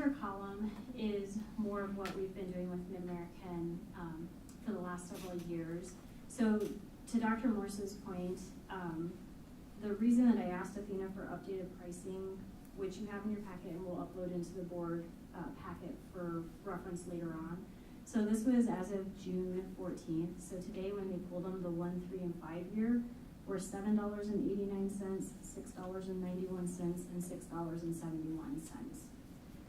winter column is more of what we've been doing with Mid-American for the last several years. So to Dr. Morse's point, the reason that I asked Athena for updated pricing, which you have in your packet and we'll upload into the board packet for reference later on. So this was as of June 14th. So today when they pulled them, the 1, 3, and 5 year were $7.89, $6.91, and $6.71.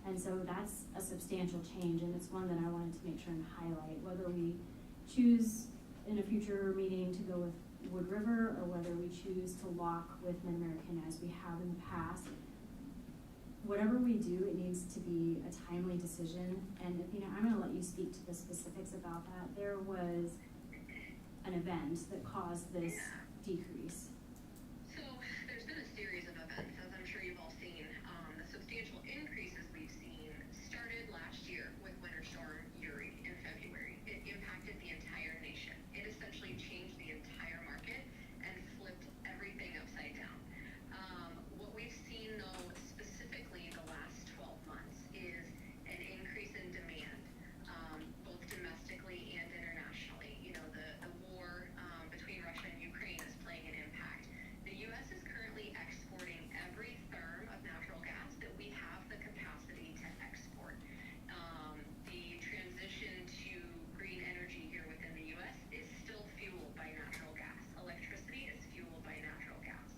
And so that's a substantial change, and it's one that I wanted to make sure and highlight, whether we choose in a future meeting to go with Wood River or whether we choose to lock with Mid-American as we have in the past. Whatever we do, it needs to be a timely decision. And Athena, I'm gonna let you speak to the specifics about that. There was an event that caused this decrease. So there's been a series of events, as I'm sure you've all seen. The substantial increases we've seen started last year with Winter Storm Uri in February. It impacted the entire nation. It essentially changed the entire market and flipped everything upside down. What we've seen though, specifically the last 12 months, is an increase in demand, both domestically and internationally. You know, the war between Russia and Ukraine is playing an impact. The U.S. is currently exporting every therm of natural gas that we have the capacity to export. The transition to green energy here within the U.S. is still fueled by natural gas. Electricity is fueled by natural gas.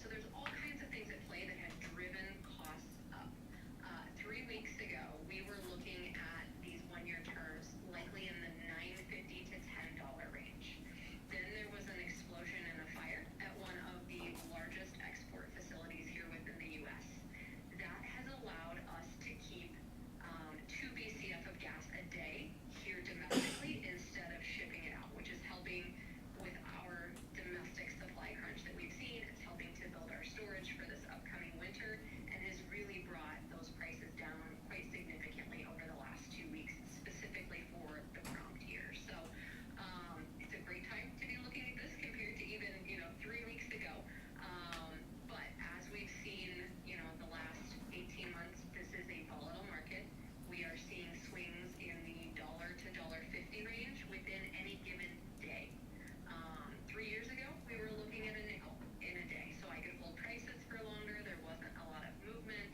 So there's all kinds of things at play that have driven costs up. 3 weeks ago, we were looking at these 1-year terms likely in the $9.50 to $10 range. Then there was an explosion and a fire at one of the largest export facilities here within the U.S. That has allowed us to keep 2 BCF of gas a day here domestically instead of shipping it out, which is helping with our domestic supply crunch that we've seen. It's helping to build our storage for this upcoming winter and has really brought those prices down quite significantly over the last 2 weeks, specifically for the prompt year. So it's a great time to be looking at this compared to even 3 weeks ago. But as we've seen, the last 18 months, this is a volatile market. We are seeing swings in the $1 to $1.50 range within any given day. 3 years ago, we were looking at a nickel in a day, so I could hold prices for longer. There wasn't a lot of movement.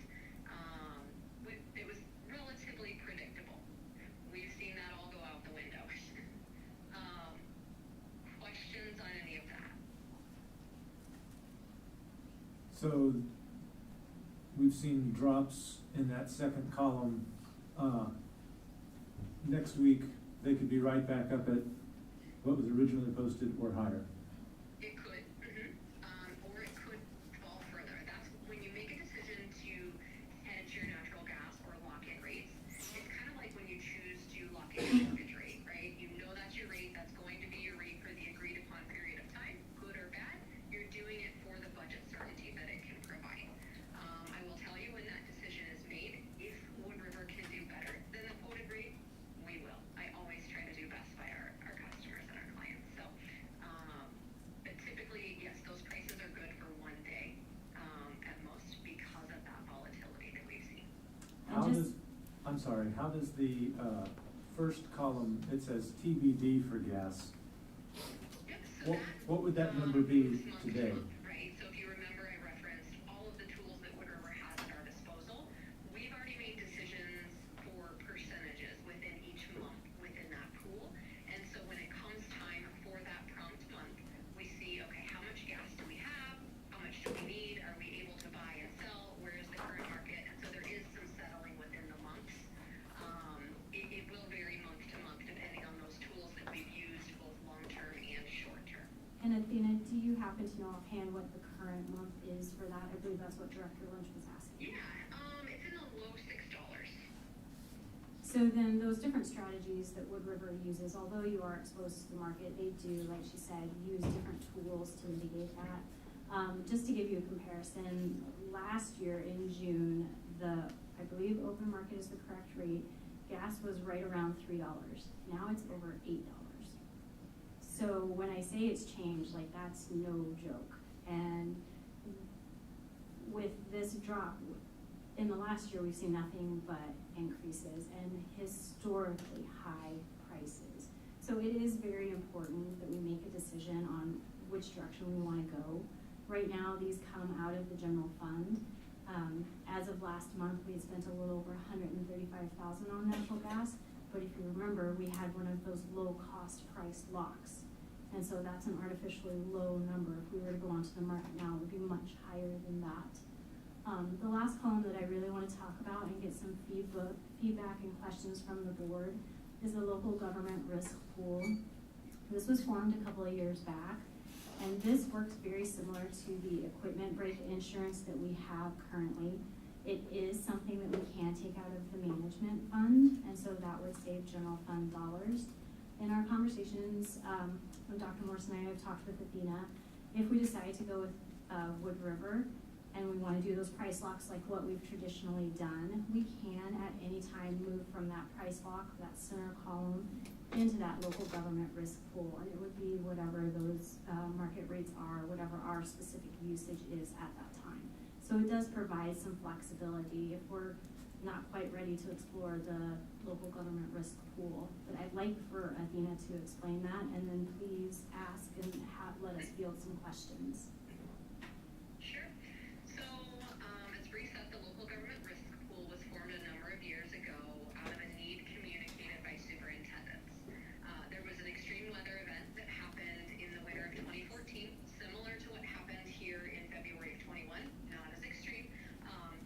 It was relatively predictable. We've seen that all go out the window. Questions on any of that? So we've seen drops in that second column. Next week, they could be right back up at what was originally posted or higher. It could, or it could fall further. That's when you make a decision to hedge your natural gas or lock in rates. It's kind of like when you choose to lock in your mortgage rate, right? You know that's your rate. That's going to be your rate for the agreed upon period of time, good or bad. You're doing it for the budget certainty that it can provide. I will tell you when that decision is made, if Wood River can do better than the quoted rate, we will. I always try to do best by our customers and our clients. So, but typically, yes, those prices are good for 1 day at most because of that volatility that we've seen. How does the first column, it says TBD for gas. Yep, so What would that number be today? Right, so if you remember, I referenced all of the tools that Wood River has at our disposal. We've already made decisions for percentages within each month within that pool. And so when it comes time for that prompt month, we see, okay, how much gas do we have? How much do we need? Are we able to buy and sell? Where is the current market? And so there is some settling within the months. It will vary month to month depending on those tools that we've used, both long-term and short-term. And Athena, do you happen to know offhand what the current month is for that? I believe that's what Director Lynch was asking. Yeah, it's in the low $6. So then those different strategies that Wood River uses, although you are exposed to the market, they do, like she said, use different tools to mitigate that. Just to give you a comparison, last year in June, I believe open market is the correct rate, gas was right around $3. Now it's over $8. So when I say it's changed, like that's no joke. And with this drop, in the last year, we've seen nothing but increases and historically high prices. So it is very important that we make a decision on which direction we want to go. Right now, these come out of the general fund. As of last month, we had spent a little over $135,000 on natural gas, but if you remember, we had one of those low-cost price locks. And so that's an artificially low number. If we were to go onto the market now, it would be much higher than that. The last column that I really want to talk about and get some feedback and questions from the board is the local government risk pool. This was formed a couple of years back, and this works very similar to the equipment break insurance that we have currently. It is something that we can take out of the management fund, and so that would save general fund dollars. In our conversations, when Dr. Morse and I have talked with Athena, if we decide to go with Wood River and we want to do those price locks like what we've traditionally done, we can at any time move from that price lock, that center column, into that local government risk pool, and it would be whatever those market rates are, whatever our specific usage is at that time. So it does provide some flexibility if we're not quite ready to explore the local government risk pool. But I'd like for Athena to explain that, and then please ask and let us field some questions. Sure. So, as Bree said, the local government risk pool was formed a number of years ago out of a need communicated by superintendents. There was an extreme weather event that happened in the winter of 2014, similar to what happened here in February of 21, not as extreme.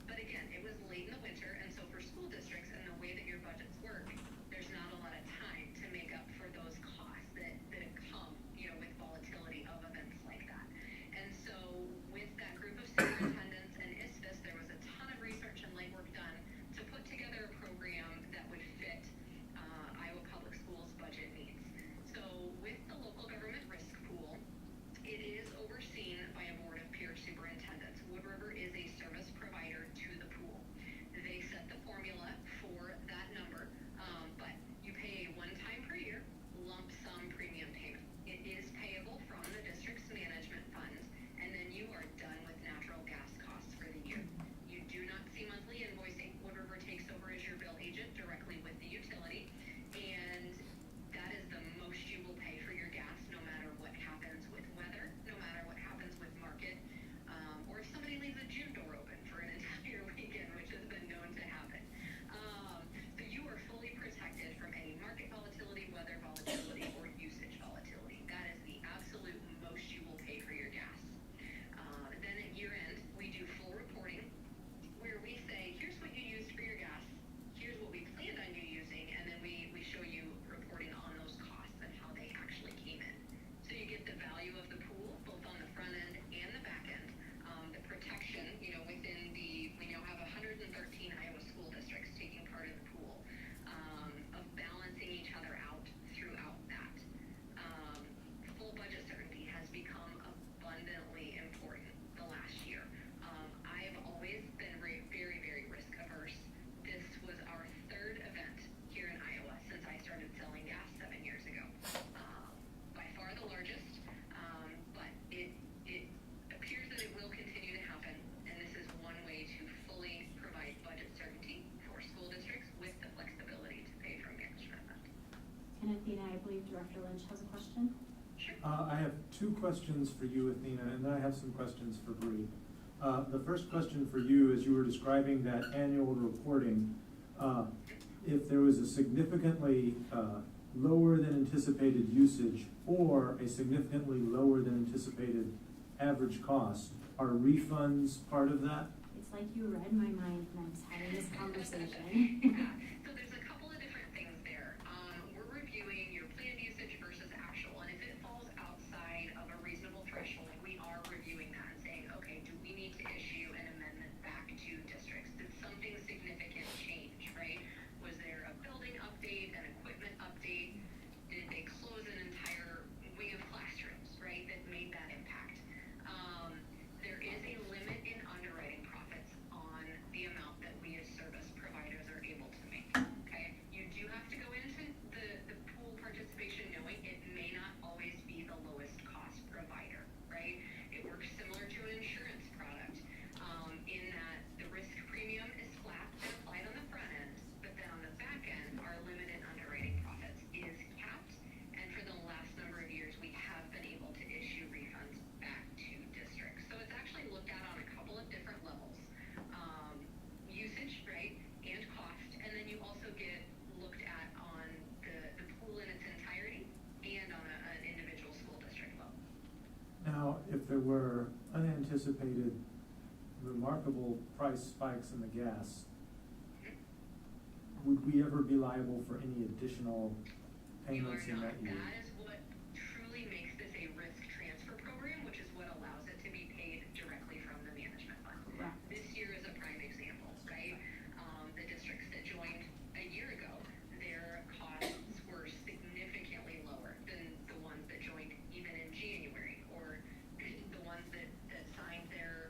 But again, it was late in the winter, and so for school districts and the way that your budgets work, there's not a lot of time to make up for those costs that come, with volatility of events like that. And so with that group of superintendents and ISFIS, there was a ton of research and legwork done to put together a program that would fit Iowa Public Schools budget needs. So with the local government risk pool, it is overseen by a board of peer superintendents. Wood River is a service provider to the pool. They set the formula for that number, but you pay a one-time per year lump sum premium payment. It is payable from the district's management funds, and then you are done with natural gas costs for the year. You do not see monthly invoicing. Wood River takes over as your bill agent directly with the utility, and that is the most you will pay for your gas, no matter what happens with weather, no matter what happens with market, or if somebody leaves a gym door open for an entire weekend, which has been known to happen. So you are fully protected from any market volatility, weather volatility, or usage volatility. That is the absolute most you will pay for your gas. Then at year end, we do full reporting where we say, here's what you used for your gas, here's what we planned on you using, and then we show you reporting on those costs and how they actually came in. So you get the value of the pool, both on the front end and the back end. The protection, within we now have 113 Iowa school districts taking part in the pool, of balancing each other out throughout that. Full budget certainty has become abundantly important the last year. I've always been very, very risk averse. This was our third event here in Iowa since I started selling gas 7 years ago. By far the largest, but it appears that it will continue to happen, and this is one way to fully provide budget certainty for school districts with the flexibility to pay from management fund. And Athena, I believe Director Lynch has a question. Sure. I have two questions for you, Athena, and then I have some questions for Bree. The first question for you, as you were describing that annual reporting, if there was a significantly lower than anticipated usage or a significantly lower than anticipated average cost, are refunds part of that? It's like you read my mind when I was having this conversation. So there's a couple of different things there. We're reviewing your planned usage versus actual, and if it falls outside of a reasonable threshold, we are reviewing that and saying, okay, do we need to issue an amendment back to districts? Did something significant change, right? Was there a building update, an equipment update? Did they close an entire wing of classrooms, right, that made that impact? There is a limit in underwriting profits on the amount that we as service providers are able to make. were unanticipated, remarkable price spikes in the gas, would we ever be liable for any additional payments in that year? That is what truly makes this a risk transfer program, which is what allows it to be paid directly from the management fund. Correct. This year is a prime example, right? The districts that joined a year ago, their costs were significantly lower than the ones that joined even in January, or the ones that signed their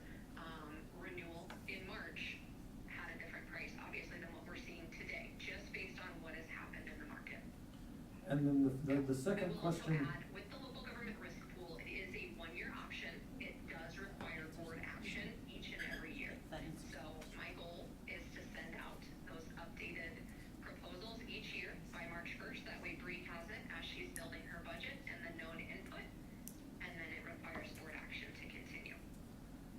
renewal in March had a different price, obviously, than what we're seeing today, just based on what has happened in the market. And then the second I will also question. add, with the local government risk pool, it is a one-year option. It does require board action each and every year. So my goal is to send out those updated proposals each year by March 1st. That way Bree has it as she's building her budget and the known input, and then it requires board action to continue.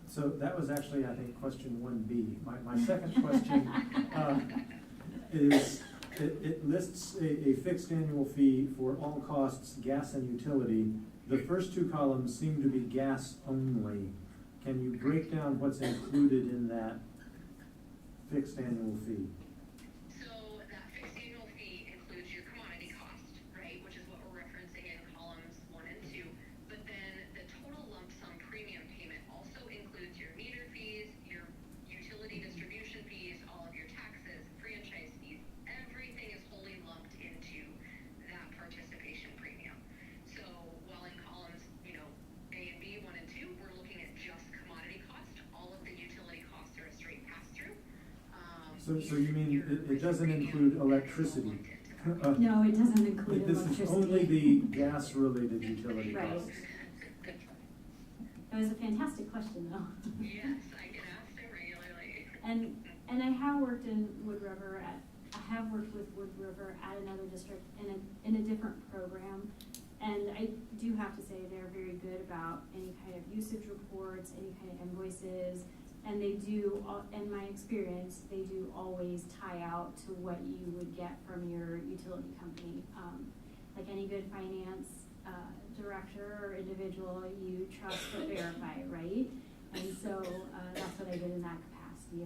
So that was actually, I think, question 1B. My second question is, it lists a fixed annual fee for all costs, gas and utility. The first two columns seem to be gas only. Can you break down what's included in that fixed annual fee? So that fixed annual fee includes your commodity cost, right, which is what we're referencing in columns 1 and 2. But then the total lump sum premium payment also includes your meter fees, your utility distribution fees, all of your taxes, franchise fees. Everything is wholly lumped into that participation premium. So while in columns, A and B, 1 and 2, we're looking at just commodity cost. All of the utility costs are a straight pass-through. So you mean it doesn't include electricity? No, it doesn't include electricity. This is only the gas-related utility Right. costs. That was a fantastic question, though. Yes, I get asked it regularly. And I have worked in Wood River with Wood River at another district in a different program. And I do have to say they're very good about any kind of usage reports, any kind of invoices. And they do, in my experience, they do always tie out to what you would get from your utility company. Like any good finance director or individual, you trust but verify, right? And so that's what I did in that capacity,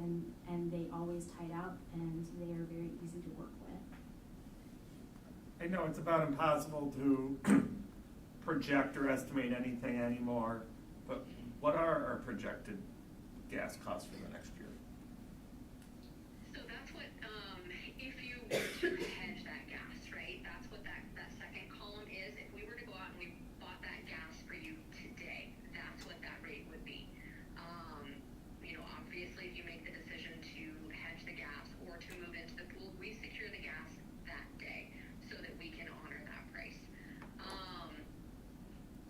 and they always tied out, and they are very easy to work with. I know it's about impossible to project or estimate anything anymore, but what are our projected gas costs for the next year? So that's what, if you were to hedge that gas, right, that's what that second column is. If we were to go out and we bought that gas for you today, that's what that rate would be. Obviously, if you make the decision to hedge the gas or to move into the pool, we secure the gas that day so that we can honor that price.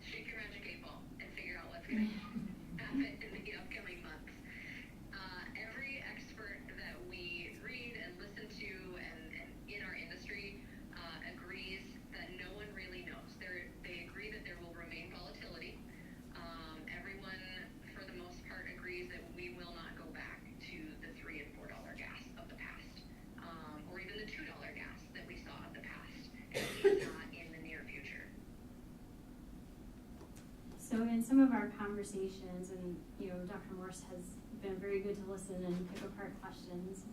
Shake your magic 8-ball and figure out what's going to happen in the upcoming months. Every expert that we read and listen to and in our industry agrees that no one really knows. They agree that there will remain volatility. Everyone, for the most part, agrees that we will not go back to the $3 and $4 gas of the past, or even the $2 gas that we saw of the past, at least not in the near future. So in some of our conversations, and Dr. Morse has been very good to listen and pick apart questions.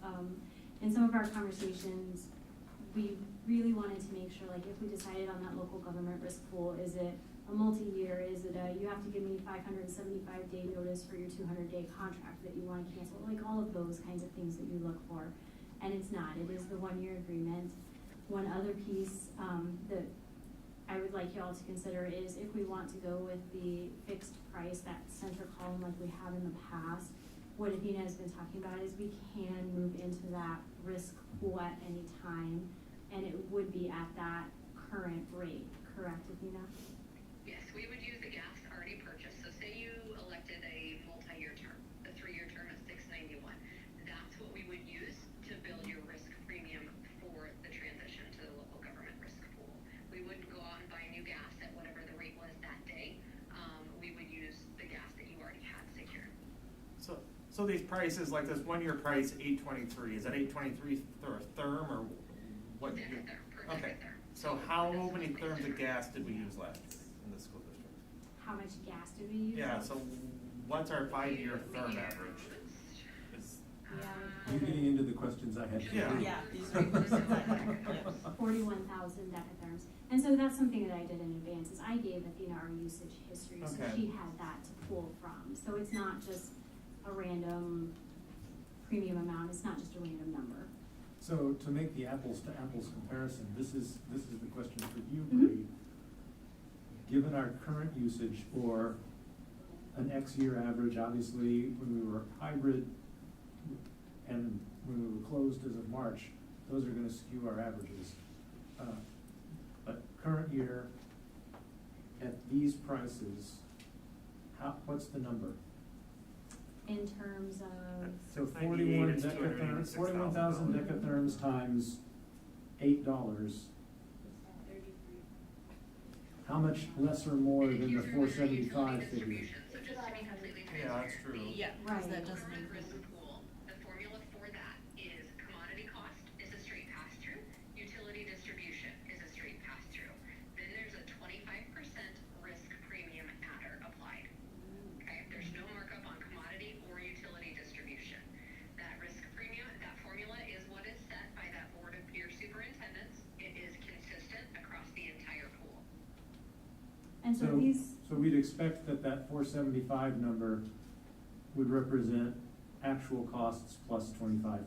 In some of our conversations, we really wanted to make sure, like, if we decided on that local government risk pool, is it a multi-year? Is it you have to give me 575-day notice for your 200-day contract that you want to cancel? Like all of those kinds of things that you look for. And it's not. It is the one-year agreement. One other piece that I would like you all to consider is if we want to go with the fixed price, that center column like we have in the past, what Athena has been talking about is we can move into that risk pool at any time, and it would be at that current rate, correct, Athena? Yes, we would use the gas already purchased. So say you elected a multi-year term, the 3-year term at $6.91. That's what we would use to build your risk premium for the transition to the local government risk pool. We wouldn't go out and buy new gas at whatever the rate was that day. We would use the gas that you already had secured. So these prices, like this 1-year price, $8.23, is that $8.23 for a therm or what? Different therm, per Okay, different therm. so how many therms of gas did we use last in the school district? how much gas did we use? Yeah, so what's our 5-year therm average? You're getting into the questions I had. Yeah. Yeah, these are questions I had, yeah. 41,000 decatherms. And so that's something that I did in advance, is I gave Athena our usage history, so Okay. she had that to pull from. So it's not just a random premium amount, it's not just a random number. So to make the apples to apples comparison, this is the question for you, Mhm. Bree. Given our current usage or an X year average, obviously, when we were hybrid and when we were closed as of March, those are gonna skew our averages. But current year, at these prices, what's the number? In terms of, So 98 is 286,000 41,000 decatherms times $8. How much less or more than the 475 figure? So just to be completely Yeah, that's true. Yeah, because that doesn't include. pool, the formula for that is commodity cost is a straight pass-through, utility distribution is a straight pass-through. Then there's a 25% risk premium adder applied. Okay, there's no markup on commodity or utility distribution. That risk premium, that formula is what is set by that board of peer superintendents. It is consistent across the entire pool. and so these, So we'd expect that 475 number would represent actual costs plus 25%.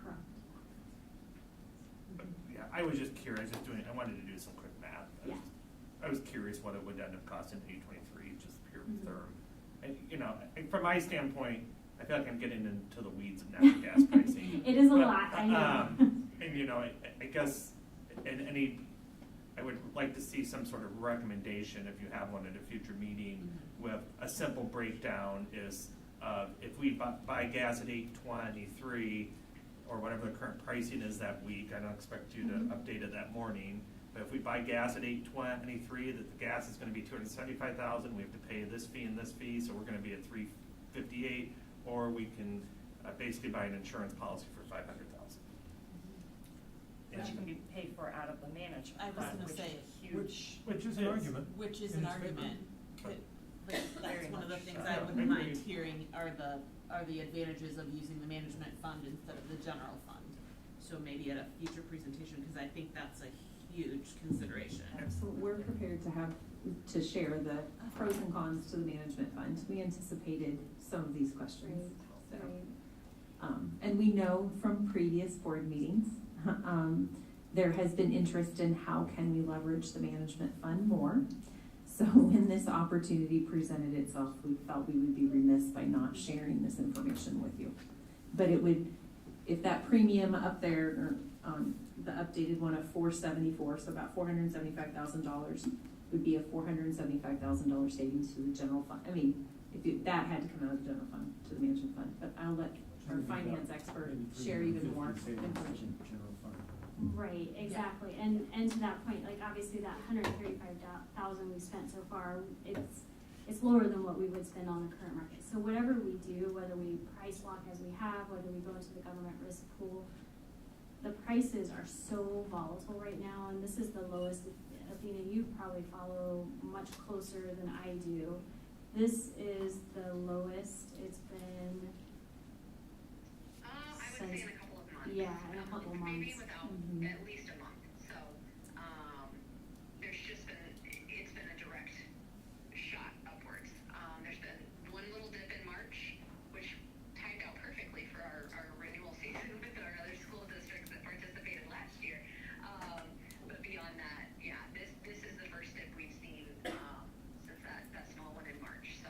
correct. Yeah, I was just curious, I wanted to do some quick math. Yeah. I was curious what it would end up costing in 2023, just pure Mhm. therm. And, you know, from my standpoint, I feel like I'm getting into the weeds of natural gas pricing. It is a But, lot, I know. And, you know, I guess, I would like to see some sort of recommendation, if you have one at a future meeting, with a simple breakdown is, if we buy gas at 8.23, or whatever the current pricing is that week, I don't expect you to update it that morning, but if we buy gas at 8.23, that the gas is gonna be 275,000, we have to pay this fee and this fee, so we're gonna be at 358, or we can basically buy an insurance policy for 500,000. Which can be paid for out of the management I was fund, gonna which say, is huge. Which is an argument. Which is in an its favor. argument, but that's one of the things Yeah, I I wouldn't mind agree. hearing are the advantages of using the management fund instead of the general fund. So maybe at a future presentation, because I think that's a huge consideration. Absolutely. We're prepared to share the pros and cons to the management fund. We anticipated some of these questions. So, and we know from previous board meetings, there has been interest in how can we leverage the management fund more. So when this opportunity presented itself, we felt we would be remiss by not sharing this information with you. But it would, if that premium up there, the updated one of 474, so about $475,000 would be a $475,000 savings to the general fund. I mean, that had to come out of the general fund to the management fund, but I'll let our finance expert share even more information. General fund. Right, exactly, and to that point, like, obviously that 135,000 we spent so far, it's lower than what we would spend on the current market. So whatever we do, whether we price lock as we have, whether we go into the government risk pool, the prices are so volatile right now, and this is the lowest. Athena, you probably follow much closer than I do. This is the lowest it's been I would say in a couple of months. Yeah, in a couple of months. Maybe without at least a month. So, there's just been, it's been a direct shot upwards. There's been one little dip in March, which timed out perfectly for our renewal season with our other school districts that participated last year. But beyond that, yeah, this is the first dip we've seen, since that small one in March, so.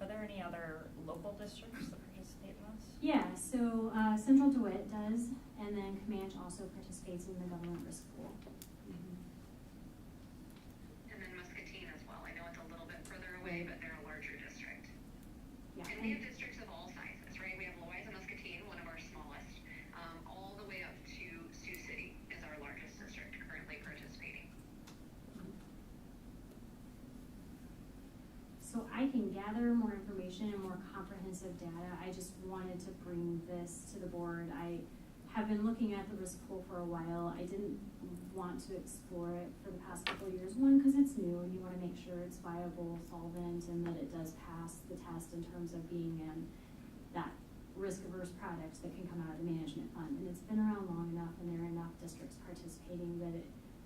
Are there any other local districts that participate in this? Yeah, so Central DeWitt does, and then Comanche also participates in the government risk pool. And then Muscatine as well. I know it's a little bit further away, but they're a larger district. Yeah, And we have districts of all sizes, right? We have Louisa Muscatine, one of our smallest, all the way up to Sioux City is our largest district currently participating. So I can gather more information and more comprehensive data. I just wanted to bring this to the board. have been looking at the risk pool for a while. I didn't want to explore it for the past couple of years. One, because it's new and you want to make sure it's viable, solvent, and that it does pass the test in terms of being that risk-averse product that can come out of the management fund. And it's been around long enough and there are enough districts participating that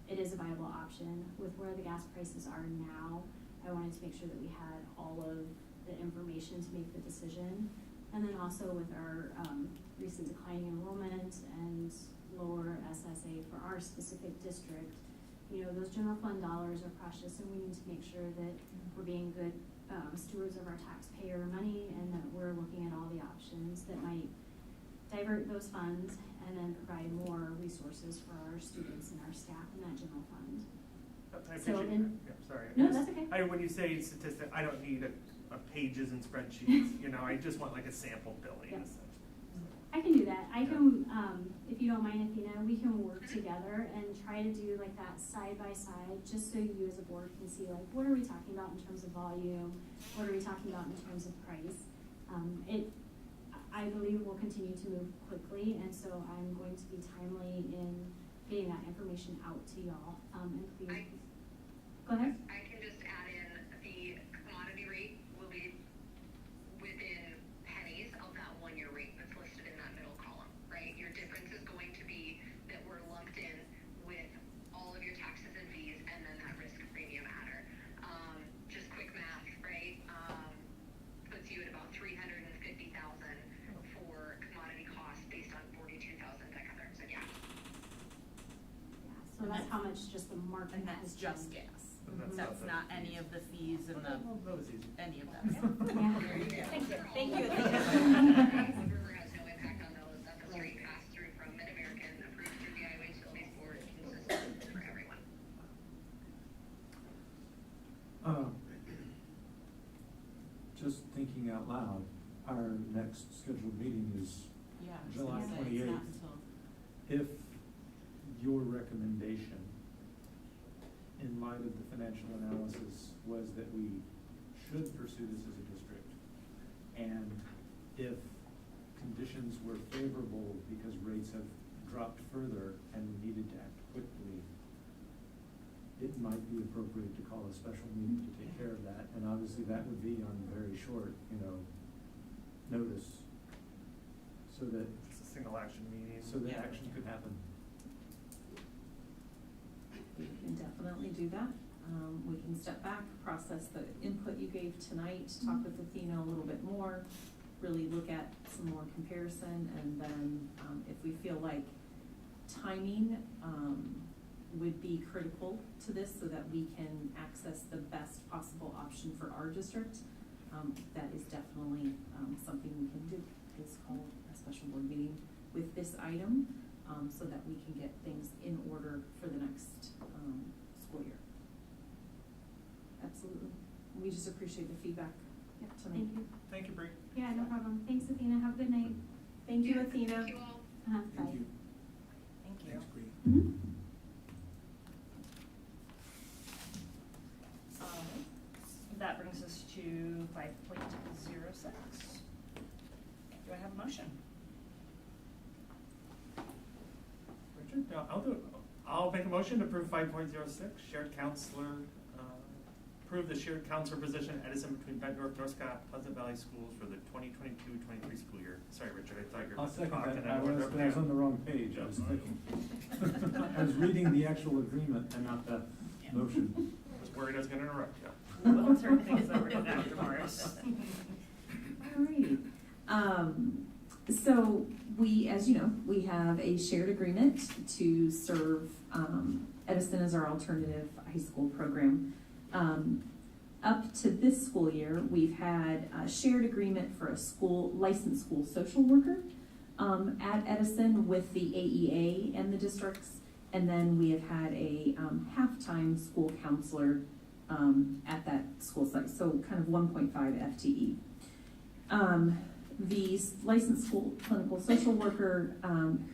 it is a viable option. With where the gas prices are now, I wanted to make sure that we had all of the information to make the decision. And then also with our recent declining enrollment and lower SSA for our specific district, you know, those general fund dollars are precious and we need to make sure that we're being good stewards of our taxpayer money and that we're looking at all the options that might divert those funds and then provide more resources for our students and our staff in that general fund. I appreciate it. Yeah, sorry. No, that's okay. When you say statistic, I don't need a pages and spreadsheets, you know, I just want like a sample billing. Yep. I can do that. I can, if you don't mind, Athena, we can work together and try to do like that side by side, just so you as a board can see like, what are we talking about in terms of volume? What are we talking about in terms of price? I believe we'll continue to move quickly, and so I'm going to be timely in getting that information out to y'all. And please, go ahead. I can just add in the commodity rate will be within pennies of that 1-year rate that's listed in that middle column, right? Your difference is going to be that we're lumped in with all of your taxes and fees and then that risk premium adder. Just quick math, right? Puts you at about $350,000 for commodity costs based on 42,000 decatherms of gas. So that's how much just the market. And that's just gas. That's not any of the fees and any of that. There you go. Thank you. Thank you. River has no impact on those. That's a straight pass through from Mid-American, approved through the Iowa Utilities Board, consistent for everyone. Just thinking out loud, our next scheduled meeting is July 28th. If your recommendation, in light of the financial analysis, was that we should pursue this as a district, and if conditions were favorable because rates have dropped further and we needed to act quickly, it might be appropriate to call a special meeting to take care of that, and obviously that would be on very short, notice, so that It's a single action meeting. so that action could happen. We can definitely do that. We can step back, process the input you gave tonight, talk with Athena a little bit more, really look at some more comparison, and then if we feel like timing would be critical to this so that we can access the best possible option for our district, that is definitely something we can do, is call a special board meeting with this item so that we can get things in order for the next school year. Absolutely. We just appreciate the feedback tonight. Thank you. Thank you, Bree. Yeah, no problem. Thanks, Athena. Have a good night. Thank you, Athena. Thank you all. Bye. Thank you. Thank you. Thanks, Bree. Mhm. That brings us to 5.06. Do I have a motion? Richard, I'll make a motion to approve 5.06, shared counselor, approve the shared counselor position at Edison between Bettendorf, North Scott, Pleasant Valley Schools for the 2022-23 school year. Sorry, Richard, I thought you were I'll about to second talk that. and I was on the wrong page. I was thinking. I was reading the actual agreement and not the motion. I was worried I was gonna interrupt you. We'll turn things over to Dr. Morris. Alrighty. So we, as you know, we have a shared agreement to serve Edison as our alternative high school program. Up to this school year, we've had a shared agreement for a licensed school social worker at Edison with the AEA and the districts, and then we have had a half-time school counselor at that school site, so kind of 1.5 FTE. The licensed school clinical social worker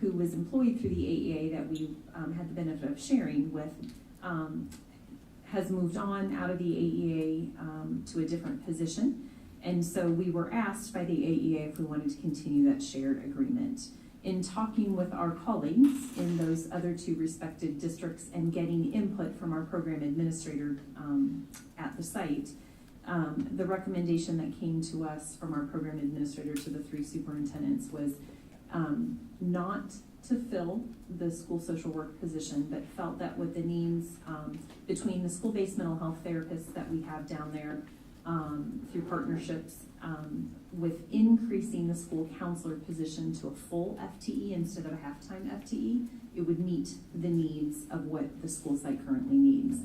who was employed through the AEA that we had the benefit of sharing with has moved on out of the AEA to a different position. And so we were asked by the AEA if we wanted to continue that shared agreement. In talking with our colleagues in those other two respective districts and getting input from our program administrator at the site, the recommendation that came to us from our program administrator to the three superintendents was not to fill the school social work position, but felt that with the needs between the school-based mental health therapists that we have down there through partnerships, with increasing the school counselor position to a full FTE instead of a half-time FTE, it would meet the needs of what the school site currently needs.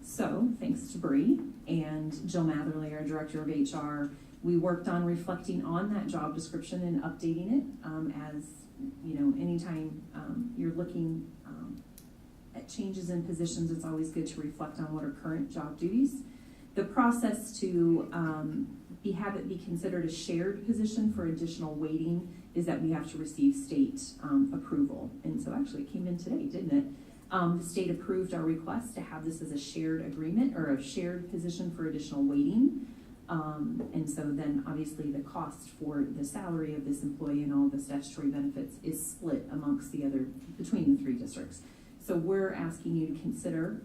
So thanks to Bree and Jill Matherly, our director of HR, we worked on reflecting on that job description and updating it as, you know, anytime you're looking at changes in positions, it's always good to reflect on what are current job duties. The process to have it be considered a shared position for additional weighting is that we have to receive state approval. And so actually it came in today, didn't it? The state approved our request to have this as a shared agreement or a shared position for additional weighting. And so then obviously the cost for the salary of this employee and all the statutory benefits is split amongst between the three districts. So we're asking you to consider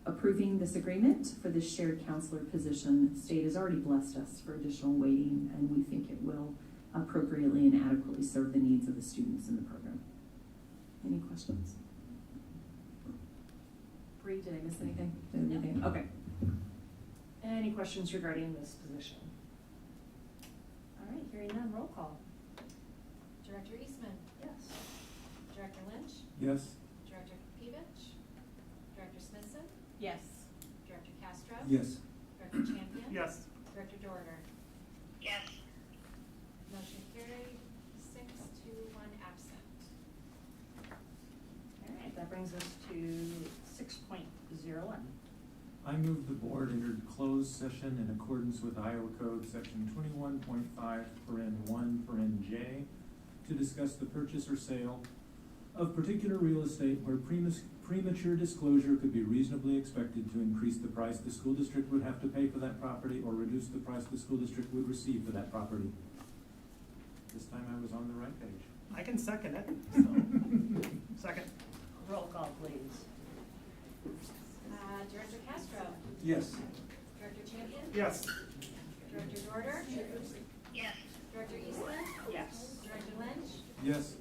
approving this agreement for this shared counselor position. The state has already blessed us for additional weighting, and we think it will appropriately and adequately serve the needs of the students in the program. Any questions? Bree, did I miss anything? No. Okay. Any questions regarding this position? All right, hearing none, roll call. Director Eastman? Yes. Director Lynch? Yes. Director Pevich? Director Smithson? Yes. Director Castro? Yes. Director Champion? Yes. Director Dorner? Yes. Motion carried, 6 to 1 absent. All right, that brings us to 6.01. I move the board entered closed session in accordance with Iowa Code Section 21.5, paren 1, paren J, to discuss the purchase or sale of particular real estate where premature disclosure could be reasonably expected to increase the price the school district would have to pay for that property or reduce the price the school district would receive for that property. This time I was on the right page. I can second it, so, second. Roll call, please. Director Castro? Yes. Director Champion? Yes. Director Dorner? Yes. Director Eastman? Yes. Director Lynch? Yes.